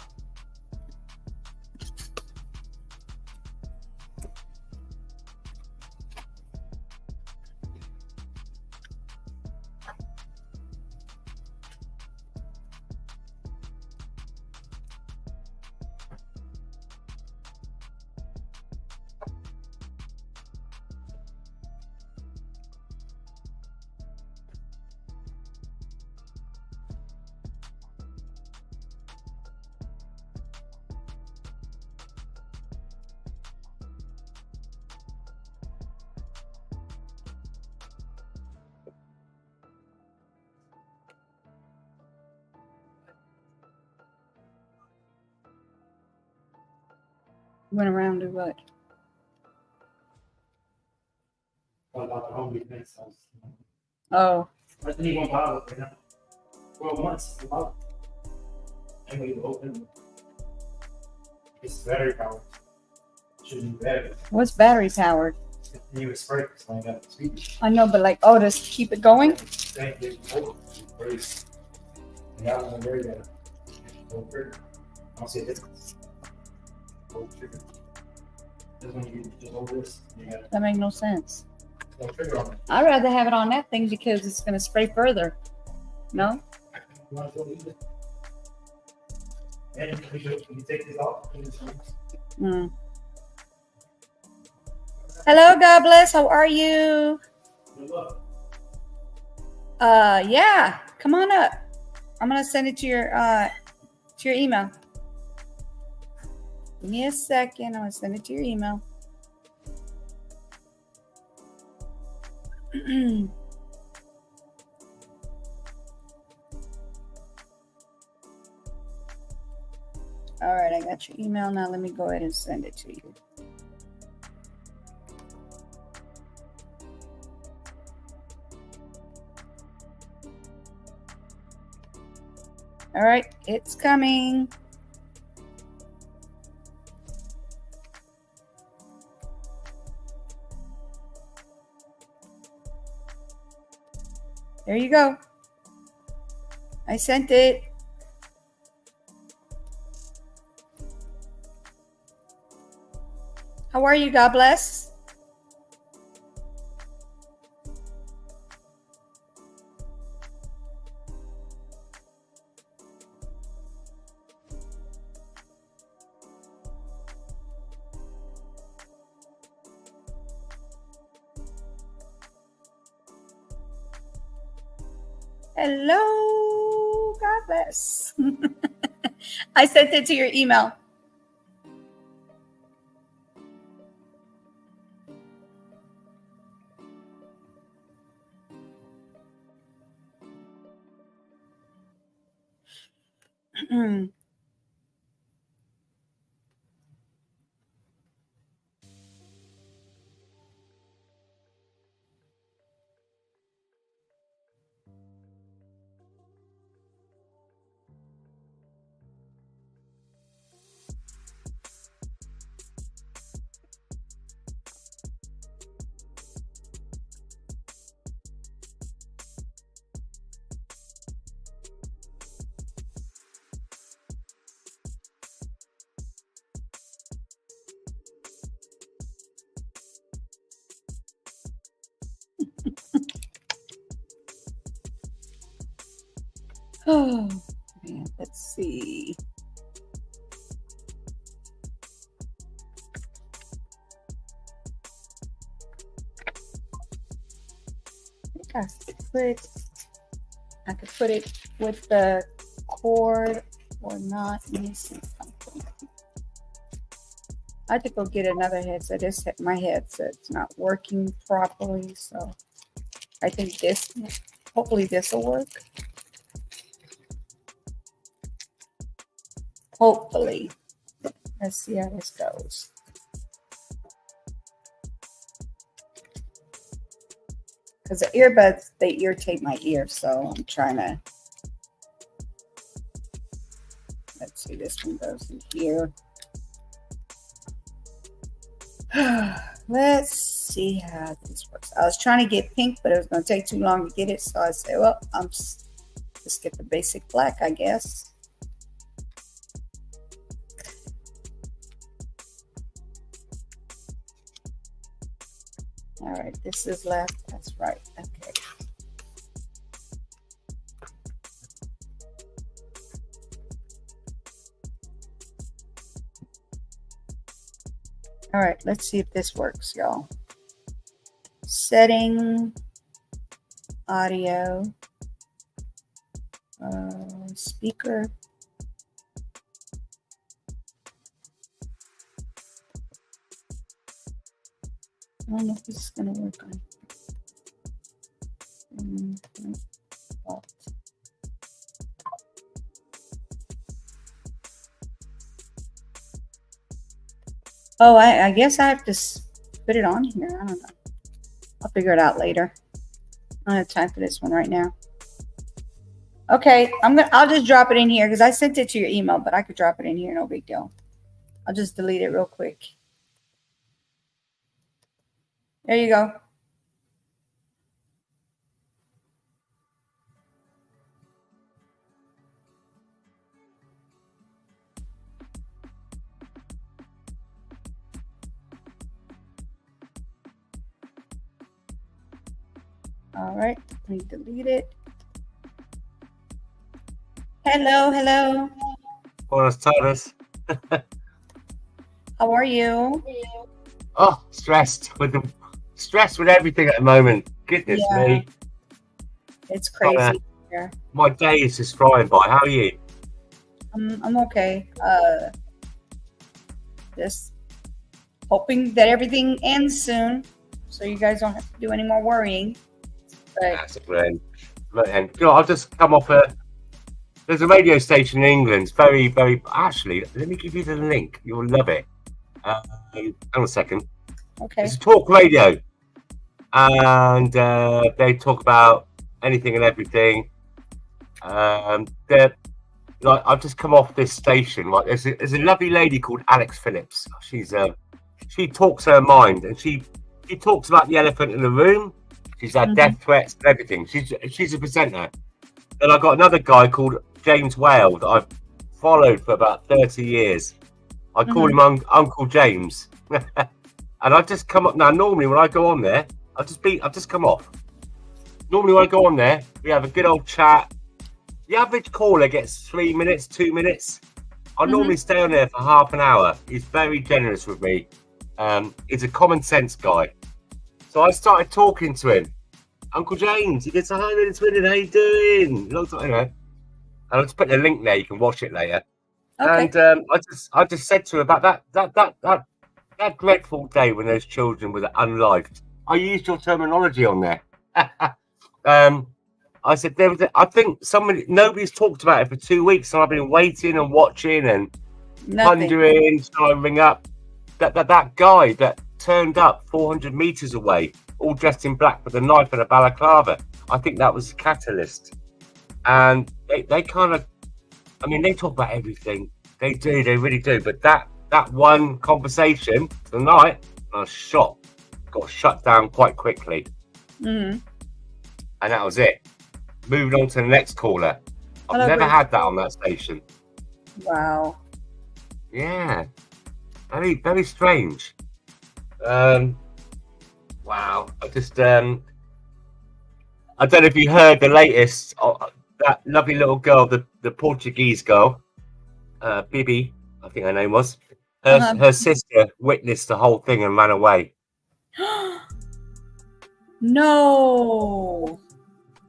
Went around to what? What about the home defense house? Oh. I think one bottle right now. 12 months. The bottle. And we open. It's battery powered. Should be better. What's battery powered? You would spray it like that. I know, but like, oh, does keep it going? Thank you. Great. Yeah, I'm very good. I don't see a difference. Trigger. Just when you just over this, you got That makes no sense. no trigger on it. I'd rather have it on that thing because it's going to spray further. No? You want to go leave it? And you take this off. Mm. Hello, God bless. How are you? Yeah. Come on up. I'm gonna send it to your email. Give me a second. I'm gonna send it to your email. All right, I got your email now. Let me go ahead and send it to you. All right, it's coming. There you go. I sent it. How are you? God bless. Hello, God bless. I sent it to your email. Oh, man, let's see. I could put it with the cord or not. Let me see something. I have to go get another headset. My headset's not working properly, so I think hopefully this will work. Hopefully. Let's see how this goes. Because the earbuds, they irritate my ear, so I'm trying to. Let's see, this one goes in here. Let's see how this works. I was trying to get pink, but it was going to take too long to get it, so I said, well, let's get the basic black, I guess. All right, this is left. That's right. Okay. All right, let's see if this works, y'all. Setting, audio, speaker. I don't know if this is going to work on. Oh, I guess I have to put it on here. I don't know. I'll figure it out later. I don't have time for this one right now. Okay, I'll just drop it in here because I sent it to your email, but I could drop it in here, no big deal. I'll just delete it real quick. There you go. All right, let me delete it. Hello, hello. Buenas tardes. How are you? Oh, stressed with everything at the moment. Goodness me. It's crazy here. My day is just flying by. How are you? I'm okay. Just hoping that everything ends soon, so you guys don't have to do any more worrying. But that's a plan. And you know, I've just come off there's a radio station in England. Very, very. Actually, let me give you the link. You'll love it. Hang on a second. Okay. It's a talk radio, and they talk about anything and everything. They're like, I've just come off this station. Like, there's a lovely lady called Alex Phillips. She talks her mind, and she talks about the elephant in the room. She's had death threats and everything. She's a presenter. Then I got another guy called James Whale that I've followed for about 30 years. I call him Uncle James. And I've just come up now. Normally, when I go on there, I've just come off. Normally, when I go on there, we have a good old chat. The average caller gets 3 minutes, 2 minutes. I normally stay on there for half an hour. He's very generous with me. He's a common sense guy. So I started talking to him. Uncle James, he gets a hi, Minutes Winning. How you doing? Long time, you know. And I'll just put the link there. You can watch it later. Okay. And I just said to her about that dreadful day when those children were unlived. I used your terminology on there. I said I think nobody's talked about it for 2 weeks, and I've been waiting and watching and pondering. So I ring up that guy that turned up 400 meters away, all dressed in black with a knife and a balaclava. I think that was the catalyst. And they kind of, I mean, they talk about everything. They do, they really do. But that one conversation tonight, I was shocked. Got shut down quite quickly. And that was it. Moving on to the next caller. I've never had that on that station. Wow. Yeah. Very, very strange. Wow. I don't know if you heard the latest. that lovely little girl, the Portuguese girl, Bibi, I think her name was. Her sister witnessed the whole thing and ran away. No.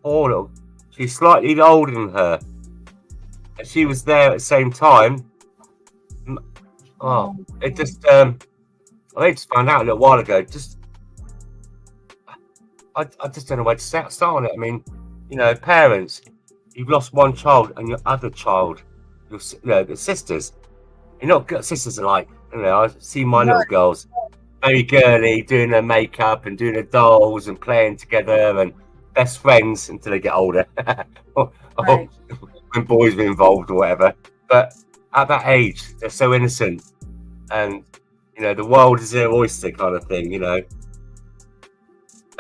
Oh, look, she's slightly older than her, and she was there at the same time. Oh, it just I just found out a little while ago. I just don't know where to start on it. I mean, you know, parents, you've lost one child, and your other child, the sisters. You know what sisters are like. You know, I see my little girls, very girly, doing their makeup and doing their dolls and playing together and best friends until they get older. or when boys are involved or whatever. But at that age, they're so innocent, and you know, the world is their oyster kind of thing. You know.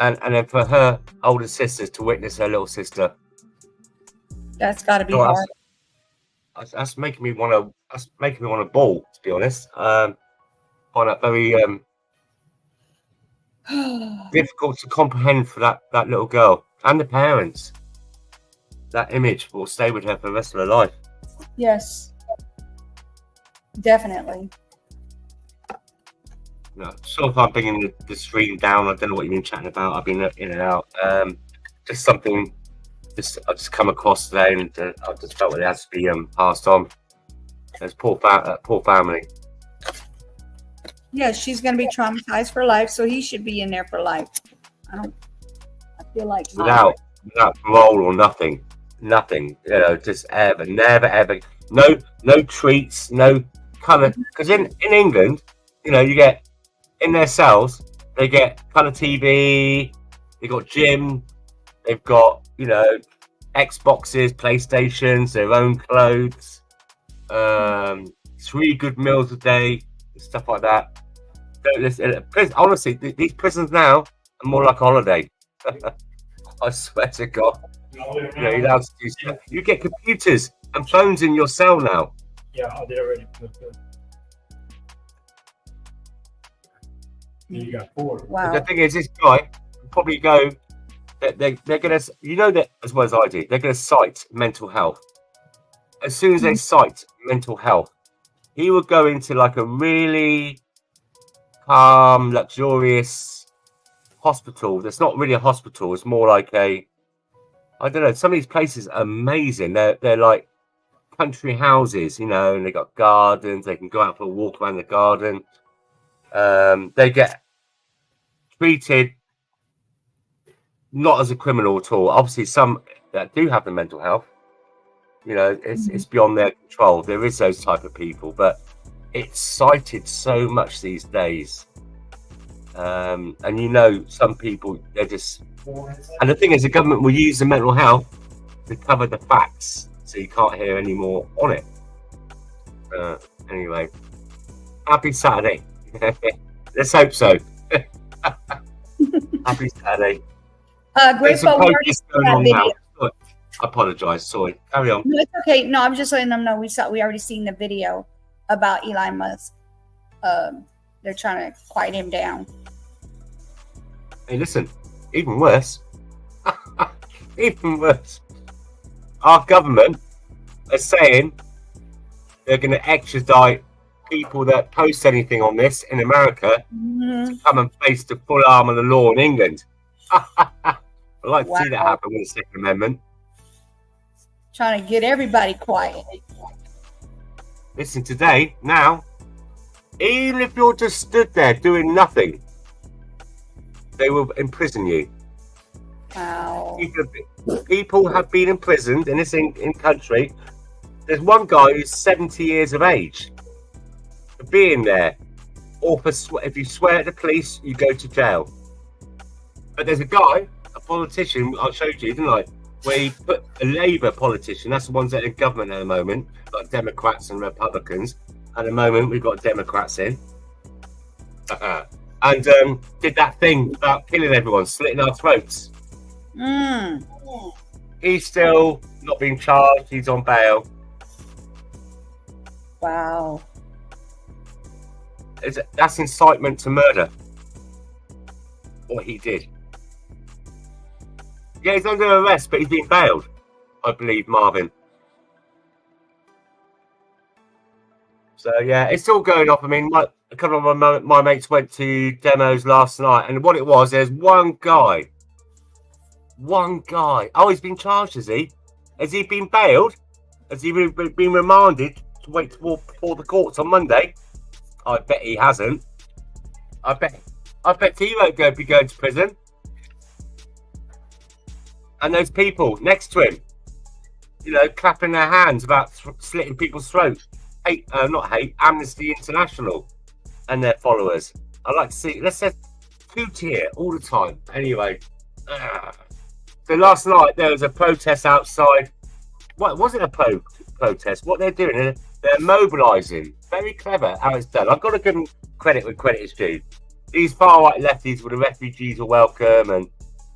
And then for her older sisters to witness her little sister, that's got to be hard. That's making me want to bawl, to be honest. Find that very difficult to comprehend for that little girl and the parents. That image will stay with her for the rest of her life. Yes, definitely. No, so if I'm bringing the stream down, I don't know what you've been chatting about. I've been in and out. Just something I just come across today, and I just felt it has to be passed on. There's poor family. Yeah, she's going to be traumatized for life, so he should be in there for life. I feel like without parole or nothing. You know, just never ever. No treats, no colour. Because in England, you know, you get. In their cells, they get colour TV, they've got gym, they've got, you know, Xboxes, PlayStations, their own clothes, 3 good meals a day, stuff like that. Honestly, these prisons now are more like a holiday. I swear to God. You know, you're allowed to do stuff. You get computers and phones in your cell now. Yeah, they already put the. You got 4. Wow. But the thing is, this guy will probably go. They're gonna, you know that as well as I do. They're gonna cite mental health. As soon as they cite mental health, he will go into like a really calm, luxurious hospital. That's not really a hospital. It's more like I don't know. Some of these places are amazing. They're like country houses, you know, and they got gardens. They can go out for a walk around the garden. They get treated not as a criminal at all. Obviously, some that do have the mental health, you know, it's beyond their control. There is those type of people, but it's cited so much these days. And you know, some people, they're just. And the thing is, the government will use the mental health to cover the facts, so you can't hear any more on it. Anyway, happy Saturday. Let's hope so. Happy Saturday. Grateful we already saw that video. I apologize. Sorry. Carry on. No, it's okay. No, I'm just letting them know we already seen the video about Elon Musk. They're trying to quiet him down. Hey, listen. Even worse. Even worse. Our government are saying they're going to extradite people that post anything on this in America to come and face the full arm of the law in England. I'd like to see that happen with the Second Amendment. Trying to get everybody quiet. Listen, today, now, even if you're just stood there doing nothing, they will imprison you. Wow. People have been imprisoned in this country. There's one guy who's 70 years of age for being there, or for if you swear at the police, you go to jail. But there's a guy, a politician, I showed you, didn't I? Where he put a Labour politician, that's the ones that are in government at the moment, like Democrats and Republicans. At the moment, we've got Democrats in. And did that thing about killing everyone, slitting our throats. He's still not being charged. He's on bail. Wow. That's incitement to murder. What he did. Yeah, he's under arrest, but he's been bailed. I believe, Marvin. So yeah, it's all going off. I mean, a couple of my mates went to demos last night, and what it was, there's one guy. Oh, he's been charged, has he? Has he been bailed? Has he been remanded to wait for the courts on Monday? I bet he hasn't. I bet he won't be going to prison. And those people next to him, clapping their hands about slitting people's throats. Amnesty International and their followers. I like to see, let's say, two-tier all the time. Anyway, so last night there was a protest outside. What was it? A protest? What they're doing? They're mobilising. Very clever how it's done. I've got to give them credit where credit is due. These far-right lefties with the refugees are welcome and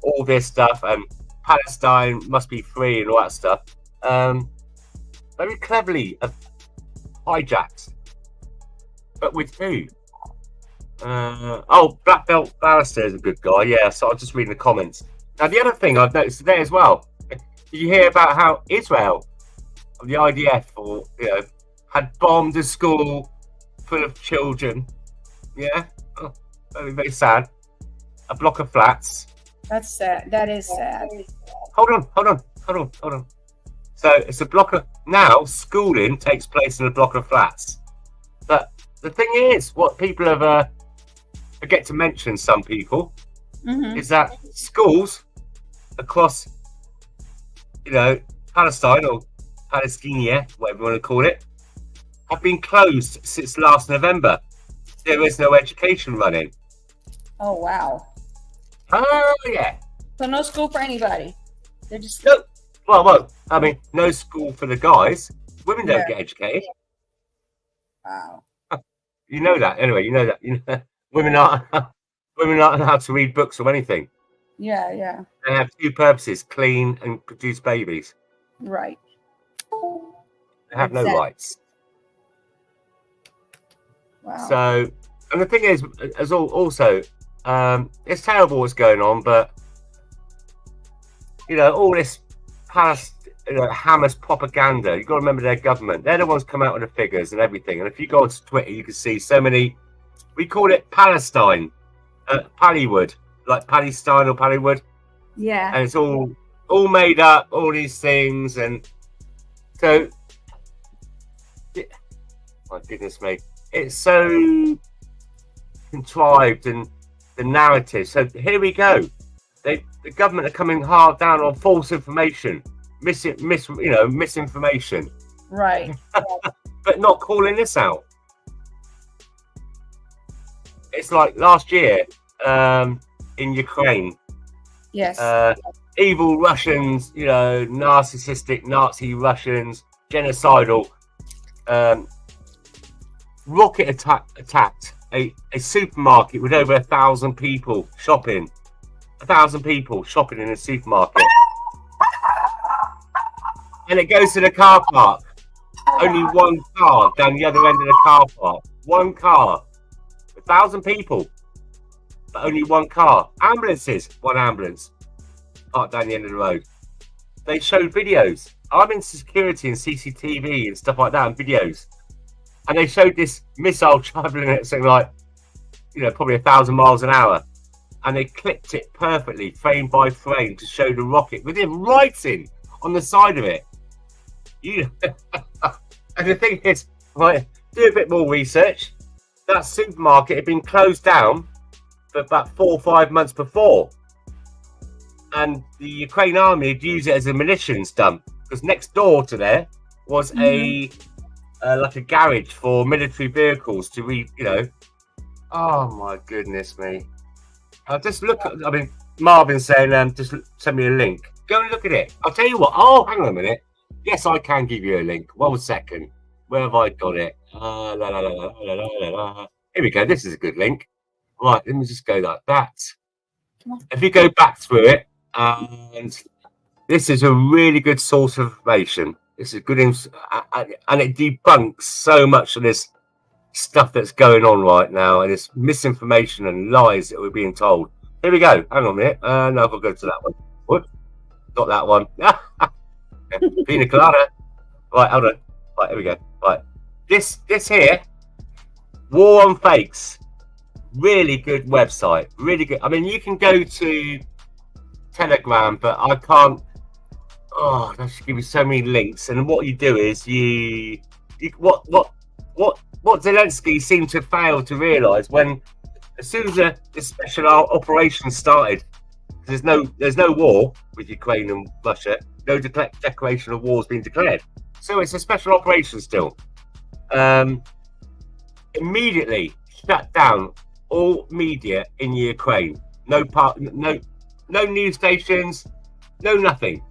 all this stuff, and Palestine must be free and all that stuff. Very cleverly hijacked. But with who? Black Belt Barrister is a good guy. Yeah, so I'll just read the comments. Now, the other thing I've noticed today as well, did you hear about how Israel, the IDF, had bombed a school full of children? Yeah, very, very sad. A block of flats. That's sad. That is sad. Hold on. So it's a block of, now schooling takes place in a block of flats. But the thing is, what people have forget to mention, some people, is that schools across, Palestine or Palestine, whatever you want to call it, have been closed since last November. There is no education running. Oh, wow. Oh, yeah. So no school for anybody. They're just... No. Well, I mean, no school for the guys. Women don't get educated. Wow. You know that. Anyway, you know that. Women aren't allowed to read books or anything. Yeah. They have two purposes: clean and produce babies. Right. They have no rights. Wow. So, and the thing is, also, it's terrible what's going on, but all this Hamas propaganda. You've got to remember their government. They're the ones come out with the figures and everything. And if you go onto Twitter, you can see so many. We call it Palestine, Pallywood, like Palestine or Pallywood. Yeah. And it's all made up, all these things, and so my goodness me, it's so contrived, and the narrative. So here we go. The government are coming hard down on false information, misinformation. Right. But not calling this out. It's like last year in Ukraine. Yes. Evil Russians, narcissistic Nazi Russians, genocidal. Rocket attacked a supermarket with over 1,000 people shopping. 1,000 people shopping in a supermarket. And it goes to the car park. Only one car down the other end of the car park. One car. 1,000 people. But only one car. Ambulances. One ambulance. Parked down the end of the road. They showed videos. I'm in security and CCTV and stuff like that, and videos. And they showed this missile traveling at something like, probably 1,000 miles an hour. And they clipped it perfectly, frame by frame, to show the rocket with him writing on the side of it. And the thing is, right, do a bit more research. That supermarket had been closed down for about 4 or 5 months before. And the Ukraine army had used it as a munitions dump, because next door to there was like a garage for military vehicles to Oh my goodness me. Just look at, Marvin's saying, just send me a link. Go and look at it. I'll tell you what. Oh, hang on a minute. Yes, I can give you a link. 1 second. Where have I got it? Here we go. This is a good link. Right, let me just go like that. If you go back through it, and this is a really good source of information. This is good, and it debunks so much of this stuff that's going on right now, and it's misinformation and lies that we're being told. Here we go. Hang on a minute. No, I'll go to that one. What? Not that one. Pina colada. Right, hold on. Right, here we go. Right, this here, War on Fakes, really good website, really good. I mean, you can go to Telegram, but I can't. Oh, that should give you so many links. And what you do is what Zelensky seemed to fail to realise when, as soon as the special operation started, there's no war with Ukraine and Russia. No declaration of war has been declared, so it's a special operation still. Immediately shut down all media in Ukraine. No news stations, no nothing.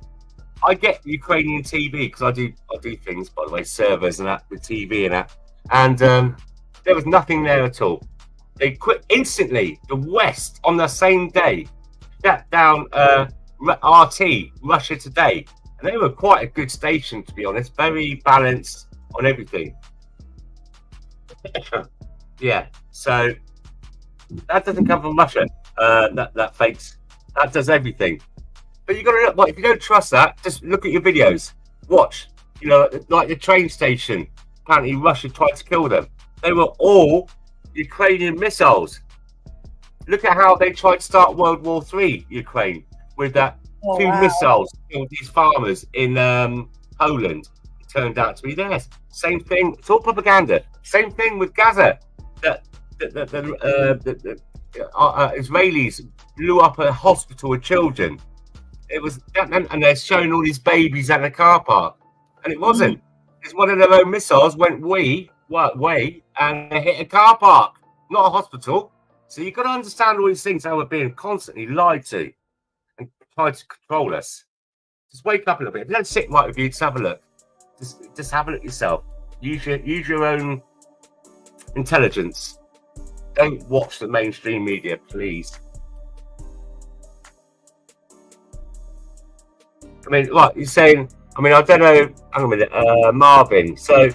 I get Ukrainian TV because I do things, by the way, servers and that with TV and that, and there was nothing there at all. They quit instantly. The West on the same day shut down RT, Russia Today, and they were quite a good station, to be honest, very balanced on everything. Yeah, so that doesn't come from Russia. That fakes. That does everything. But you got to look. Like, if you don't trust that, just look at your videos. Watch. You know, like the train station. Apparently, Russia tried to kill them. They were all Ukrainian missiles. Look at how they tried to start World War III, Ukraine, with that two missiles killed these farmers in Poland. It turned out to be theirs. Same thing. It's all propaganda. Same thing with Gaza. The Israelis blew up a hospital with children. It was, and they're showing all these babies at the car park, and it wasn't. It's one of their own missiles went way, and they hit a car park, not a hospital. So you've got to understand all these things, how we're being constantly lied to and tried to control us. Just wake up a little bit. If you don't sit right with you, just have a look. Just have a look yourself. Use your own intelligence. Don't watch the mainstream media, please. I mean, what you're saying? I mean, I don't know. Hang on a minute, Marvin. So,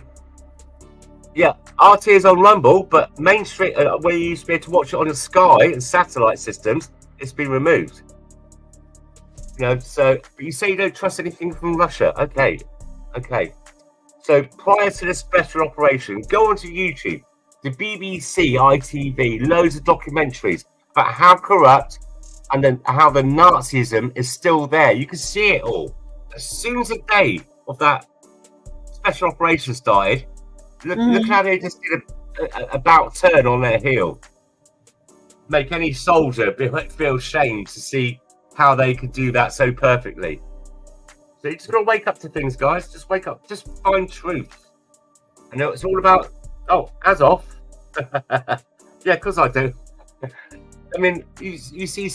yeah, RT is on Rumble, but mainstream, where you used to be able to watch it on the Sky and satellite systems, it's been removed. You know, so but you say you don't trust anything from Russia. Okay. So prior to the special operation, go onto YouTube, the BBC, ITV, loads of documentaries about how corrupt and then how the Nazism is still there. You can see it all. As soon as the day of that special operation started, look how they just did a about turn on their heel. Make any soldier feel shamed to see how they could do that so perfectly. So you just got to wake up to things, guys. Just wake up. Just find truth. I know it's all about, Azov. Yeah, because I do. I mean, you see,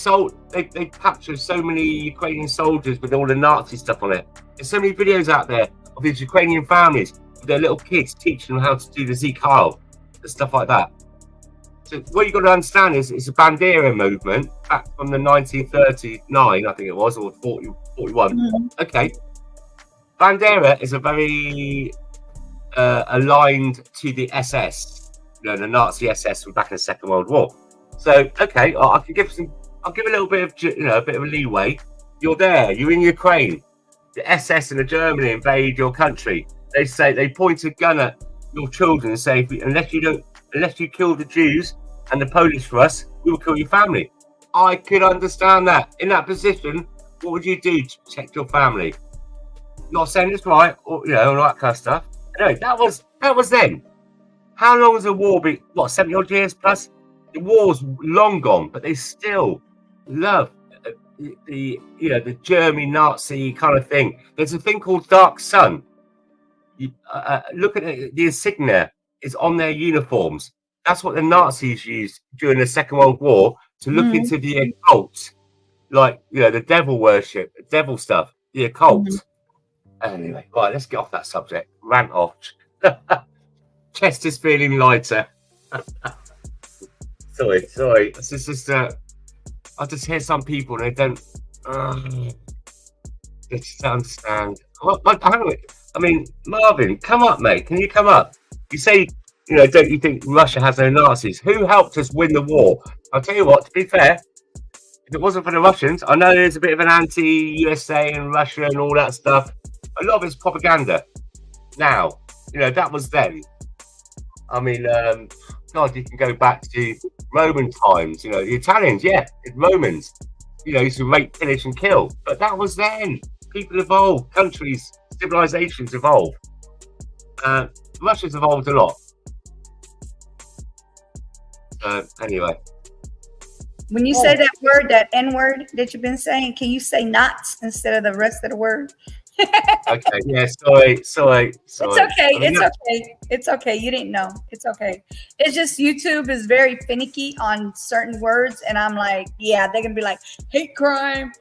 they captured so many Ukrainian soldiers with all the Nazi stuff on it. There's so many videos out there of these Ukrainian families with their little kids teaching them how to do the Zikal and stuff like that. So what you've got to understand is it's a Bandera movement back from the 1939, I think it was, or 41. Okay. Bandera is a very aligned to the SS, the Nazi SS from back in the Second World War. So, okay, I'll give a little bit of, a bit of a leeway. You're there, you're in Ukraine. The SS and the Germany invade your country. They point a gun at your children and say, unless you kill the Jews and the Polish for us, we will kill your family. I could understand that. In that position, what would you do to protect your family? Not saying it's right, or all that kind of stuff. Anyway, that was then. How long has the war been? 70 odd years plus? The war's long gone, but they still love the German Nazi kind of thing. There's a thing called Dark Sun. You look at the insignia is on their uniforms. That's what the Nazis used during the Second World War to look into the occult, like the devil worship, the devil stuff, the occult. Anyway, right, let's get off that subject. Rant off. Chest is feeling lighter. Sorry. It's just I just hear some people and they don't just understand. I mean, Marvin, come up, mate. Can you come up? You say, don't you think Russia has no Nazis? Who helped us win the war? I'll tell you what, to be fair, if it wasn't for the Russians, I know there's a bit of an anti-USA and Russia and all that stuff A lot of it's propaganda. Now, you know, that was then. I mean, God, you can go back to Roman times. You know, the Italians, Romans. You know, used to rape, pillage, and kill. But that was then. People evolve. Countries, civilizations evolve. Russia's evolved a lot. Anyway. When you say that word, that N word that you've been saying, can you say knots instead of the rest of the word? Okay. Yeah. Sorry. It's okay. I mean, It's okay. You didn't know. It's okay. It's just YouTube is very finicky on certain words, and I'm like, yeah, they're gonna be like hate crime.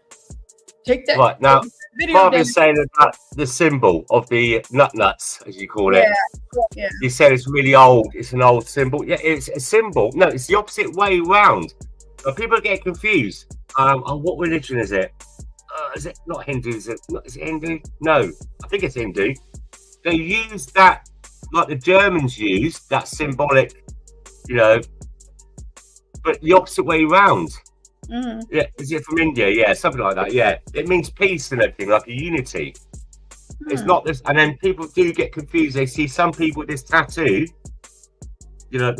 Take that. Right now, video Marvin's saying about the symbol of the nuts, as you call it. Yeah. He said it's really old. It's an old symbol. Yeah, it's a symbol. No, it's the opposite way round. But people get confused. What religion is it? Is it not Hindu? Is it Hindu? No, I think it's Hindu. They use that, like the Germans use that symbolic, you know, but the opposite way round. Mm-hmm. Yeah, is it from India? Yeah, something like that. Yeah, it means peace and everything, like a unity. It's not this, and then people do get confused. They see some people with this tattoo, you know,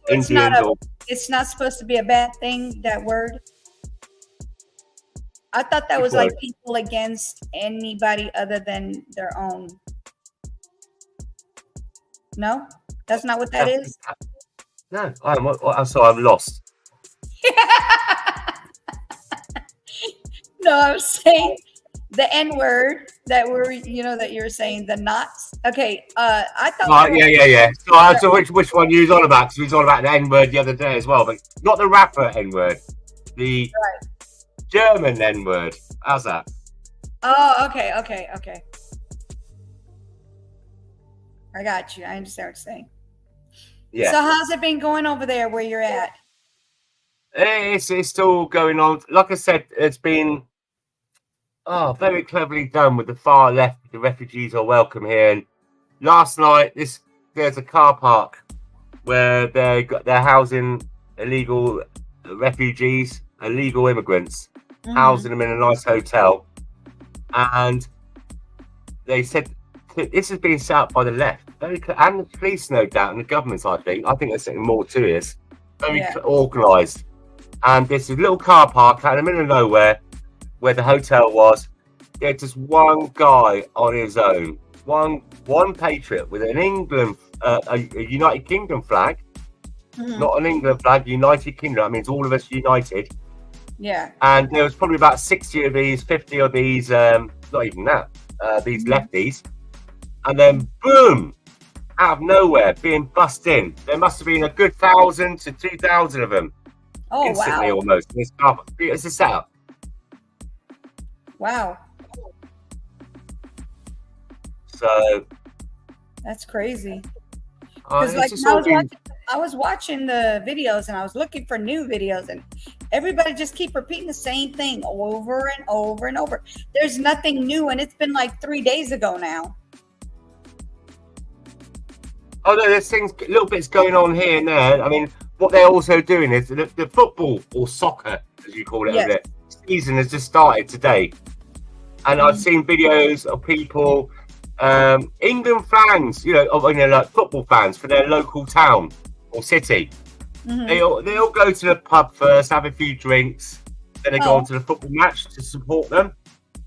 Indians or. It's not supposed to be a bad thing, that word. I thought that was like people against anybody other than their own. No, that's not what that is. No, I'm sorry, I'm lost. No, I was saying the N word that that you were saying, the knots. Okay, I thought. Right, yeah. So which one you was on about? Because we was on about the N word the other day as well, but not the rapper N word, the German N word. How's that? Oh, okay. I got you. I understand what you're saying. Yeah. So how's it been going over there where you're at? It's still going on. Like I said, it's been very cleverly done with the far left. The refugees are welcome here. And last night, there's a car park where they're housing illegal refugees, illegal immigrants, housing them in a nice hotel. And they said this has been set up by the left, and the police, no doubt, and the government. I think there's something more to this. Very organised. And there's a little car park out in the middle of nowhere where the hotel was. There's just one guy on his own, one patriot with an England, a United Kingdom flag, not an England flag, United Kingdom. That means all of us united. Yeah. And there was probably about 60 of these, 50 of these, not even that, these lefties. And then boom, out of nowhere, being bussed in. There must have been a good 1,000 to 2,000 of them. Oh, instantly, wow. almost. It's a setup. Wow. So that's crazy. Because I was watching the videos and I was looking for new videos, and everybody just keep repeating the same thing over and over and over. There's nothing new, and it's been like 3 days ago now. Oh no, there's little bits going on here and there. I mean, what they're also doing is the football or soccer, as you call it, Yes. season has just started today. And I've seen videos of people, England fans, like football fans for their local town or city. They all go to the pub first, have a few drinks, then they go on to the football match to support them.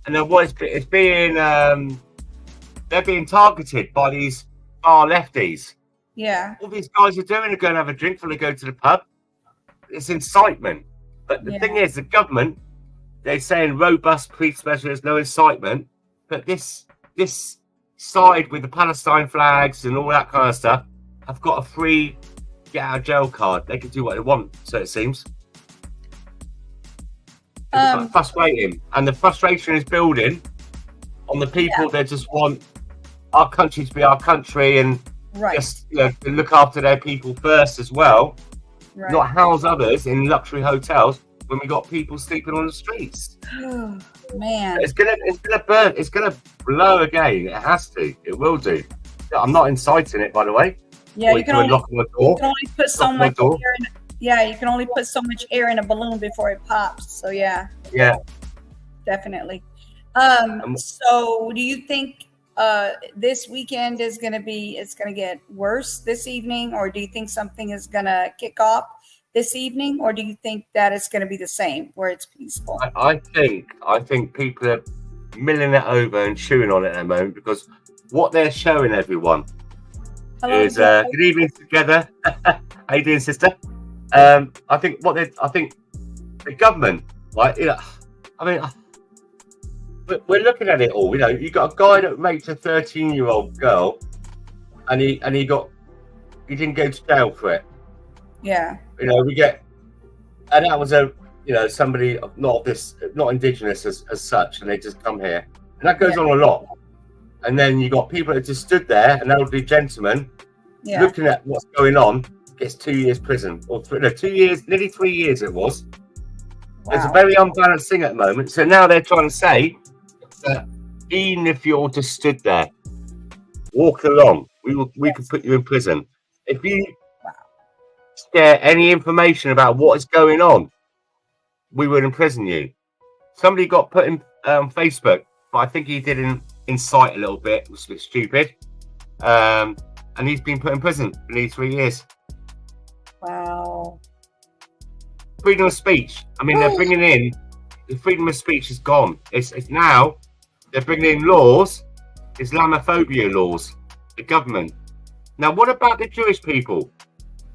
And then it's being, they're being targeted by these far lefties. Yeah. All these guys are doing are going to have a drink before they go to the pub. It's incitement. But the thing is, the government, they're saying robust police measures, no incitement. But this side with the Palestine flags and all that kind of stuff have got a free get out of jail card. They can do what they want, so it seems. It's frustrating. And the frustration is building on the people that just want our country to be our country and just to look after their people first as well, not house others in luxury hotels when we got people sleeping on the streets. Oh, man, it's gonna burn. It's gonna blow again. It has to. It will do. I'm not inciting it, by the way. Yeah, you can only put so much door. air in. Yeah, you can only put so much air in a balloon before it pops. So yeah, yeah, definitely. So do you think this weekend is going to be, it's going to get worse this evening, or do you think something is going to kick off this evening, or do you think that it's going to be the same where it's peaceful? I think people are milling it over and chewing on it at the moment, because what they're showing everyone is good evening together. How you doing, sister? I think the government, like, you know, I mean, we're looking at it all. You know, you got a guy that raped a 13-year-old girl, and he didn't go to jail for it. Yeah. You know, and that was somebody not indigenous as such, and they just come here, and that goes on a lot. And then you got people that just stood there, an elderly gentleman, looking at what's going on, gets 2 years prison, or 2 years, nearly 3 years it was. Wow. It's a very unbalanced thing at the moment. So now they're trying to say that even if you're just stood there, walk along, we could put you in prison. If you share any information about what is going on, we would imprison you. Somebody got put in Facebook, but I think he did incite a little bit. It was a bit stupid. And he's been put in prison for nearly 3 years. Wow. Freedom of speech. I mean, they're bringing in, the freedom of speech is gone. It's now, they're bringing in laws, Islamophobia laws, the government. Now, what about the Jewish people?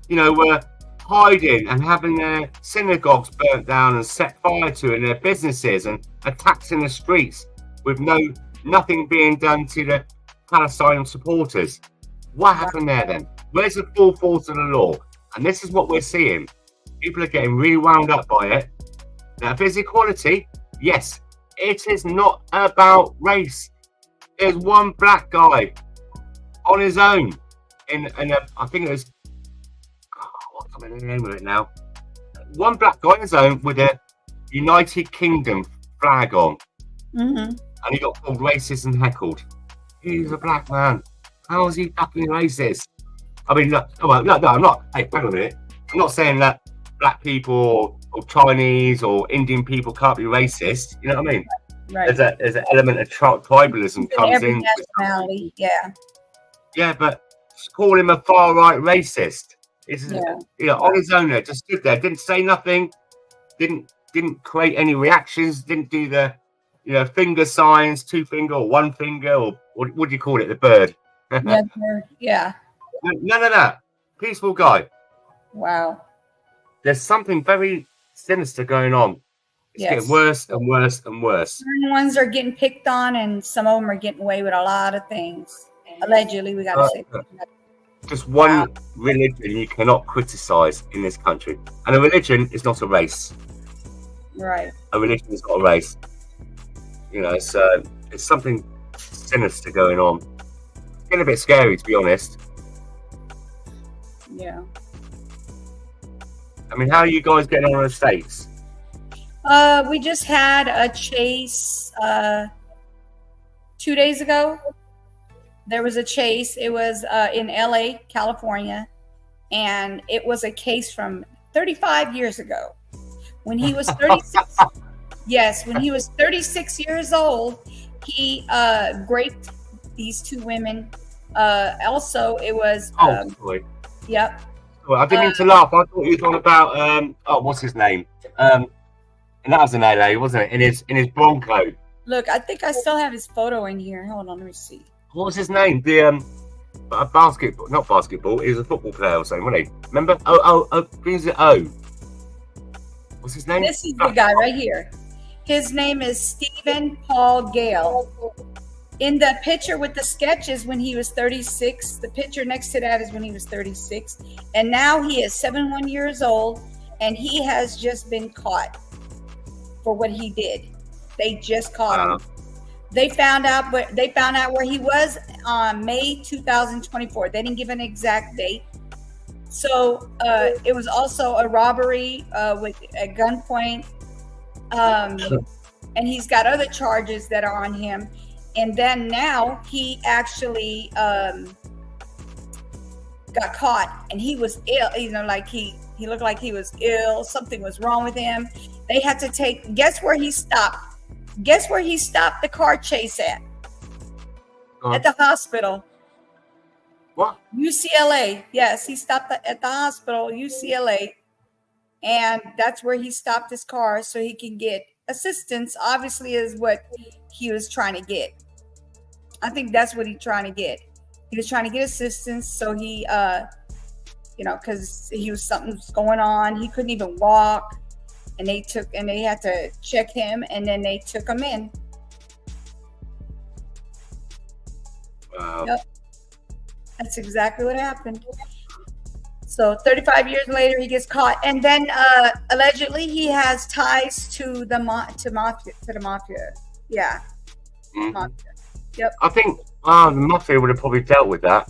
You know, we're hiding and having their synagogues burnt down and set fire to, and their businesses, and attacks in the streets with nothing being done to the Palestinian supporters. What happened there then? Where's the full force of the law? And this is what we're seeing. People are getting really wound up by it. Now, if there's equality, yes, it is not about race. There's one black guy on his own I think it was, what's the name of it now? One black guy on his own with a United Kingdom flag on. Mm-hmm. And he got called racist and heckled. He's a black man. How is he fucking racist? I mean, no, I'm not. Hey, hang on a minute. I'm not saying that black people or Chinese or Indian people can't be racist. You know what I mean? Right. There's an element of tribalism comes in. Nationality, yeah. Yeah, but call him a far right racist. On his own there, just stood there, didn't say nothing, didn't create any reactions, didn't do the finger signs, 2 finger or 1 finger, or what do you call it, the bird? Yeah. None of that. Peaceful guy. Wow. There's something very sinister going on. It's getting worse and worse and worse. Certain ones are getting picked on, and some of them are getting away with a lot of things. Allegedly, we got to say. Just one religion you cannot criticize in this country. And a religion is not a race. Right. A religion is not a race. You know, so it's something sinister going on. It's getting a bit scary, to be honest. Yeah. I mean, how are you guys getting on in the States? We just had a chase 2 days ago. There was a chase. It was in LA, California, and it was a case from 35 years ago. When he was 36, yes, when he was 36 years old, he raped these 2 women. Also, it was. Yep. Well, I didn't mean to laugh. I thought you was on about what's his name? And that was in LA, wasn't it? In his Bronco. Look, I think I still have his photo in here. Hold on, let me see. What was his name? The basketball, not basketball. He was a football player or something, wasn't he? Remember? Brings it O. What's his name? This is the guy right here. His name is Stephen Paul Gale. In the picture with the sketches when he was 36, the picture next to that is when he was 36, and now he is 71 years old, and he has just been caught for what he did. They just caught him. They found out where he was on May 2024. They didn't give an exact date. So it was also a robbery with a gunpoint, and he's got other charges that are on him. And then now he actually got caught, and he was ill. Like he looked like he was ill. Something was wrong with him. They had to guess where he stopped Guess where he stopped the car chase at? At the hospital. What? UCLA. Yes, he stopped at the hospital, UCLA. And that's where he stopped his car so he can get assistance, obviously, is what he was trying to get. I think that's what he's trying to get. He was trying to get assistance so he, because he was something's going on. He couldn't even walk. And they had to check him, and then they took him in. Wow. Yep. That's exactly what happened. So 35 years later, he gets caught, and then allegedly he has ties to the mafia. Yeah, mafia. Yep. I think the mafia would have probably dealt with that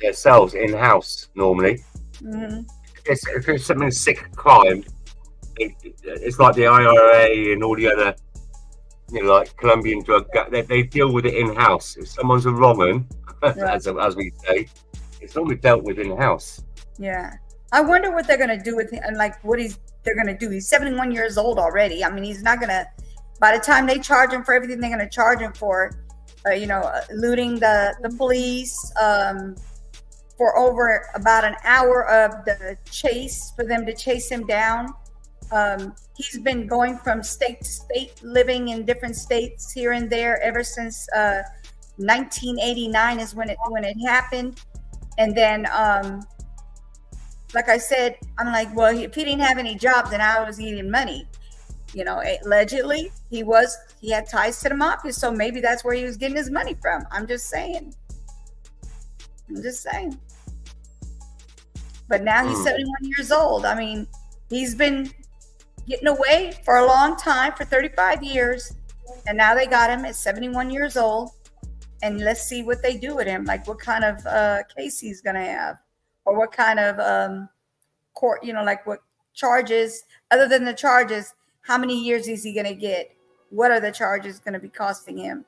themselves in house normally. Mm-hmm. If it's something sick crime, it's like the IRA and all the other, like Colombian drug. They deal with it in house. If someone's a wrong un, as we say, it's normally dealt with in house. Yeah, I wonder what they're gonna do with him, and like they're gonna do. He's 71 years old already. I mean, he's not gonna. By the time they charge him for everything, they're gonna charge him for, eluding the police, for over about an hour of the chase for them to chase him down. He's been going from state to state, living in different states here and there ever since 1989 is when it happened, and then. Like I said, I'm like, well, if he didn't have any jobs, then I was eating money. Allegedly, he had ties to the mafia, so maybe that's where he was getting his money from. I'm just saying. But now he's 71 years old. I mean, he's been getting away for a long time, for 35 years, and now they got him at 71 years old. And let's see what they do with him, like what kind of case he's going to have. Or what kind of court, like what charges, other than the charges, how many years is he going to get? What are the charges going to be costing him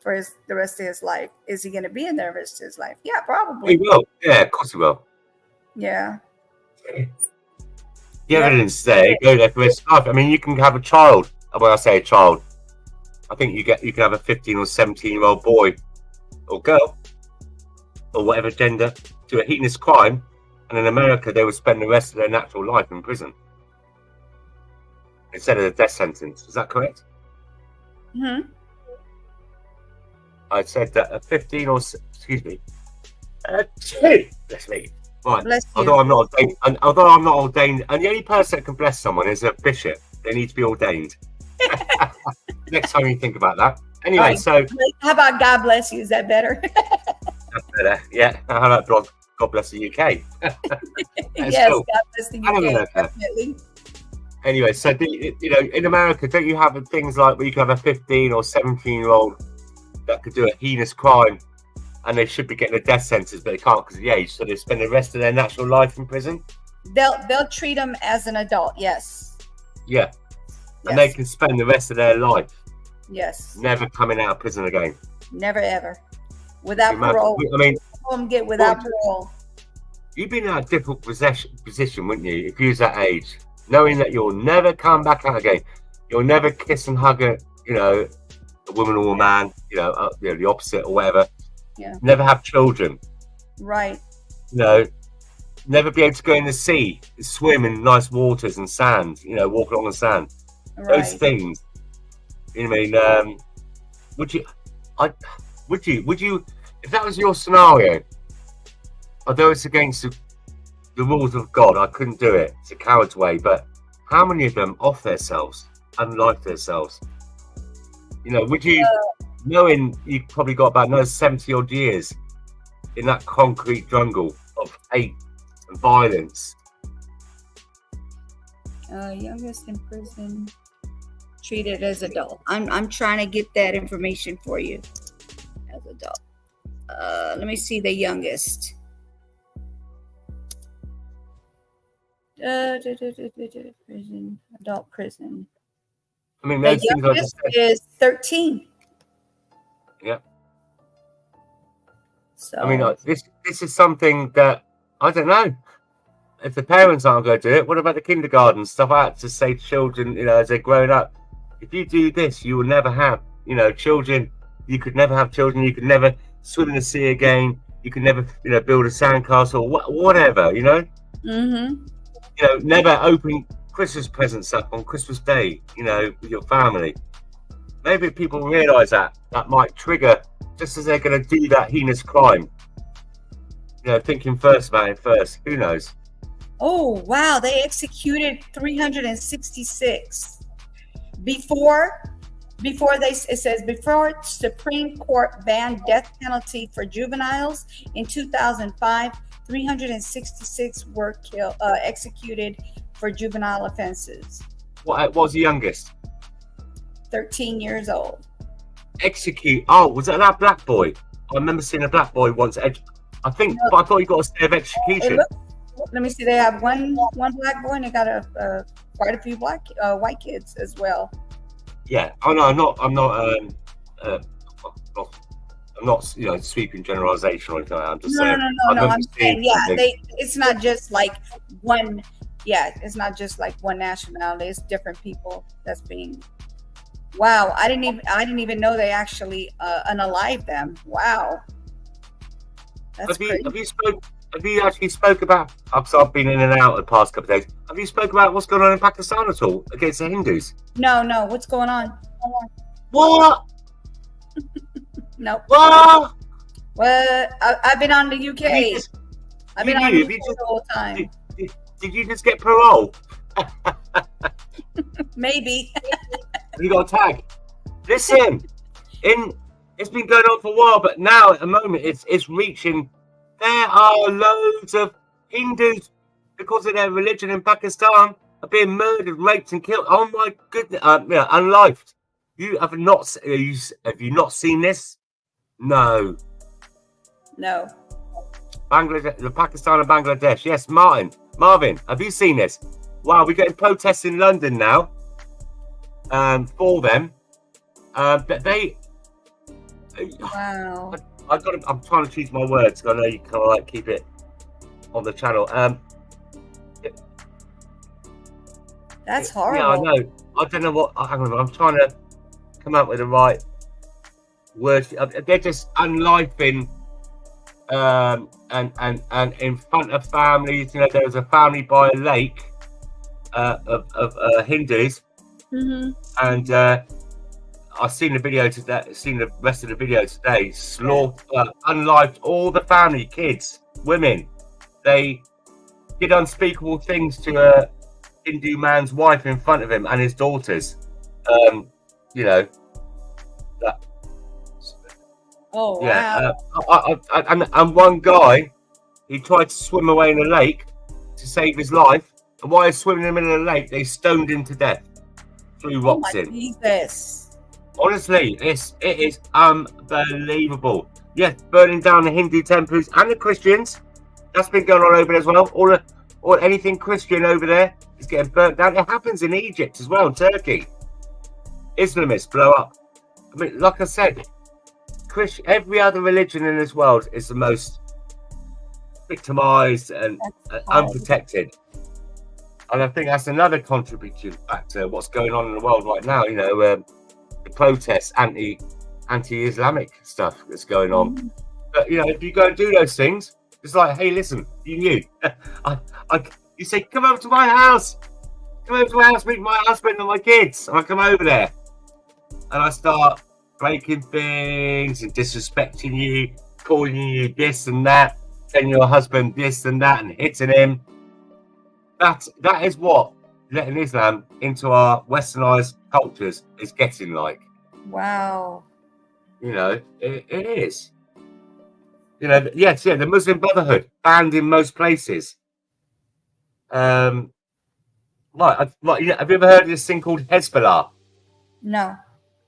for the rest of his life? Is he going to be in there the rest of his life? Yeah, probably. He will. Yeah, of course he will. Yeah. The evidence there, go there for his life. I mean, you can have a child. When I say a child, I think you can have a 15 or 17-year-old boy or girl or whatever gender to a heinous crime, and in America they would spend the rest of their natural life in prison instead of a death sentence. Is that correct? Mm-hmm. I said that a 15 or excuse me, bless me. Right. Bless although I'm not ordained, and the only person that can bless someone is a bishop. They need to be ordained. Next time you think about that. Anyway, right. So how about God bless you? Is that better? That's better. Yeah. How about God bless the UK? Yes, cool. God bless the UK. Definitely. Anyway, so in America, don't you have things like where you can have a 15 or 17-year-old that could do a heinous crime, and they should be getting a death sentence, but they can't because of the age, so they spend the rest of their natural life in prison? They'll treat them as an adult. Yes. Yeah. And they can spend the rest of their life. Yes. Never coming out of prison again. Never ever. Without parole. I mean, get without parole. You'd be in a difficult position, wouldn't you, if you was that age, knowing that you'll never come back out again. You'll never kiss and hug a woman or a man, the opposite or whatever. Yeah. Never have children. Right. Never be able to go in the sea, swim in nice waters and sand. Walk along the sand. Right. Those things. Would you, if that was your scenario, although it's against the rules of God, I couldn't do it. It's a coward's way. But how many of them off themselves, unlife themselves? Would you, knowing you probably got about another 70 odd years in that concrete jungle of hate and violence? Youngest in prison, treated as adult. I'm trying to get that information for you. As adult. Let me see the youngest. Prison, adult prison. I mean, the youngest is 13. Yeah. So I mean, this is something that I don't know. If the parents aren't going to do it, what about the kindergarten stuff? I had to say to children, as they're growing up, if you do this, you will never have, you know, children. You could never have children. You could never swim in the sea again. You could never, you know, build a sandcastle, whatever, you know. Mm-hmm. You know, never open Christmas presents up on Christmas Day, you know, with your family. Maybe people realise that might trigger, just as they're going to do that heinous crime. You know, thinking first about it first. Who knows? Oh, wow. They executed 366. Before it says before Supreme Court banned death penalty for juveniles in 2005, 366 were executed for juvenile offenses. What was the youngest? 13 years old. Execute. Oh, was that black boy? I remember seeing a black boy once. I think, no. But I thought he got a stay of execution. Let me see. They have one black boy, and they got quite a few white kids as well. Yeah. Oh no, I'm not. You know, sweeping generalization or anything like that. I'm just saying. No. I'm saying, yeah, it's not just like one. Yeah, it's not just like one nationality. It's different people that's being. Wow, I didn't even know they actually unalived them. Wow. That's crazy. Have you actually spoke about? I've been in and out the past couple of days. Have you spoke about what's going on in Pakistan at all against the Hindus? No. What's going on? What? No. What? Well, I've been on the UK. I've been on the UK the whole time. Did you just get parole? Maybe. You got a tag. Listen, it's been going on for a while, but now at the moment it's reaching. There are loads of Hindus because of their religion in Pakistan are being murdered, raped, and killed. Oh my goodness! Unlived. You have not? Have you not seen this? No. Bangladesh, Pakistan, and Bangladesh. Yes, Marvin, have you seen this? Wow, we're getting protests in London now. For them, but they. Wow. I'm trying to choose my words. I know you kind of like keep it on the channel. That's horrible. Yeah, I know. I don't know what. Hang on, I'm trying to come up with the right words. They're just unliving, and in front of families. You know, there was a family by a lake of Hindus. Mm-hmm. And I've seen the video today. Seen the rest of the video today. Unlived all the family, kids, women. They did unspeakable things to a Hindu man's wife in front of him and his daughters. You know. Oh yeah. Wow. And one guy, he tried to swim away in the lake to save his life. And while he's swimming in the middle of the lake, they stoned him to death. Threw rocks in. Jesus. Honestly, it is unbelievable. Yes, burning down the Hindu temples and the Christians. That's been going on over there as well. Or anything Christian over there is getting burnt down. It happens in Egypt as well, Turkey. Islamists blow up. I mean, like I said, every other religion in this world is the most victimized and unprotected. And I think that's another contributing factor what's going on in the world right now. You know, the protests, anti-Islamic stuff that's going on. But you know, if you go and do those things, it's like, hey, listen, you knew. You say, come over to my house. Come over to my house, meet my husband and my kids. And I come over there, and I start breaking things and disrespecting you, calling you this and that, telling your husband this and that, and hitting him. That is what letting Islam into our westernized cultures is getting like. Wow. You know, it is. You know, yes, yeah, the Muslim Brotherhood banned in most places. Right, have you ever heard of this thing called Hezbollah? No.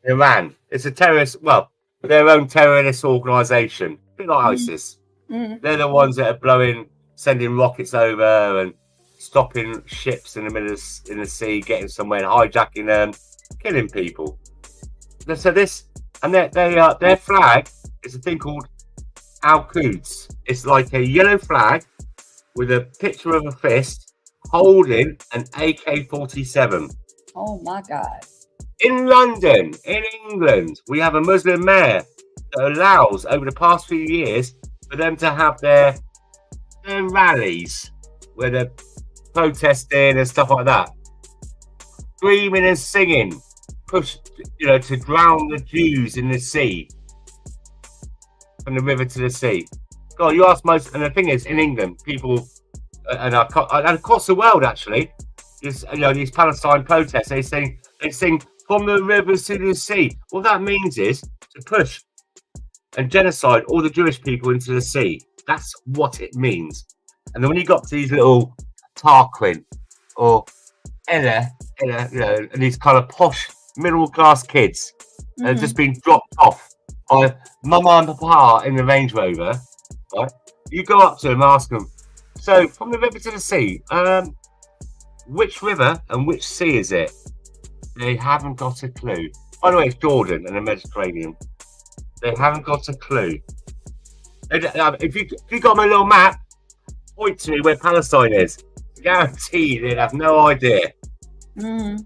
Iran. It's a terrorist, well, their own terrorist organization, a bit like ISIS. Mm-hmm. They're the ones that are sending rockets over and stopping ships in the middle of in the sea, getting somewhere, and hijacking them, killing people. So this, and their flag is a thing called Al-Quds. It's like a yellow flag with a picture of a fist holding an AK-47. Oh my God. In London, in England, we have a Muslim mayor that allows, over the past few years, for them to have their rallies where they're protesting and stuff like that, screaming and singing, to drown the Jews in the sea, from the river to the sea. God, you ask most, and the thing is, in England, people, and across the world actually, these Palestine protests, they sing from the rivers to the sea. What that means is to push and genocide all the Jewish people into the sea. That's what it means. And then when you got to these little Tarquin or Ella, and these kind of posh middle class kids that have just been dropped off by Mama and Papa in the Range Rover, right? You go up to them and ask them, so from the river to the sea, which river and which sea is it? They haven't got a clue. By the way, it's Jordan and the Mediterranean. They haven't got a clue. If you got my little map, point to me where Palestine is. Guarantee they'd have no idea. So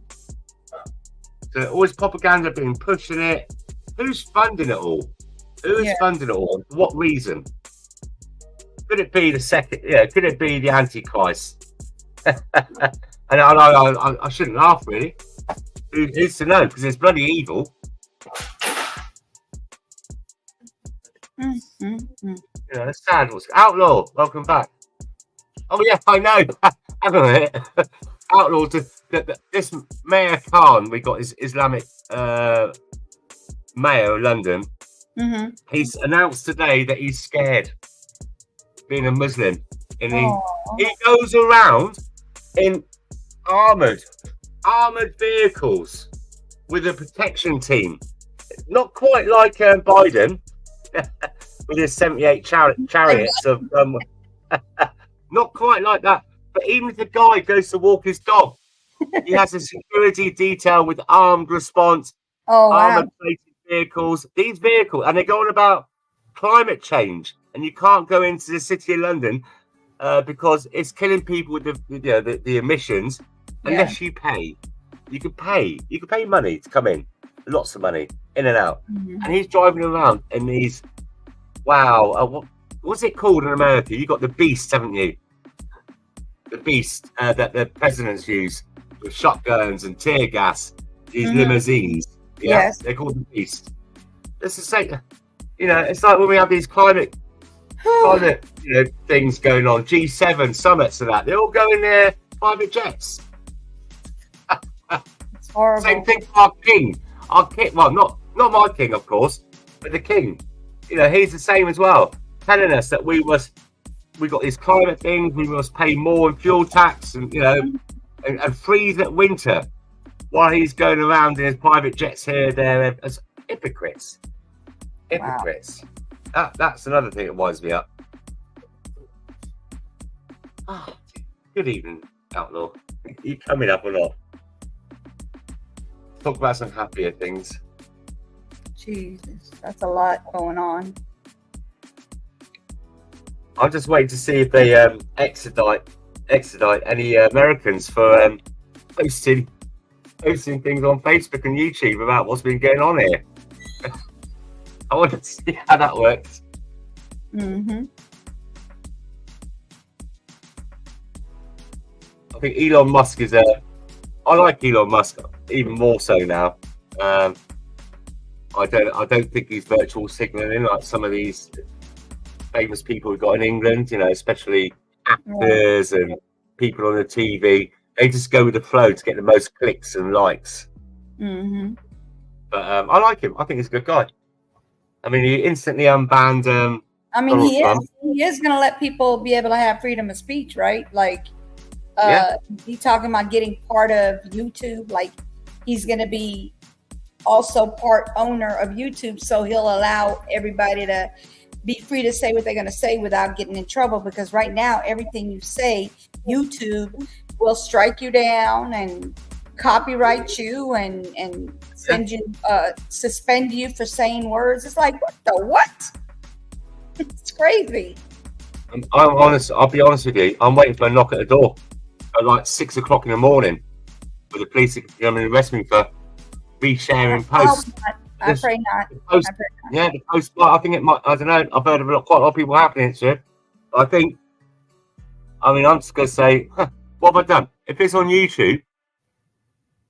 always propaganda being pushed in it. Who's funding it all? Who is funding it all? For what reason? Could it be the second? Yeah, could it be the Antichrist? And I shouldn't laugh really. Who's to know? Because it's bloody evil. It's sad. Outlaw, welcome back. Oh yeah, I know. Hang on a minute. Outlaw, this Mayor Khan, we got his Islamic mayor of London. He's announced today that he's scared being a Muslim, and he goes around in armored vehicles with a protection team. Not quite like Biden with his 78 chariots of not quite like that. But even if the guy goes to walk his dog, he has a security detail with armed response, armored plated vehicles. These vehicles, and they're going about climate change, and you can't go into the city of London because it's killing people with the emissions. Unless you pay, you can pay money to come in, lots of money in and out. And he's driving around in these. Wow, what's it called in America? You got the Beast, haven't you? The Beast that the presidents use with shotguns and tear gas. These limousines. Yeah, yes, they're called the Beast. It's the same. It's like when we have these climate things going on, G7 summits and that. They all go in their private jets. It's horrible. Same thing for our king. Well, not my king, of course, but the king. He's the same as well, telling us that we got these climate things, we must pay more in fuel tax and and freeze at winter, while he's going around in his private jets here there as hypocrites. That's another thing that winds me up. Good evening, Outlaw. You coming up or not? Talk about some happier things. Jesus, that's a lot going on. I'm just waiting to see if they extradite any Americans for posting things on Facebook and YouTube about what's been going on here. I want to see how that works. I think Elon Musk is I like Elon Musk even more so now. I don't think he's virtual signaling like some of these famous people we've got in England, especially actors and people on the TV. They just go with the flow to get the most clicks and likes. But I like him. I think he's a good guy. I mean, he instantly unbanned. He is going to let people be able to have freedom of speech, right? Like, he talking about getting part of YouTube. Like, he's going to be also part owner of YouTube, so he'll allow everybody to be free to say what they're going to say without getting in trouble. Because right now, everything you say, YouTube will strike you down and copyright you and send you suspend you for saying words. It's like, what? It's crazy. I'll be honest with you. I'm waiting for a knock at the door at like 6 o'clock in the morning for the police to come and arrest me for resharing posts. I pray not. Post, yeah, the post. I think it might. I don't know. I've heard of quite a lot of people happening to it. I think. I mean, I'm just gonna say, what have I done? If it's on YouTube,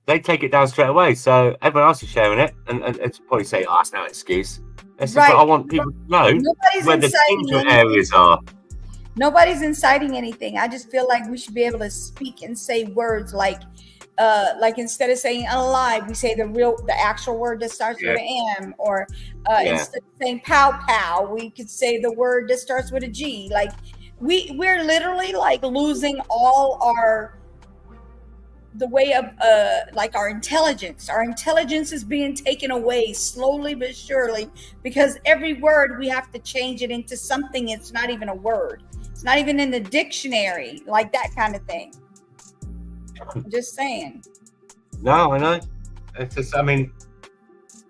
they take it down straight away. So everyone else is sharing it, and it's probably say, "Oh, that's no excuse." It's Right. just, I want people to know Nobody's where the inciting danger anything. areas are. Nobody's inciting anything. I just feel like we should be able to speak and say words like instead of saying unalive, we say the actual word that starts with an M, or instead of saying pow pow, we could say the word that starts with a G. Like we're literally like losing all the way of like our intelligence. Our intelligence is being taken away slowly but surely, because every word we have to change it into something. It's not even a word. It's not even in the dictionary, like that kind of thing. I'm just saying. No, I know. It's just, I mean,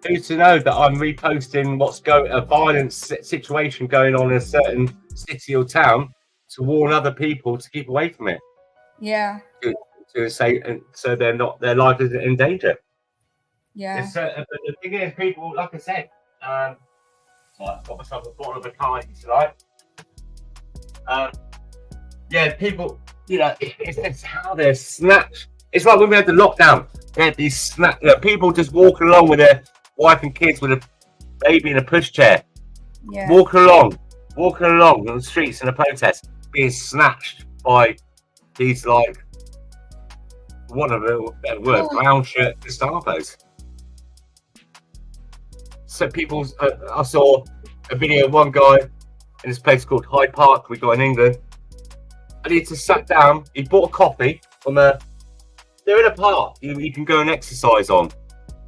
who's to know that I'm reposting what's a violent situation going on in a certain city or town to warn other people to keep away from it. Yeah. To say, and so their life isn't in danger. Yeah. The thing is, people, like I said, I've got myself a bottle of a Bacardi tonight. Yeah, people, you know, it's how they're snatched. It's like when we had the lockdown. There'd be people just walking along with their wife and kids with a baby in a pushchair. Yeah. Walking along on the streets in a protest, being snatched by these, like, one of the better word, brown shirt Gestapos. So people, I saw a video of one guy in this place called Hyde Park we got in England, and he just sat down, he bought a coffee from they're in a park you can go and exercise on,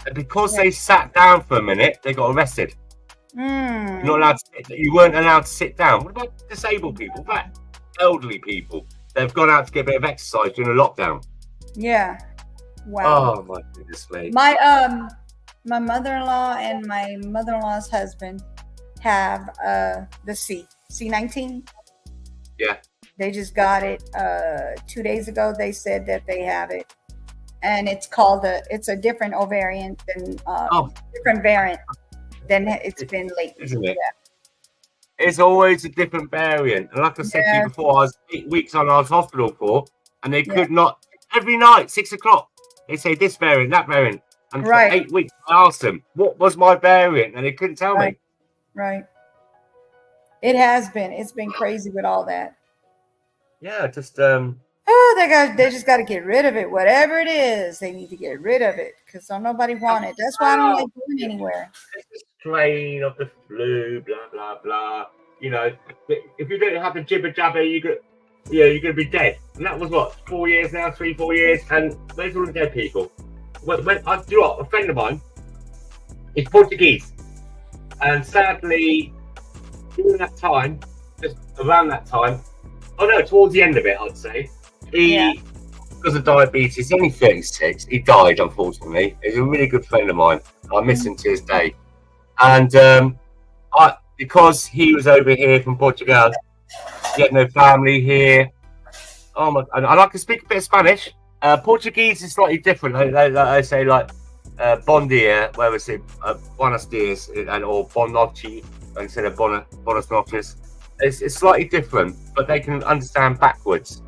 and because they sat down for a minute, they got arrested. You're not allowed you weren't allowed to sit down. What about disabled people? What about elderly people? They've gone out to get a bit of exercise during a lockdown. Yeah. Wow. Oh my goodness me. My mother-in-law and my mother-in-law's husband have the C19. Yeah. They just got it 2 days ago. They said that they have it, and it's called it's a different variant than different variant than it's been lately. Isn't it? Yeah. It's always a different variant. And like I said to you before, I was 8 weeks on our hospital for, and they could not, every night, 6 o'clock, they say this variant, that variant. And for 8 weeks, I asked them, what was my variant? And they couldn't tell me. Right. It has been. It's been crazy with all that. Yeah, just they just got to get rid of it. Whatever it is, they need to get rid of it, because don't nobody want it. That's why I don't like going anywhere. Strain of the flu, blah blah blah. You know, if you don't have the jibber jabber, you're gonna be dead. And that was what, 4 years now, 3-4 years, and where's all the dead people? When I do a friend of mine is Portuguese, and sadly, during that time, just around that time, towards the end of it, I'd say, he, because of diabetes, only 36, he died, unfortunately. He's a really good friend of mine. I miss him to this day. And because he was over here from Portugal, he had no family here. Oh my! And I like to speak a bit of Spanish. Portuguese is slightly different. I say like bon dia, where we say buenos dias, or bon noche instead of buenos noches. It's slightly different, but they can understand backwards.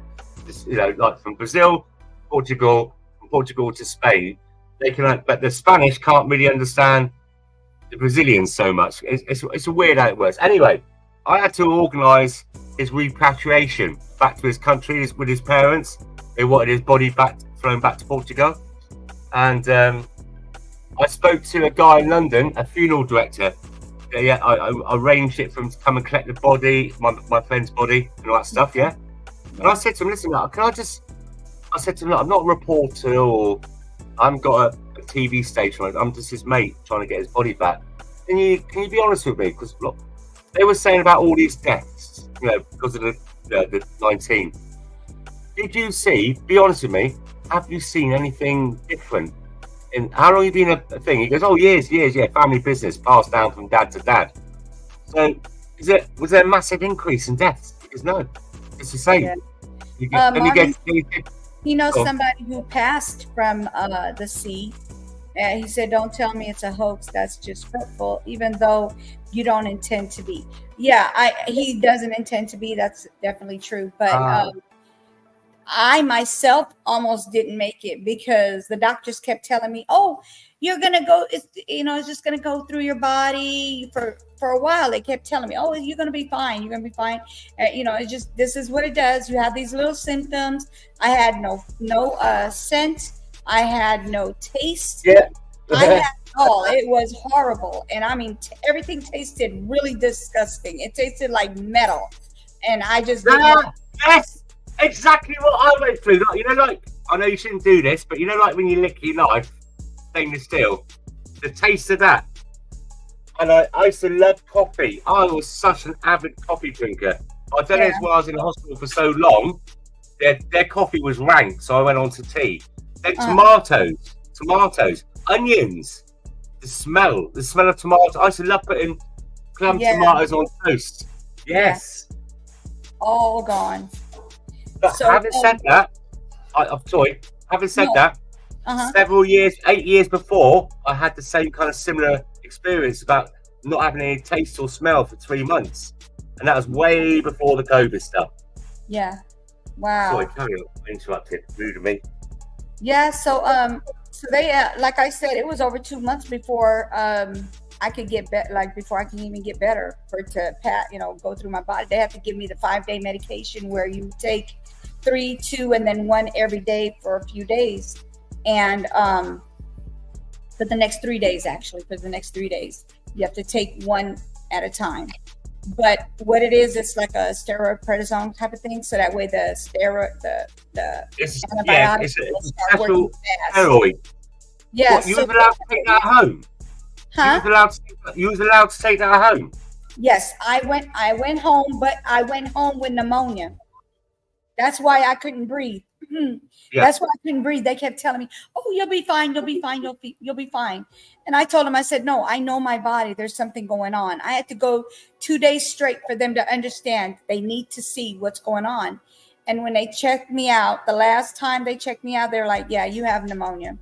It's, like from Brazil, Portugal, from Portugal to Spain, they can. But the Spanish can't really understand the Brazilians so much. It's a weird how it works. Anyway, I had to organise his repatriation back to his country with his parents. They wanted his body flown back to Portugal, and I spoke to a guy in London, a funeral director. I arranged it for him to come and collect the body, my friend's body, and all that stuff. Yeah, and I said to him, "Listen, I said to him, look, I'm not a reporter, or I haven't got a TV station. I'm just his mate trying to get his body back. Can you be honest with me? Because look, they were saying about all these deaths, because of the 19. Did you see? Be honest with me. Have you seen anything different? And how long have you been a thing?" He goes, "Oh, years, yeah, family business passed down from dad to dad." So, was there a massive increase in deaths? Because no, it's the same. Yeah. He knows somebody who passed from the sea, And he said, don't tell me it's a hoax. That's just hurtful, even though you don't intend to be. Yeah, he doesn't intend to be. That's definitely true. But I myself almost didn't make it because the doctors kept telling me, oh, you're going to go, it's just going to go through your body for a while. They kept telling me, oh, you're going to be fine. You're going to be fine. It's just, this is what it does. You have these little symptoms. I had no scent. I had no taste. Yeah. I had all. It was horrible. And I mean, everything tasted really disgusting. It tasted like metal. And I just yes, exactly what I went through. Like, I know you shouldn't do this, but like when you lick your knife, stainless steel, the taste of that. And I used to love coffee. I was such an avid coffee drinker. I don't know if I was in the hospital for so long, their coffee was rank, so I went on to tea. Then tomatoes, onions, the smell of tomatoes. I used to love putting plum tomatoes on toast. Yes. All gone. But having said that, several years, 8 years before, I had the same kind of similar experience about not having any taste or smell for 3 months. And that was way before the COVID stuff. Yeah. Wow. Sorry, carry on. I interrupted. Rude of me. Yeah, so they like I said, it was over 2 months before I could get better, like before I can even get better for it to go through my body. They have to give me the 5-day medication where you take 3, 2, and then 1 every day for a few days. And for the next 3 days, you have to take 1 at a time. But what it is, it's like a steroid prednisone type of thing. So that way the antibiotics it's a special steroid. Yeah. What, you was allowed to take that at home? Huh? You was allowed to take that at home? Yes, I went home, but I went home with pneumonia. That's why I couldn't breathe. Yeah. That's why I couldn't breathe. They kept telling me, oh, you'll be fine. You'll be fine. You'll be fine. And I told them, I said, no, I know my body. There's something going on. I had to go 2 days straight for them to understand. They need to see what's going on. And when they checked me out, the last time they checked me out, they're like, yeah, you have pneumonia.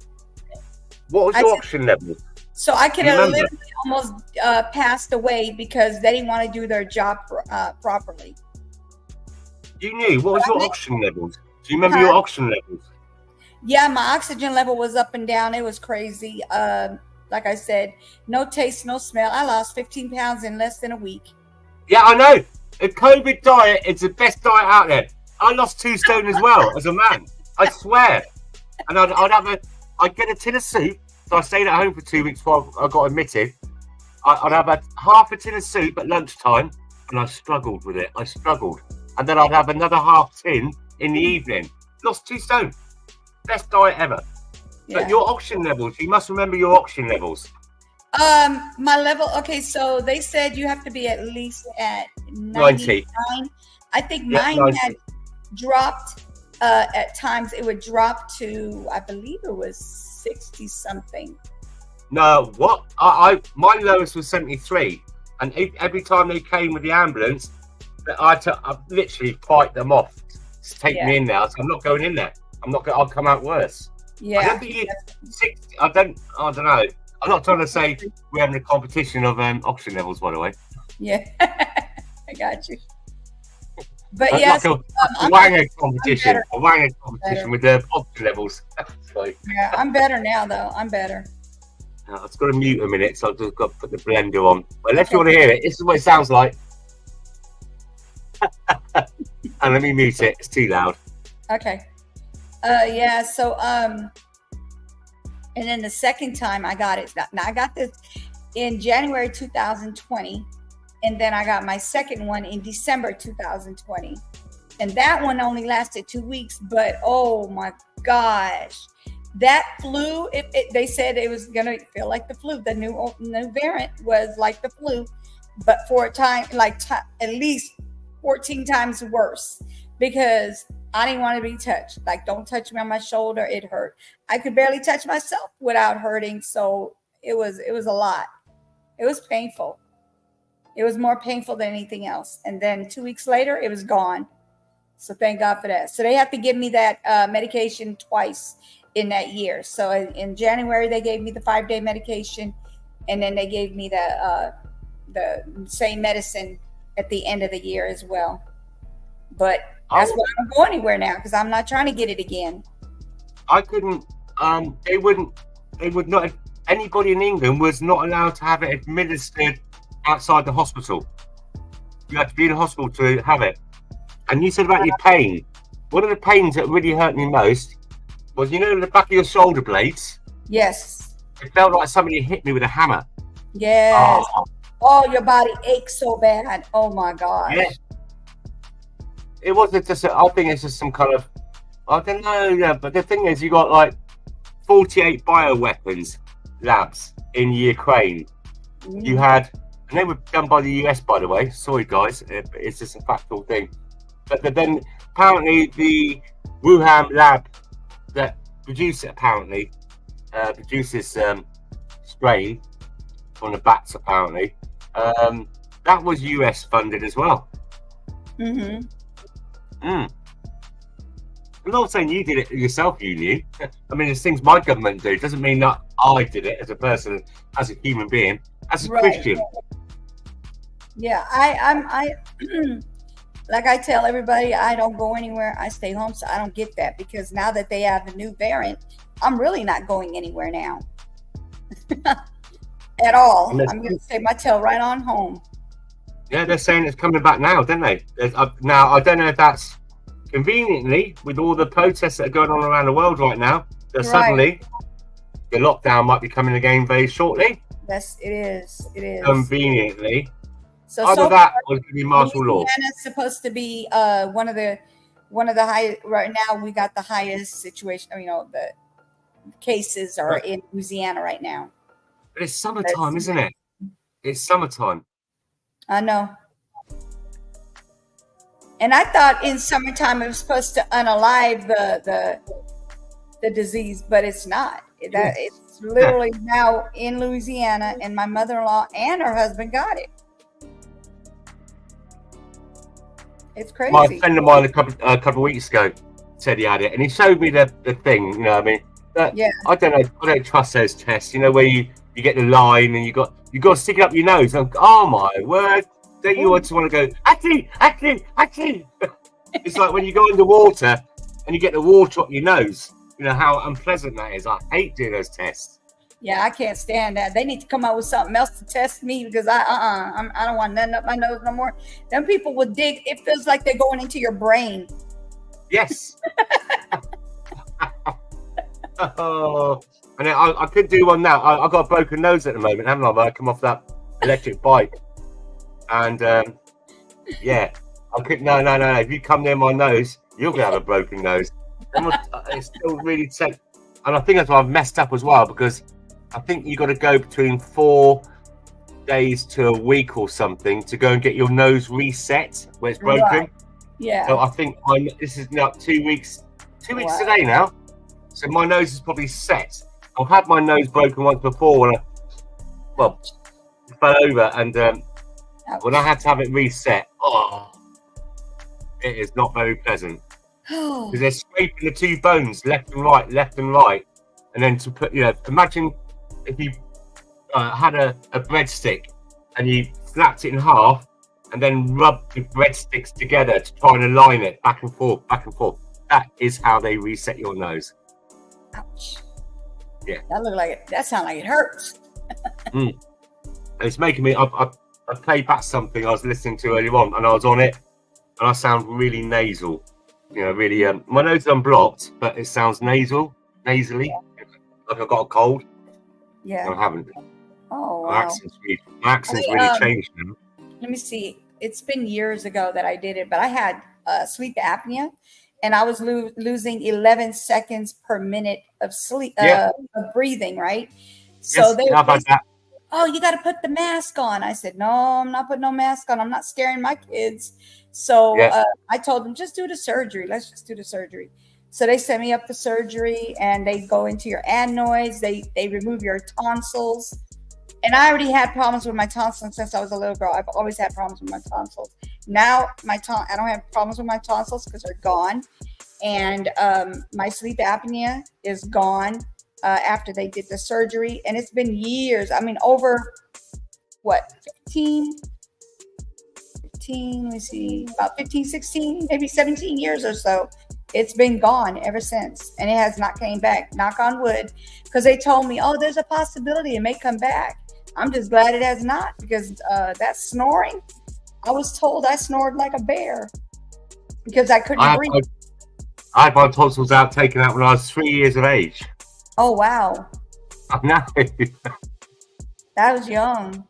What was your oxygen level? So I could have literally almost passed away because they didn't want to do their job properly. You knew. What was your oxygen levels? Do you remember your oxygen levels? Yeah, my oxygen level was up and down. It was crazy. Like I said, no taste, no smell. I lost 15 pounds in less than a week. Yeah, I know. The COVID diet is the best diet out there. I lost 2 stone as well as a man. I swear. And I'd get a tin of soup. So I stayed at home for 2 weeks before I got admitted. I'd have half a tin of soup at lunchtime, and I struggled with it. And then I'd have another half tin in the evening. Lost 2 stone. Best diet ever. Yeah. But your oxygen levels, you must remember your oxygen levels. My level, okay, so they said you have to be at least at 99. I think mine 90. had dropped at times. It would drop to, I believe it was 60 something. No, what? My lowest was 73. And every time they came with the ambulance, I literally fight them off. Just take me in there. So I'm not going in there. I'll come out worse. Yeah. I don't think I don't know. I'm not trying to say we're having a competition of oxygen levels, by the way. Yeah. I got you. But yes, like a wanger competition. A wanger competition with the oxygen levels. Yeah, I'm better now, though. I'm better. I've just got to mute a minute, so I've just got to put the blender on. But unless you want to hear it, this is what it sounds like. And let me mute it. It's too loud. Okay. Yeah. So and then the second time I got it. Now I got this in January 2020, and then I got my second one in December 2020, and that one only lasted 2 weeks. But oh my gosh, that flu! They said it was gonna feel like the flu. The new variant was like the flu, but for a time, at least 14 times worse, because I didn't want to be touched. Like, don't touch me on my shoulder. It hurt. I could barely touch myself without hurting. So it was a lot. It was painful. It was more painful than anything else. And then 2 weeks later, it was gone. So thank God for that. So they have to give me that medication twice. in that year. So in January, they gave me the 5-day medication, and then they gave me the same medicine at the end of the year as well. But that's why I don't go anywhere now, because I'm not trying to get it again. I couldn't. They would not. Anybody in England was not allowed to have it administered outside the hospital. You had to be in the hospital to have it. And you said about your pain. One of the pains that really hurt me most was, you know, the back of your shoulder blades. Yes. It felt like somebody hit me with a hammer. Yes. Oh, your body aches so bad. Oh my gosh. Yeah. It wasn't just. I think it's just some kind of. I don't know. Yeah, but the thing is, you got like 48 bioweapons labs in Ukraine. You had, and they were done by the US, by the way. Sorry, guys, it's just a factual thing. But then apparently the Wuhan lab that produced it produces strain from the bats apparently. That was US funded as well. I'm not saying you did it yourself, you knew. I mean, there's things my government do. It doesn't mean that I did it as a person, as a human being, as a Christian. Yeah, I like I tell everybody, I don't go anywhere. I stay home, so I don't get that, because now that they have a new variant, I'm really not going anywhere now at all. I'm going to stay my tail right on home. Yeah, they're saying it's coming back now, don't they? Now, I don't know if that's conveniently with all the protests that are going on around the world right now, that suddenly the lockdown might be coming again very shortly. Yes, it is. It is. Conveniently. So either that or it's going to be martial law. Louisiana's supposed to be one of the high right now. We got the highest situation. You know, the cases are in Louisiana right now. But it's summertime, isn't it? It's summertime. I know. And I thought in summertime it was supposed to unalive the disease, but it's not. It's literally now in Louisiana, and my mother-in-law and her husband got it. It's crazy. My friend of mine a couple of weeks ago said he had it, and he showed me the thing. You know what I mean? I don't know. I don't trust those tests. You know, where you get the line and you got to stick it up your nose. Oh my word! Then you just want to go achoo. It's like when you go underwater and you get the water up your nose. You know how unpleasant that is. I hate doing those tests. Yeah, I can't stand that. They need to come out with something else to test me, because I don't want nothing up my nose no more. Them people would dig. It feels like they're going into your brain. Yes. Oh, and I could do one now. I've got a broken nose at the moment, haven't I? I come off that electric bike, and yeah, I could. No. If you come near my nose, you're gonna have a broken nose. It's still really sick, and I think that's why I've messed up as well, because I think you got to go between 4 days to a week or something to go and get your nose reset where it's broken. Right. Yeah. So I think this is now 2 weeks. 2 weeks today now. So my nose is probably set. I've had my nose broken once before when I fell over, and when I had to have it reset, it is not very pleasant. Because they're scraping the two bones left and right, and then to put, imagine if you had a breadstick and you flapped it in half and then rubbed the breadsticks together to try and align it back and forth. That is how they reset your nose. Ouch. Yeah. That sounds like it hurts. It's making me. I played back something I was listening to earlier on, and I was on it, and I sound really nasal. Really. My nose is unblocked, but it sounds nasally, like I've got a cold. Yeah. No, I haven't. Oh, wow. My accent's really changed now. Let me see. It's been years ago that I did it, but I had sleep apnea, and I was losing 11 seconds per minute of sleep, of breathing, right? So they said, "Oh, you got to put the mask on." I said, "No, I'm not putting no mask on. I'm not scaring my kids." So I told them, just do the surgery. Let's just do the surgery. So they sent me up for surgery, and they go into your adenoids. They remove your tonsils. And I already had problems with my tonsils since I was a little girl. I've always had problems with my tonsils. Now I don't have problems with my tonsils because they're gone. and my sleep apnea is gone after they did the surgery, and it's been years. I mean, over what, 15, let me see, about 15, 16, maybe 17 years or so. It's been gone ever since, and it has not came back, knock on wood, because they told me, oh, there's a possibility it may come back. I'm just glad it has not, because that snoring, I was told I snored like a bear because I couldn't breathe. I had my tonsils taken out when I was 3 years of age. Oh, wow. I know. That was young.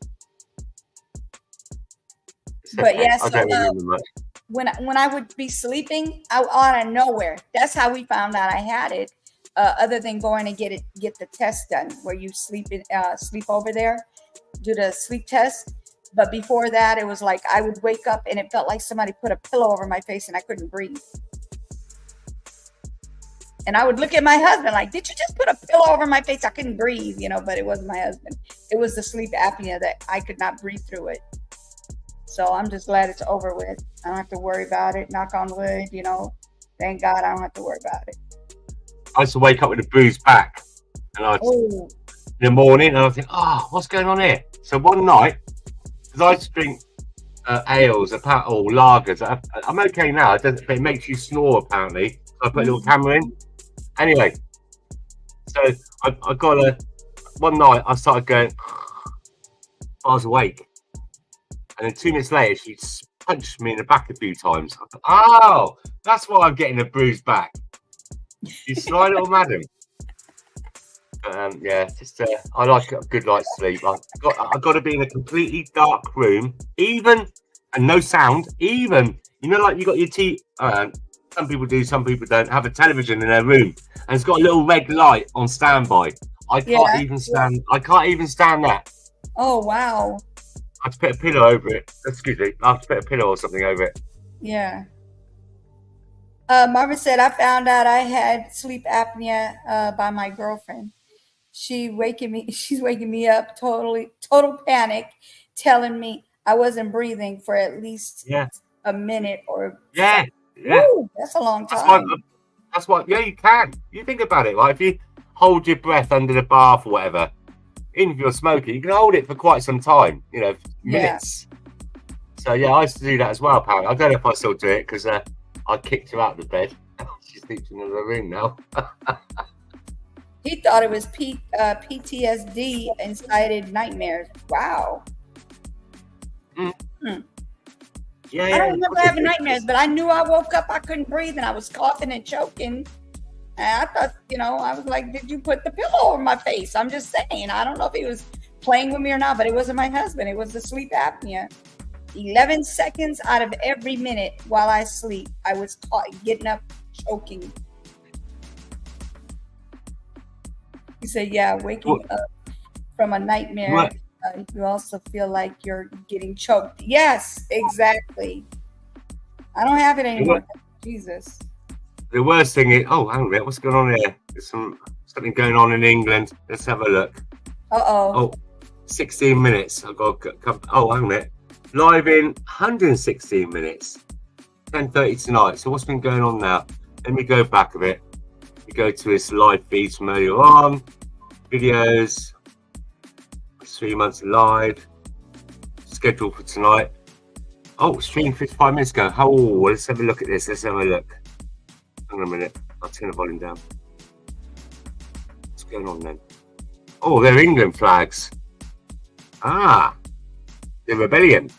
But yes, I don't remember much. When I would be sleeping out of nowhere, that's how we found out I had it. Other than going to get the test done, where you sleep over there, do the sleep test. But before that, it was like I would wake up and it felt like somebody put a pillow over my face and I couldn't breathe. And I would look at my husband like, "Did you just put a pillow over my face?" I couldn't breathe, but it wasn't my husband. It was the sleep apnea that I could not breathe through it. So I'm just glad it's over with. I don't have to worry about it. Knock on wood, Thank God I don't have to worry about it. I used to wake up with a bruised back, and in the morning, and I think, what's going on here? So one night, because I used to drink ales, or lagers. I'm okay now. But it makes you snore apparently. So I put a little camera in. Anyway, so I got one night I started going. I was awake. And then 2 minutes later, she punched me in the back a few times. I thought, oh, that's why I'm getting a bruised back. You sly little madam. Yeah, just I like a good night's sleep. I've got to be in a completely dark room, and no sound. Even like you got your tea. Some people do, some people don't. Have a television in their room, and it's got a little red light on standby. I can't even stand. I can't even stand that. Oh wow. I have to put a pillow over it. Excuse me. I have to put a pillow or something over it. Yeah. Marvin said, I found out I had sleep apnea by my girlfriend. She's waking me up, total panic, telling me I wasn't breathing for at least a minute or yeah. Woo, that's a long time. That's what you can. You think about it, like if you hold your breath under the bath or whatever, even if you're smoking, you can hold it for quite some time, minutes. So yeah, I used to do that as well, apparently. I don't know if I still do it because I kicked her out of the bed. She sleeps in another room now. He thought it was PTSD, incited nightmares. Wow. Yeah, I don't remember having nightmares, but I knew I woke up, I couldn't breathe, and I was coughing and choking. And I thought, I was like, did you put the pillow over my face? I'm just saying. I don't know if he was playing with me or not, but it wasn't my husband. It was the sleep apnea. 11 seconds out of every minute while I sleep, I was getting up, choking. He said, yeah, waking up from a nightmare. You also feel like you're getting choked. Yes, exactly. I don't have it anymore. Jesus. The worst thing is, hang on a minute, what's going on here? There's something going on in England. Let's have a look. Uh-oh. 16 minutes. I've got to come. Hang on a minute. Live in 116 minutes. 10:30 tonight. So what's been going on now? Let me go back a bit. We go to this live feed from earlier on. Videos. 3 months live. Scheduled for tonight. Stream 55 minutes ago. Let's have a look at this. Let's have a look. Hang on a minute. I'll turn the volume down. What's going on then? They're England flags. The rebellion.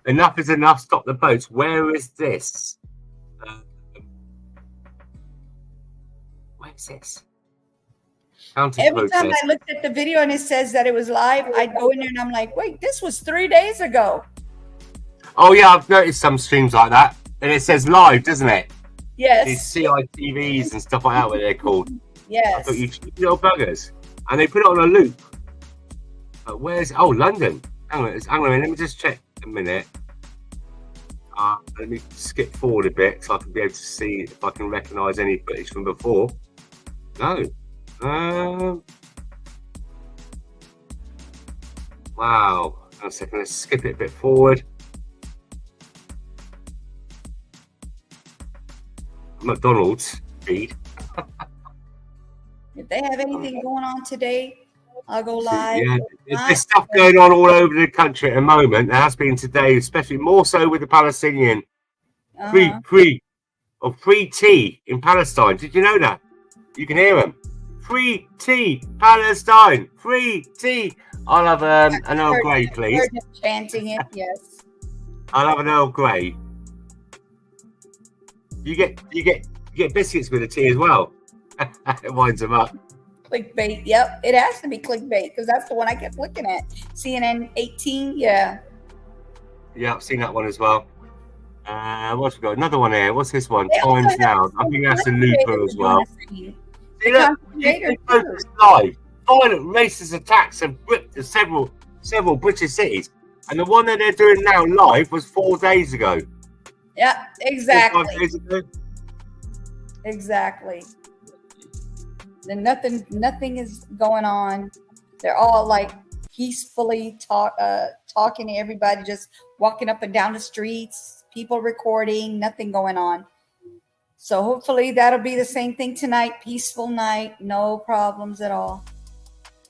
Enough is enough. Stop the boats. Where is this? Where is this? Every time I looked at the video and it says that it was live, I'd go in there and I'm like, wait, this was 3 days ago. Oh yeah, I've noticed some streams like that. And it says live, doesn't it? Yes. These CITVs and stuff like that, what they're called. Yes. I thought you little buggers. And they put it on a loop. Where's London? Hang on a minute, let me just check a minute. Let me skip forward a bit so I can be able to see if I can recognise any footage from before. No. Wow. 1 second, let's skip it a bit forward. McDonald's feed. If they have anything going on today, I'll go live. Yeah, there's stuff going on all over the country at the moment. There has been today, especially more so with the Palestinian. Free tea in Palestine. Did you know that? You can hear them. Free tea, Palestine. Free tea. I'll have an Earl Grey, please. Heard him chanting it, yes. I'll have an Earl Grey. You get biscuits with the tea as well. It winds them up. Clickbait. Yep, it has to be clickbait because that's the one I kept looking at. CNN 18. Yeah. Yeah, I've seen that one as well. What's we got? Another one here. What's this one? Times Now. I think that's a Looper as well. See, look, it's live. Violent racist attacks have gripped several British cities, and the one that they're doing now live was 4 days ago. Yeah, exactly. 5 days ago. Exactly. Then nothing is going on. They're all like peacefully talking to everybody, just walking up and down the streets, people recording, nothing going on. So hopefully that'll be the same thing tonight. Peaceful night, no problems at all.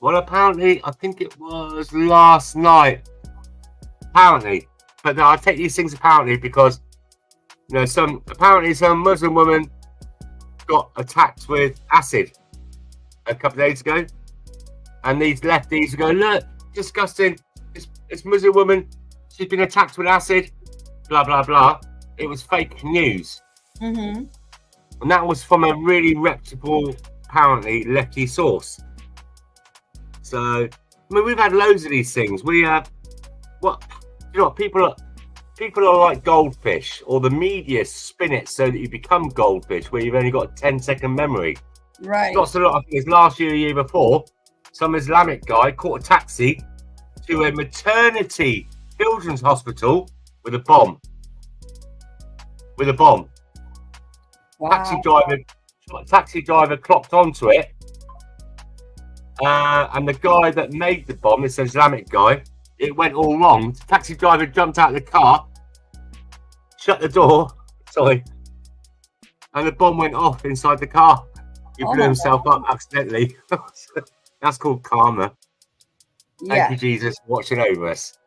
Well, apparently, I think it was last night. Apparently, but no, I take these things apparently because some Muslim woman got attacked with acid a couple of days ago, and these lefties go, look, disgusting. It's Muslim woman. She's been attacked with acid. Blah blah blah. It was fake news, and that was from a really reputable, apparently lefty source. So, I mean, we've had loads of these things. We have people are like goldfish, or the media spin it so that you become goldfish, where you've only got a 10-second memory. Right. Not so long. I think it was last year, or year before, some Islamic guy caught a taxi to a maternity children's hospital with a bomb. Wow. Taxi driver clocked onto it, and the guy that made the bomb, this Islamic guy, it went all wrong. The taxi driver jumped out of the car, shut the door, and the bomb went off inside the car. He blew himself up accidentally. That's called karma. Thank you, Jesus, for watching over us.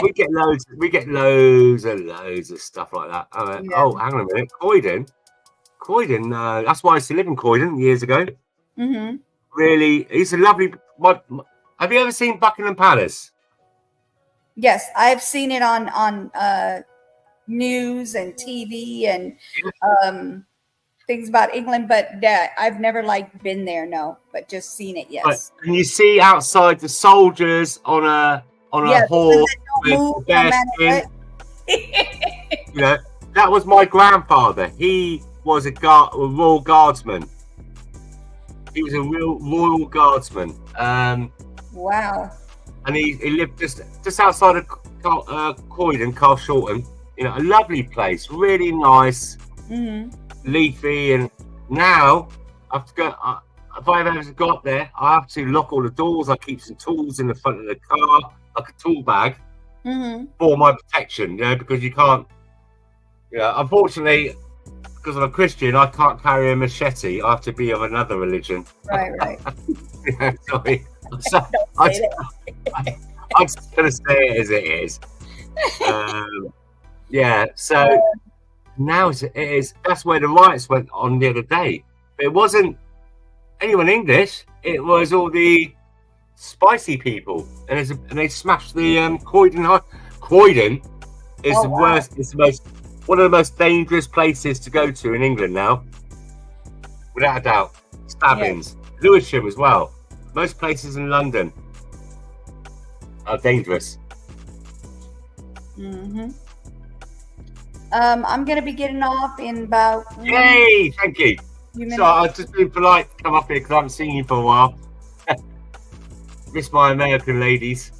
We get loads of stuff like that. Oh, hang on a minute. Croydon. That's why I used to live in Croydon years ago. Really, it's a lovely. Have you ever seen Buckingham Palace? Yes, I've seen it on news and TV and things about England, but I've never been there. No, but just seen it. Yes. Right. And you see outside the soldiers on a horse with bear skin. That was my grandfather. He was a royal guardsman. He was a real royal guardsman. Wow. And he lived just outside of Croydon, Carshalton. A lovely place, really nice, leafy. And now I have to go. If I ever got there, I have to lock all the doors. I keep some tools in the front of the car, like a tool bag, for my protection. Because you can't. Unfortunately, because I'm a Christian, I can't carry a machete. I have to be of another religion. Right. Sorry. I'm just going to say it as it is. So now it is. That's where the riots went on the other day. But it wasn't anyone English. It was all the spicy people, and they smashed the Croydon. Croydon is the worst. It's one of the most dangerous places to go to in England now, without a doubt. Stabbings, Lewisham as well. Most places in London are dangerous. I'm going to be getting off in about... Yay! Thank you. So I've just been polite to come up here because I haven't seen you for a while. Miss my American ladies.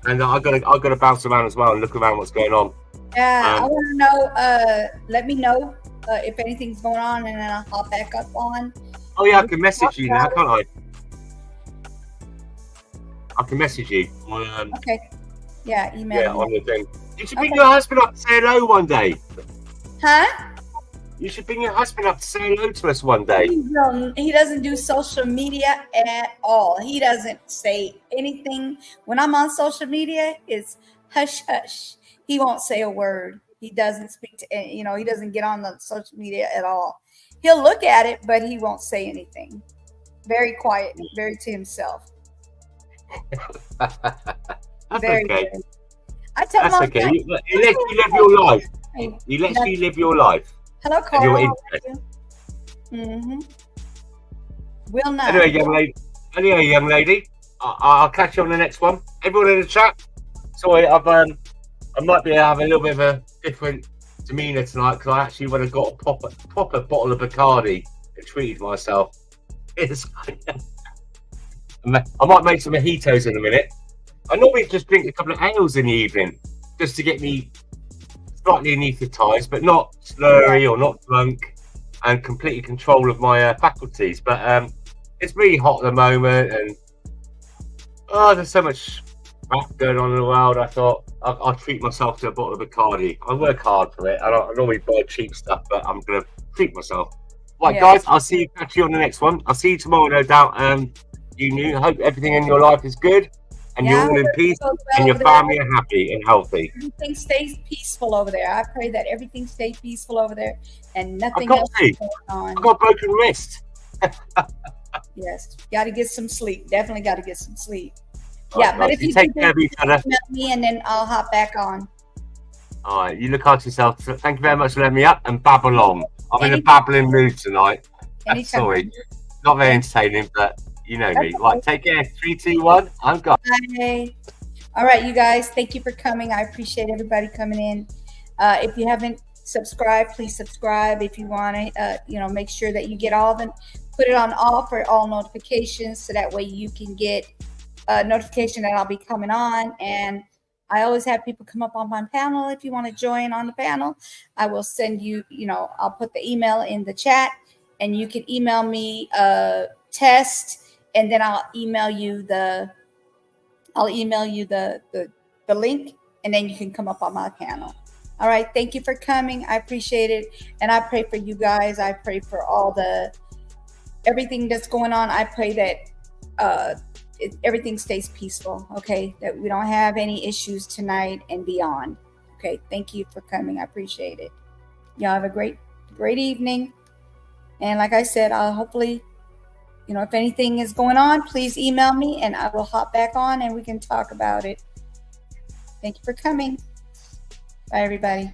And I've got to bounce around as well and look around what's going on. Yeah, I want to know, let me know if anything's going on, and then I'll hop back up on. Oh yeah, I can message you now, can't I? I can message you. On, Okay. Yeah, email yeah, me. on the thing. You should bring Okay. your husband up to say hello one day. Huh? You should bring your husband up to say hello to us one day. He doesn't do social media at all. He doesn't say anything. When I'm on social media, it's hush hush. He won't say a word. He doesn't speak to, he doesn't get on the social media at all. He'll look at it, but he won't say anything. Very quiet, very to himself. That's Very okay. good. I tell him That's all the okay. time, He lets you live your life. Hey, He lets you live your life. hello, And Carl. your How are interest. you? Mm-hmm. Will not. Anyway, young lady, I'll catch you on the next one. Everyone in the chat. Sorry, I might be having a little bit of a different demeanour tonight because I actually would have got a proper bottle of Bacardi and treated myself. I might make some mojitos in a minute. I normally just drink a couple of ales in the evening just to get me slightly anaesthetised, but not slurry or not drunk, and completely control of my faculties. But it's really hot at the moment, and there's so much crap going on in the world. I thought I'll treat myself to a bottle of Bacardi. I work hard for it. I normally buy cheap stuff, but I'm going to treat myself. Right, Yeah. guys, I'll see you, catch you on the next one. I'll see you tomorrow, no doubt. I hope everything in your life is good, and Yeah, I you're all in hope peace, everything goes well and your over there. family are happy and healthy. Everything stays peaceful over there. I pray that everything stays peaceful over there and nothing got else to. is going on. I've got a broken wrist. Yes, got to get some sleep. Definitely got to get some sleep. All Yeah, right, but guys, if you you take do care of each other. email me and then I'll hop back on. All right, you look after yourself. So thank you very much for letting me up and babble on. I'm in a babbling mood tonight. Anytime. Sorry, not very entertaining, but you know me. That's Right, take care. 3, 2, 1. I'm gone. Bye. All right, you guys, thank you for coming. I appreciate everybody coming in. If you haven't subscribed, please subscribe. If you want to, make sure that you get put it on all for all notifications, so that way you can get a notification that I'll be coming on. And I always have people come up on my panel. If you want to join on the panel, I will send you, I'll put the email in the chat, and you can email me a test, and then I'll email you the link, and then you can come up on my panel. All right. Thank you for coming. I appreciate it. And I pray for you guys. I pray for everything that's going on. I pray that everything stays peaceful. Okay. That we don't have any issues tonight and beyond. Okay. Thank you for coming. I appreciate it. Y'all have a great evening. And like I said, I'll hopefully, if anything is going on, please email me and I will hop back on and we can talk about it. Thank you for coming. Bye, everybody.